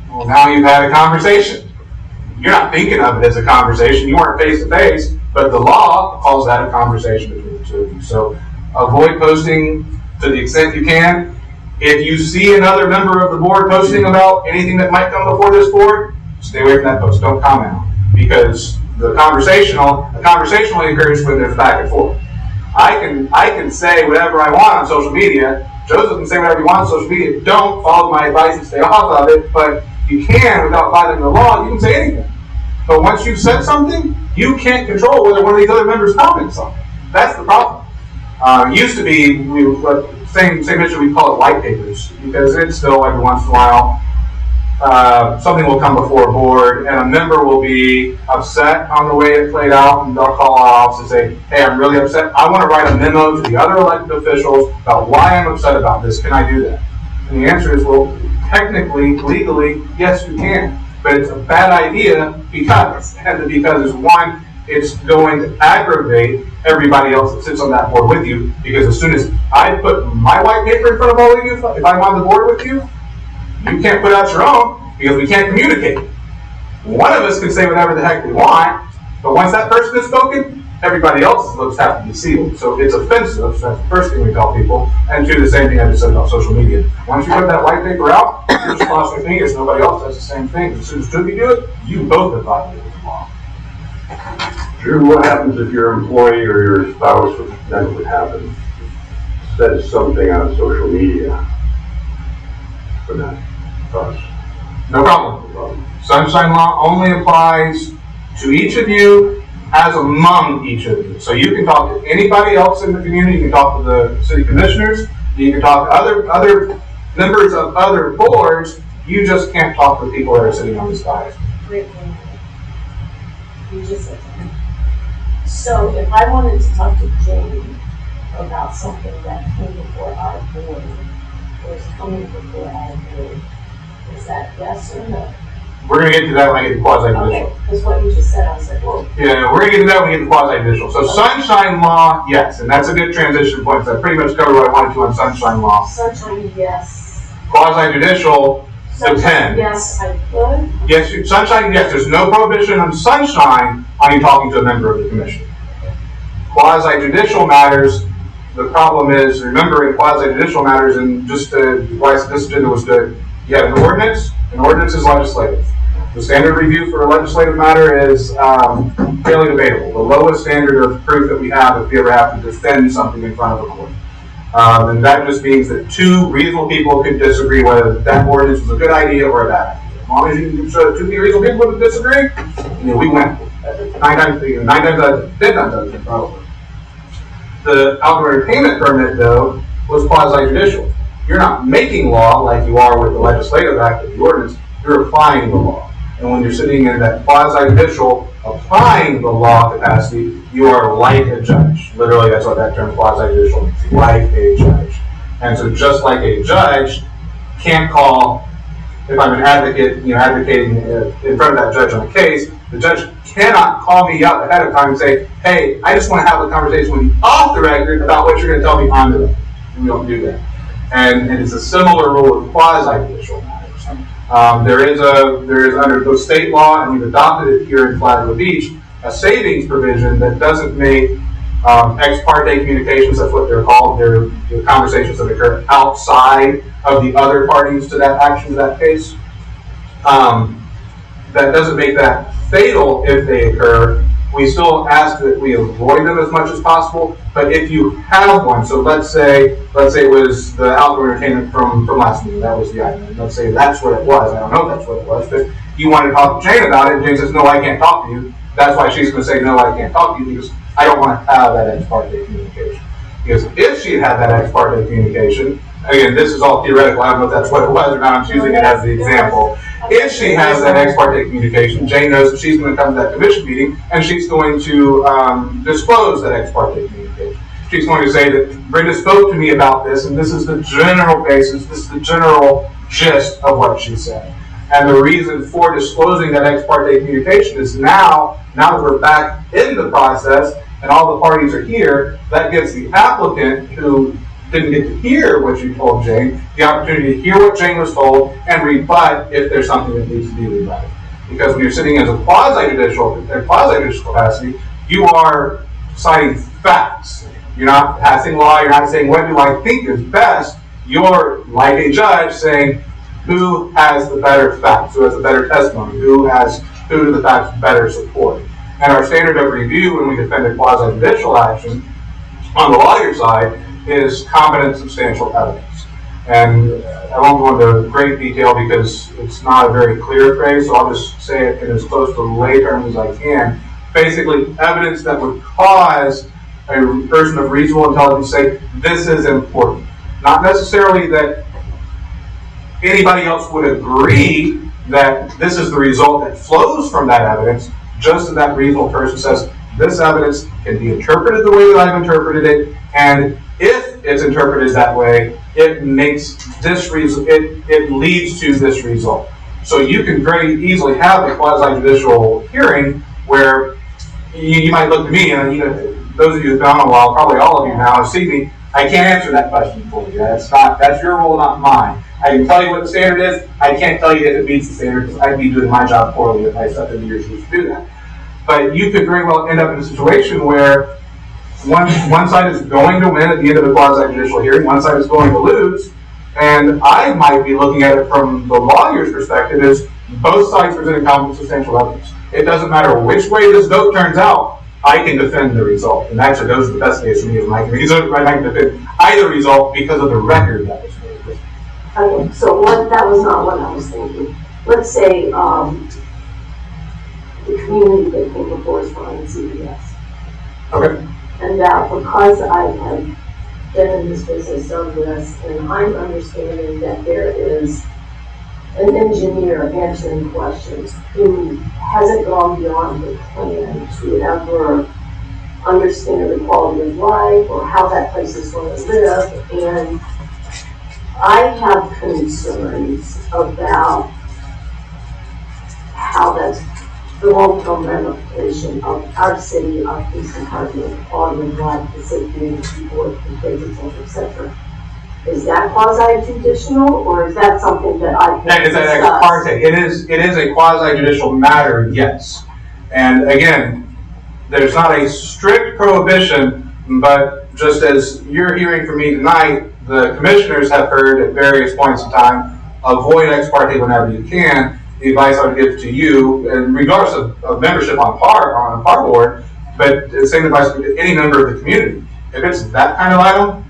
well, now you've had a conversation. You're not thinking of it as a conversation. You weren't face to face, but the law calls that a conversation between the two of you. So avoid posting to the extent you can. If you see another member of the board posting about anything that might come before this board, stay away from that post. Don't comment on it, because the conversationally occurs when there's back and forth. I can say whatever I want on social media. Joseph can say whatever he wants on social media. Don't follow my advice and stay off of it, but you can, without violating the law, you can say anything. But once you've said something, you can't control whether one of these other members comments on it. That's the problem. Used to be, same issue, we call it white papers, because it's still every once in a while, something will come before a board and a member will be upset on the way it played out, and they'll call our office and say, hey, I'm really upset. I want to write a memo to the other elected officials about why I'm upset about this. Can I do that? And the answer is, well, technically, legally, yes, you can. But it's a bad idea because is one, it's going to aggravate everybody else that sits on that board with you, because as soon as I put my white paper in front of all of you, if I'm on the board with you, you can't put out your own because we can't communicate. One of us can say whatever the heck we want, but once that person has spoken, everybody else's lips have to be sealed. So it's offensive, so that's the first thing we tell people. And two, the same thing I just said about social media. Once you put that white paper out, you're just crossing your fingers, nobody else does the same thing. As soon as two of you do it, you both have violated the law. Drew, what happens if your employee or your spouse, that would happen, says something on social media for that us? No problem. Sunshine law only applies to each of you as among each of you. So you can talk to anybody else in the community, you can talk to the city commissioners, you can talk to other members of other boards, you just can't talk to the people that are sitting on this dais. Wait. You just said something. So if I wanted to talk to Jamie about something that came before our board, or is coming before our board, is that yes or no? We're going to get to that when I get to quasi-judicial. Okay, because what you just said, I said, well. Yeah, we're going to get to that when we get to quasi-judicial. So sunshine law, yes, and that's a good transition point. So I pretty much covered what I wanted to on sunshine law. Sunshine, yes. Quasi-judicial, depends. Yes, I could. Yes, sunshine, yes, there's no prohibition on sunshine on you talking to a member of the commission. Quasi-judicial matters, the problem is, remember in quasi-judicial matters, and just why this agenda was good, you have an ordinance is legislative. The standard review for a legislative matter is fairly debatable. The lowest standard of proof that we have if you ever have to defend something in front of a court. And that just means that two reasonable people could disagree whether that ordinance was a good idea or a bad idea. As long as you can show two reasonable people would disagree, we win. 9 times out of 10 times probably. The outdoor entertainment permit, though, was quasi-judicial. You're not making law like you are with the legislative act of the ordinance, you're applying the law. And when you're sitting in that quasi-judicial, applying the law capacity, you are like a judge. Literally, that's what that term quasi-judicial means, like a judge. And so just like a judge can't call, if I'm an advocate, advocating in front of that judge on a case, the judge cannot call me up ahead of time and say, hey, I just want to have a conversation with you off the record about what you're going to tell me on the record. And we don't do that. And it's a similar rule with quasi-judicial matters. There is under the state law, and we've adopted it here in Flagler Beach, a savings provision that doesn't make ex parte communications, that's what they're called. They're conversations that occur outside of the other parties to that action, to that case. That doesn't make that fatal if they occur. We still ask that we avoid them as much as possible, but if you have one, so let's say it was the outdoor entertainment from last meeting, that was the item. Let's say that's what it was. I don't know if that's what it was, but you wanted to talk to Jane about it, and Jane says, no, I can't talk to you. That's why she's going to say, no, I can't talk to you, because I don't want to have that ex parte communication. Because if she had that ex parte communication, again, this is all theoretical, I don't know if that's what it was or not, I'm choosing it as the example. If she has that ex parte communication, Jane knows that she's going to come to that commission meeting and she's going to disclose that ex parte communication. She's going to say that Brenda spoke to me about this, and this is the general basis, this is the general gist of what she said. And the reason for disclosing that ex parte communication is now that we're back in the process and all the parties are here, that gives the applicant who didn't get to hear what you told Jane the opportunity to hear what Jane was told and rebut if there's something that needs to be rebutted. Because when you're sitting as a quasi-judicial capacity, you are citing facts. You're not passing law, you're not saying what do I think is best. You're like a judge saying who has the better facts, who has the better testimony, who do the facts better support. And our standard of review when we defend a quasi-judicial action on the lawyer side is competent substantial evidence. And I won't go into great detail because it's not a very clear phrase, so I'll just say it in as close to lay terms as I can. Basically, evidence that would cause a person of reasonable intelligence to say, this is important. Not necessarily that anybody else would agree that this is the result that flows from that evidence, just that reasonable person says, this evidence can be interpreted the way that I've interpreted it, and if it's interpreted that way, it makes this it leads to this result. So you can very easily have a quasi-judicial hearing where you might look to me, and those of you who've been on a while, probably all of you now, see me, I can't answer that question for you. That's your role, not mine. I can tell you what the standard is. I can't tell you if it meets the standard because I'd be doing my job poorly if I stepped into your shoes to do that. But you could very well end up in a situation where one side is going to win at the end of the quasi-judicial hearing, one side is going to lose, and I might be looking at it from the lawyer's perspective as both sides presenting competent substantial evidence. It doesn't matter which way this vote turns out, I can defend the result. And actually, those are the best case for me, I can defend either result because of the record that was made. Okay, so that was not what I was thinking. Let's say the community that came before us on CBS. Okay. And that because I have been in this business of this, and I'm understanding that there is an engineer answering questions who hasn't gone beyond the plan to ever understand the quality of life or how that place is going to live. And I have concerns about how that's the long-term ramification of our city, our police department, quality of life, the safety of the people, the kids, et cetera. Is that quasi-judicial, or is that something that I can It's an ex parte. It is a quasi-judicial matter, yes. And again, there's not a strict prohibition, but just as you're hearing from me tonight, the commissioners have heard at various points in time, avoid ex parte whenever you can. The advice I would give to you, and regardless of membership on a par board, but the same advice to any member of the community. If it's that kind of item,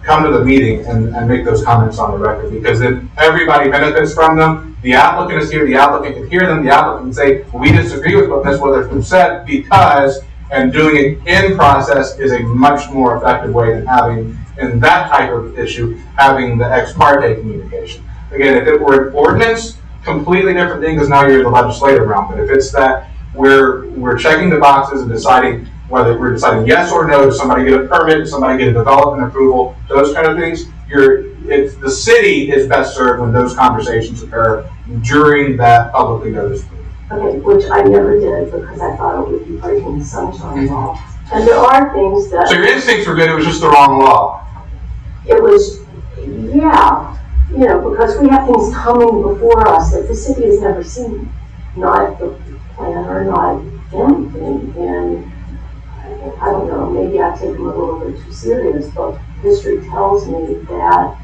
come to the meeting and make those comments on the record, because then everybody benefits from them. The applicant is here, the applicant can hear them, the applicant can say, we disagree with what Ms. Witherspoon said because, and doing it in process is a much more effective way than having, in that type of issue, having the ex parte communication. Again, if it were an ordinance, completely different thing, because now you're in the legislative realm. But if it's that we're checking the boxes and deciding whether we're deciding yes or no, does somebody get a permit, does somebody get a development approval, those kind of things, the city is best served when those conversations occur during that publicly noticed meeting. Okay, which I never did because I thought it would be breaking the sunshine law. And there are things that. So your instincts were good, it was just the wrong law. It was, yeah, because we have things coming before us that the city has never seen, not the planner, not anything, and I don't know, maybe I take them a little bit too serious, but history tells me that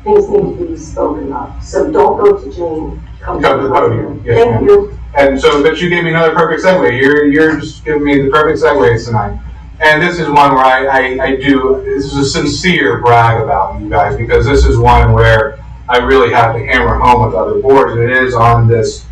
things need to be spoken of. So don't go to Jane. Come to the podium. Yes, Thank you. And so, but you gave me another perfect segue. You're just giving me the perfect segues tonight. And this is one where I do, this is a sincere brag about you guys, because this is one where I really have to hammer home with other boards, and it is on this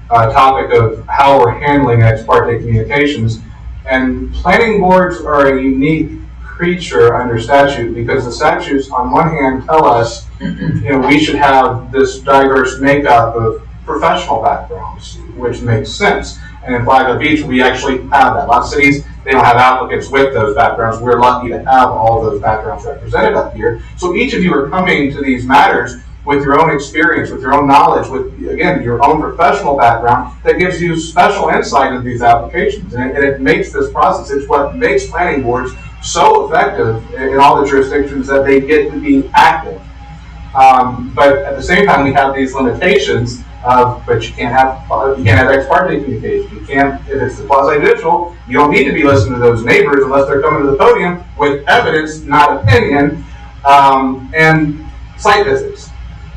topic of how we're handling ex parte communications. And planning boards are a unique creature under statute, because the statutes on one hand tell us, we should have this diverse makeup of professional backgrounds, which makes sense. And in Flagler Beach, we actually have that. A lot of cities, they don't have applicants with those backgrounds. We're lucky to have all those backgrounds represented up here. So each of you are coming to these matters with your own experience, with your own knowledge, with, again, your own professional background that gives you special insight into these applications. And it makes this process, it's what makes planning boards so effective in all the jurisdictions that they get to be active. But at the same time, we have these limitations of, but you can't have ex parte communication. You can't, if it's quasi-judicial, you don't need to be listening to those neighbors unless they're coming to the podium with evidence, not opinion, and site visits.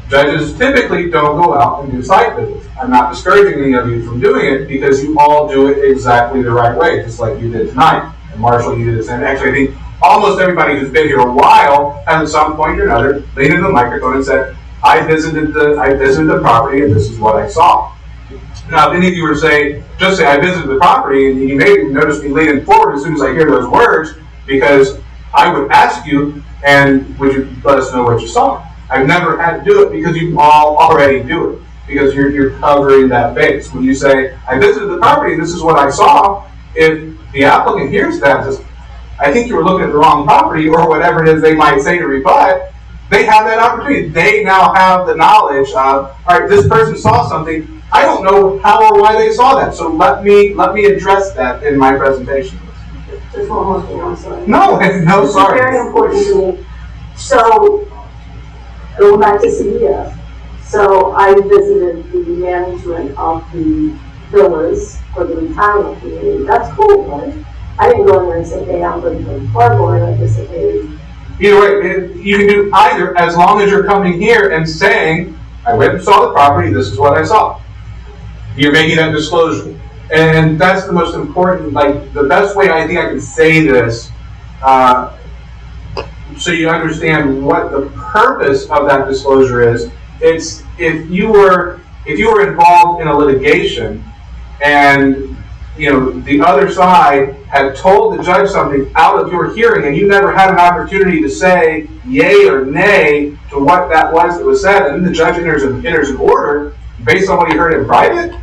Judges typically don't go out and do site visits. I'm not discouraging any of you from doing it, because you all do it exactly the right way, just like you did tonight. And Marshall, you did the same. Actually, I think almost everybody who's been here a while has at some point or another leaned into the microphone and said, I visited the property and this is what I saw. Now, if any of you were to say, just say I visited the property, and you may notice me leaning forward as soon as I hear those words, because I would ask you, and would you let us know what you saw? I've never had to do it, because you all already do it, because you're covering that base. When you say, I visited the property and this is what I saw, if the applicant hears that, says, I think you were looking at the wrong property, or whatever it is they might say to rebut, they have that opportunity. They now have the knowledge of, all right, this person saw something. I don't know how or why they saw that, so let me address that in my presentation. Just one more thing, I'm sorry. No, sorry. It's very important to me. So, going back to CDF, so I visited the management of the villas for the retirement community. That's cool, right? I didn't go in there and say, hey, I'm going to go to Farboard. I just said, hey. Either way, you can do either, as long as you're coming here and saying, I went and saw the property, this is what I saw. You're making that disclosure. And that's the most important, the best way I think I can say this, so you understand what the purpose of that disclosure is. It's if you were involved in a litigation and the other side had told the judge something out of your hearing, and you never had an opportunity to say yay or nay to what that was that was said, and then the judge enters an order based on what he heard in private,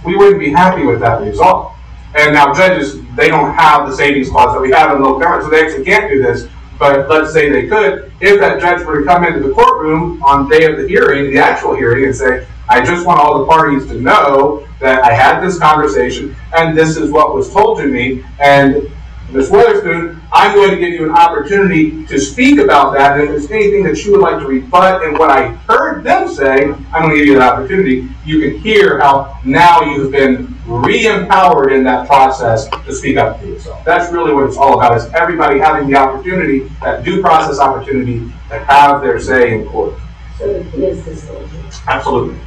we wouldn't be happy with that result. And now judges, they don't have the savings clause that we have in local government, so they actually can't do this. But let's say they could, if that judge were to come into the courtroom on the day of the hearing, the actual hearing, and say, I just want all the parties to know that I had this conversation, and this is what was told to me, and Ms. Witherspoon, I'm going to give you an opportunity to speak about that, and if there's anything that you would like to rebut in what I heard them say, I'm going to give you an opportunity. You can hear how now you've been re-empowered in that process to speak up for yourself. That's really what it's all about, is everybody having the opportunity, that due process opportunity, to have their say in court. So the key is disclosure. Absolutely.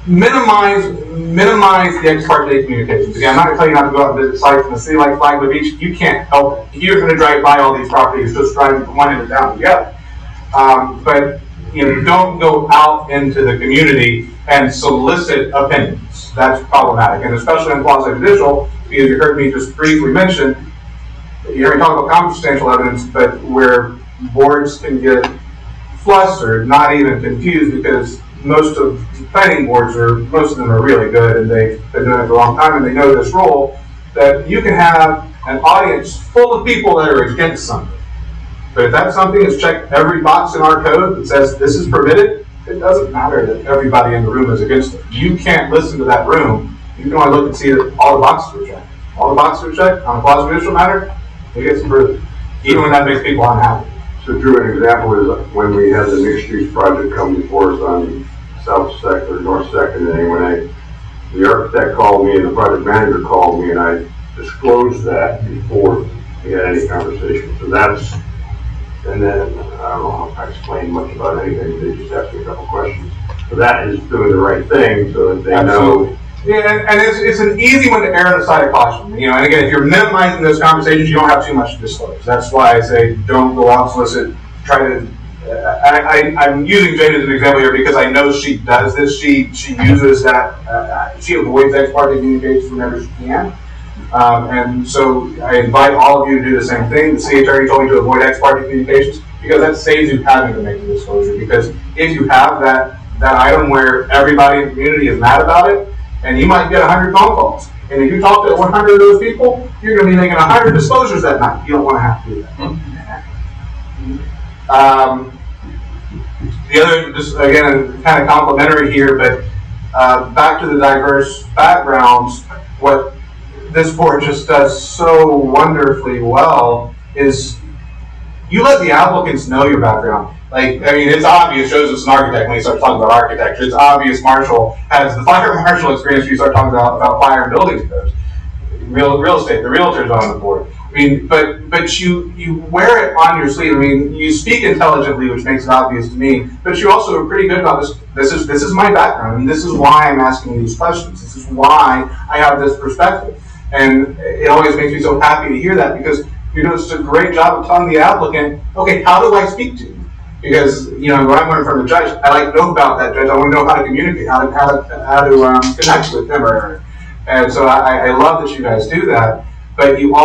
minimize the ex parte communications. Again, I'm not gonna tell you not to go out and visit sites in a city like Flagler Beach. You can't help it. You're gonna drive by all these properties, just driving from one end of town to the other. But don't go out into the community and solicit opinions. That's problematic, and especially in quasi-judicial, because you heard me just briefly mention, you heard me talk about circumstantial evidence, but where boards can get flustered, not even confused, because most of the planning boards most of them are really good, and they've been doing it for a long time, and they know this role, that you can have an audience full of people that are against something. But if that something is checked every box in our code that says this is permitted, it doesn't matter that everybody in the room is against it. You can't listen to that room. You can only look and see that all the boxes are checked. All the boxes are checked on a quasi-judicial matter, it gets approved, even when that makes people unhappy. So Drew, an example is when we had the mixed-use project come before us on South Second or North Second, and when the architect called me and the project manager called me, and I disclosed that before we had any conversation. So that's, and then, I don't know if I explained much about anything, they just asked me a couple questions. So that is doing the right thing, so that they know. Yeah, and it's an easy one to err on the side of caution. And again, if you're minimizing those conversations, you don't have too much to disclose. That's why I say don't go out and solicit. Try to. I'm using Jade as an example here because I know she does this. She uses that. She avoids ex parte communications whenever she can. And so I invite all of you to do the same thing. The city attorney told me to avoid ex parte communications because that saves you having to make the disclosure. Because if you have that item where everybody in the community is mad about it, and you might get 100 phone calls. And if you talk to 100 of those people, you're going to be making 100 disclosures that night. You don't want to have to do that. The other, just again, kind of complimentary here, but back to the diverse backgrounds, what this board just does so wonderfully well is you let the applicants know your background. It's obvious Joseph's an architect when you start talking about architecture. It's obvious Marshall has the fire marshal experience when you start talking about fire and building codes. Real estate, the realtor's on the board. But you wear it on your sleeve. You speak intelligently, which makes it obvious to me, but you also are pretty good about this. This is my background, and this is why I'm asking these questions. This is why I have this perspective. And it always makes me so happy to hear that because you're doing such a great job of telling the applicant, okay, how do I speak to you? Because, when I'm learning from the judge, I like to know about that judge. I want to know how to communicate, how to connect with them. And so I love that you guys do that. But you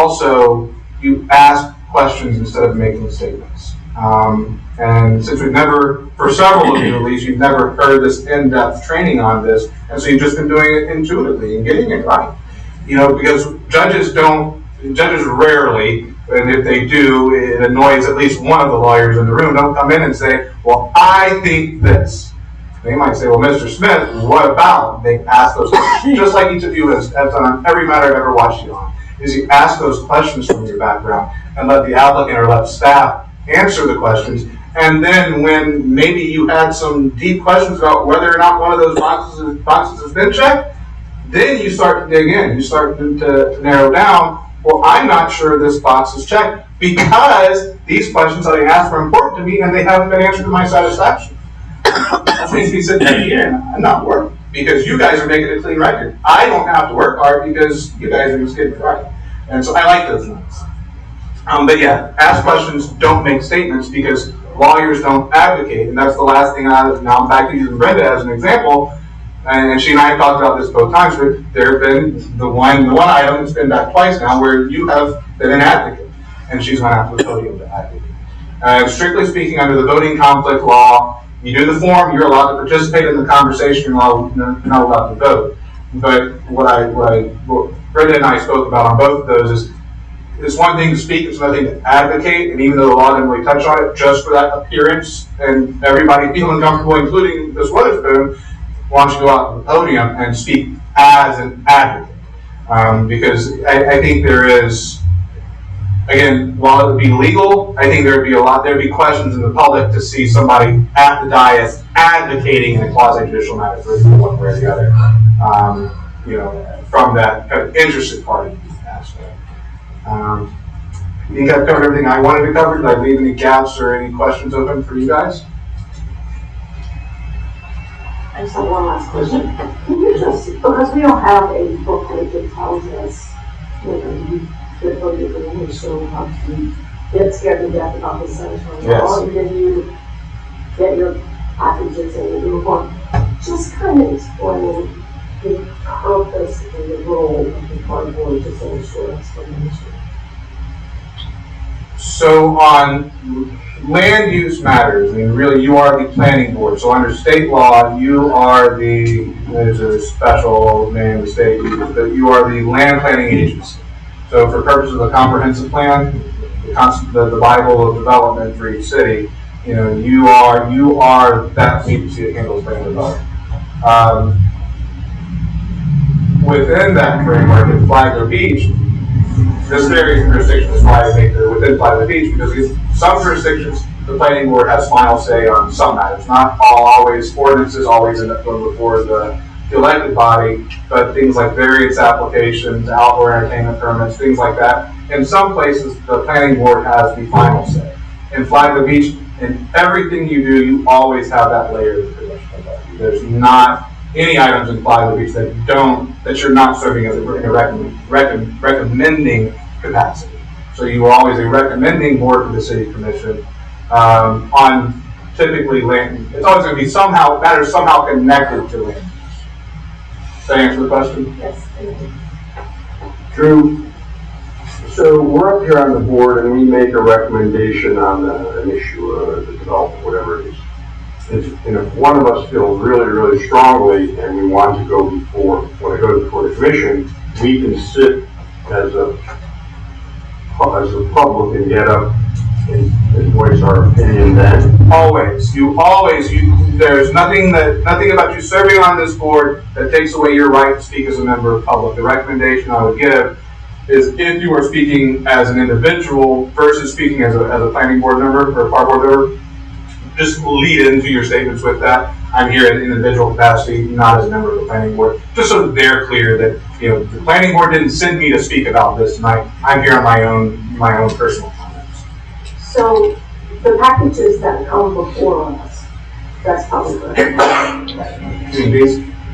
ask questions instead of making statements. And since we've never, for several of you at least, you've never heard this in-depth training on this, and so you've just been doing it intuitively and getting it right. Because judges rarely, and if they do, it annoys at least one of the lawyers in the room, don't come in and say, well, I think this. They might say, well, Mr. Smith, what about? They ask those questions, just like each of you has done on every matter I've ever watched you on, is you ask those questions from your background and let the applicant or let staff answer the questions. And then when maybe you had some deep questions about whether or not one of those boxes has been checked, then you start to dig in. You start to narrow down, well, I'm not sure this box is checked because these questions that I asked were important to me and they haven't been answered to my satisfaction. That makes me sit back here and I'm not working because you guys are making a clean record. I don't have to work hard because you guys are just getting it right. And so I like those nights. But yeah, ask questions, don't make statements because lawyers don't advocate. And that's the last thing now I'm back to using Brenda as an example. And she and I have talked about this both times, but there have been the one item that's been back twice now where you have been an advocate, and she's gone out to the podium to advocate. Strictly speaking, under the voting conflict law, you do the form, you're allowed to participate in the conversation, you're not allowed to vote. But what Brenda and I spoke about on both of those is it's one thing to speak, it's another thing to advocate, and even though the law didn't really touch on it, just for that appearance and everybody feeling comfortable, including Ms. Witherspoon, why don't you go out to the podium and speak as an advocate? Because I think there is, again, while it would be legal, I think there'd be questions in the public to see somebody at the dais advocating in a quasi-judicial matter for one way or the other. From that kind of interested party aspect. I think I've covered everything I wanted to cover. Did I leave any gaps or any questions open for you guys? I just have one last question. Can you just, because we don't have a booklet that tells us, you know, the budget and we show how to get scared to death about the cemetery. Yes. Or even you get your packages and you move on. Just kind of explain the purpose and the role of the cardboard, just in a short explanation. So on land use matters, I mean, really, you are the planning board. So under state law, you are there's a special name the state uses, but you are the land planning agency. So for purposes of the comprehensive plan, the Bible of development for each city, you know, you are that agency that handles land development. Within that framework in Flagler Beach, there's various jurisdictions why I think they're within Flagler Beach, because in some jurisdictions, the planning board has final say on some matters. Not always, ordinances always end up going before the elected body, but things like variance applications, outdoor entertainment permits, things like that. In some places, the planning board has the final say. In Flagler Beach, in everything you do, you always have that layer of professional authority. There's not any items in Flagler Beach that you're not serving as a recommending capacity. So you are always a recommending board for the city commission on typically land. It's always going to be matters somehow connected to land. Does that answer the question? Yes, thank you. Drew, so we're up here on the board and we make a recommendation on an issue, the development, whatever it is. And if one of us feels really, really strongly and we want to go before the commission, we can sit as a public and get up and voice our opinion then. Always. There's nothing about you serving on this board that takes away your right to speak as a member of public. The recommendation I would give is if you are speaking as an individual versus speaking as a planning board member or a park board member, just lead into your statements with that. I'm here in an individual capacity, not as a member of the planning board, just so that they're clear that, you know, the planning board didn't send me to speak about this tonight. I'm here on my own personal comments. So the packages that come before us, that's probably good.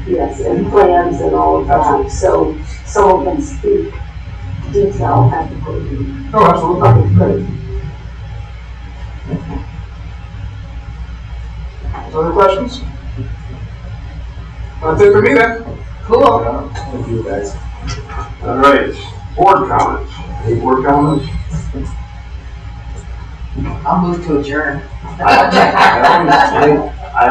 Yes, and plans and all of that, so someone can speak detail at the podium. Oh, absolutely. Okay, great. Other questions? That's it for me then. Cool. Thank you, guys. All right, board comments. Any board comments? I'll move to adjourn. I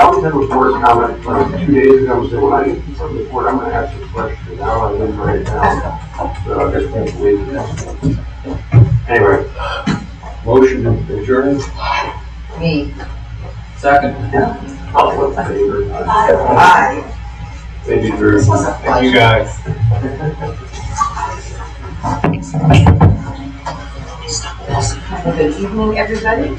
always have a board comment, like 2 days ago, I said, when I get to the board, I'm gonna ask a question, now I didn't write it down. So I guess we'll have to wait for that. Anyway, motion to adjourn. Me. Second. All in favor? Aye. Thank you, Drew. Thank you guys. Have a good evening, everybody.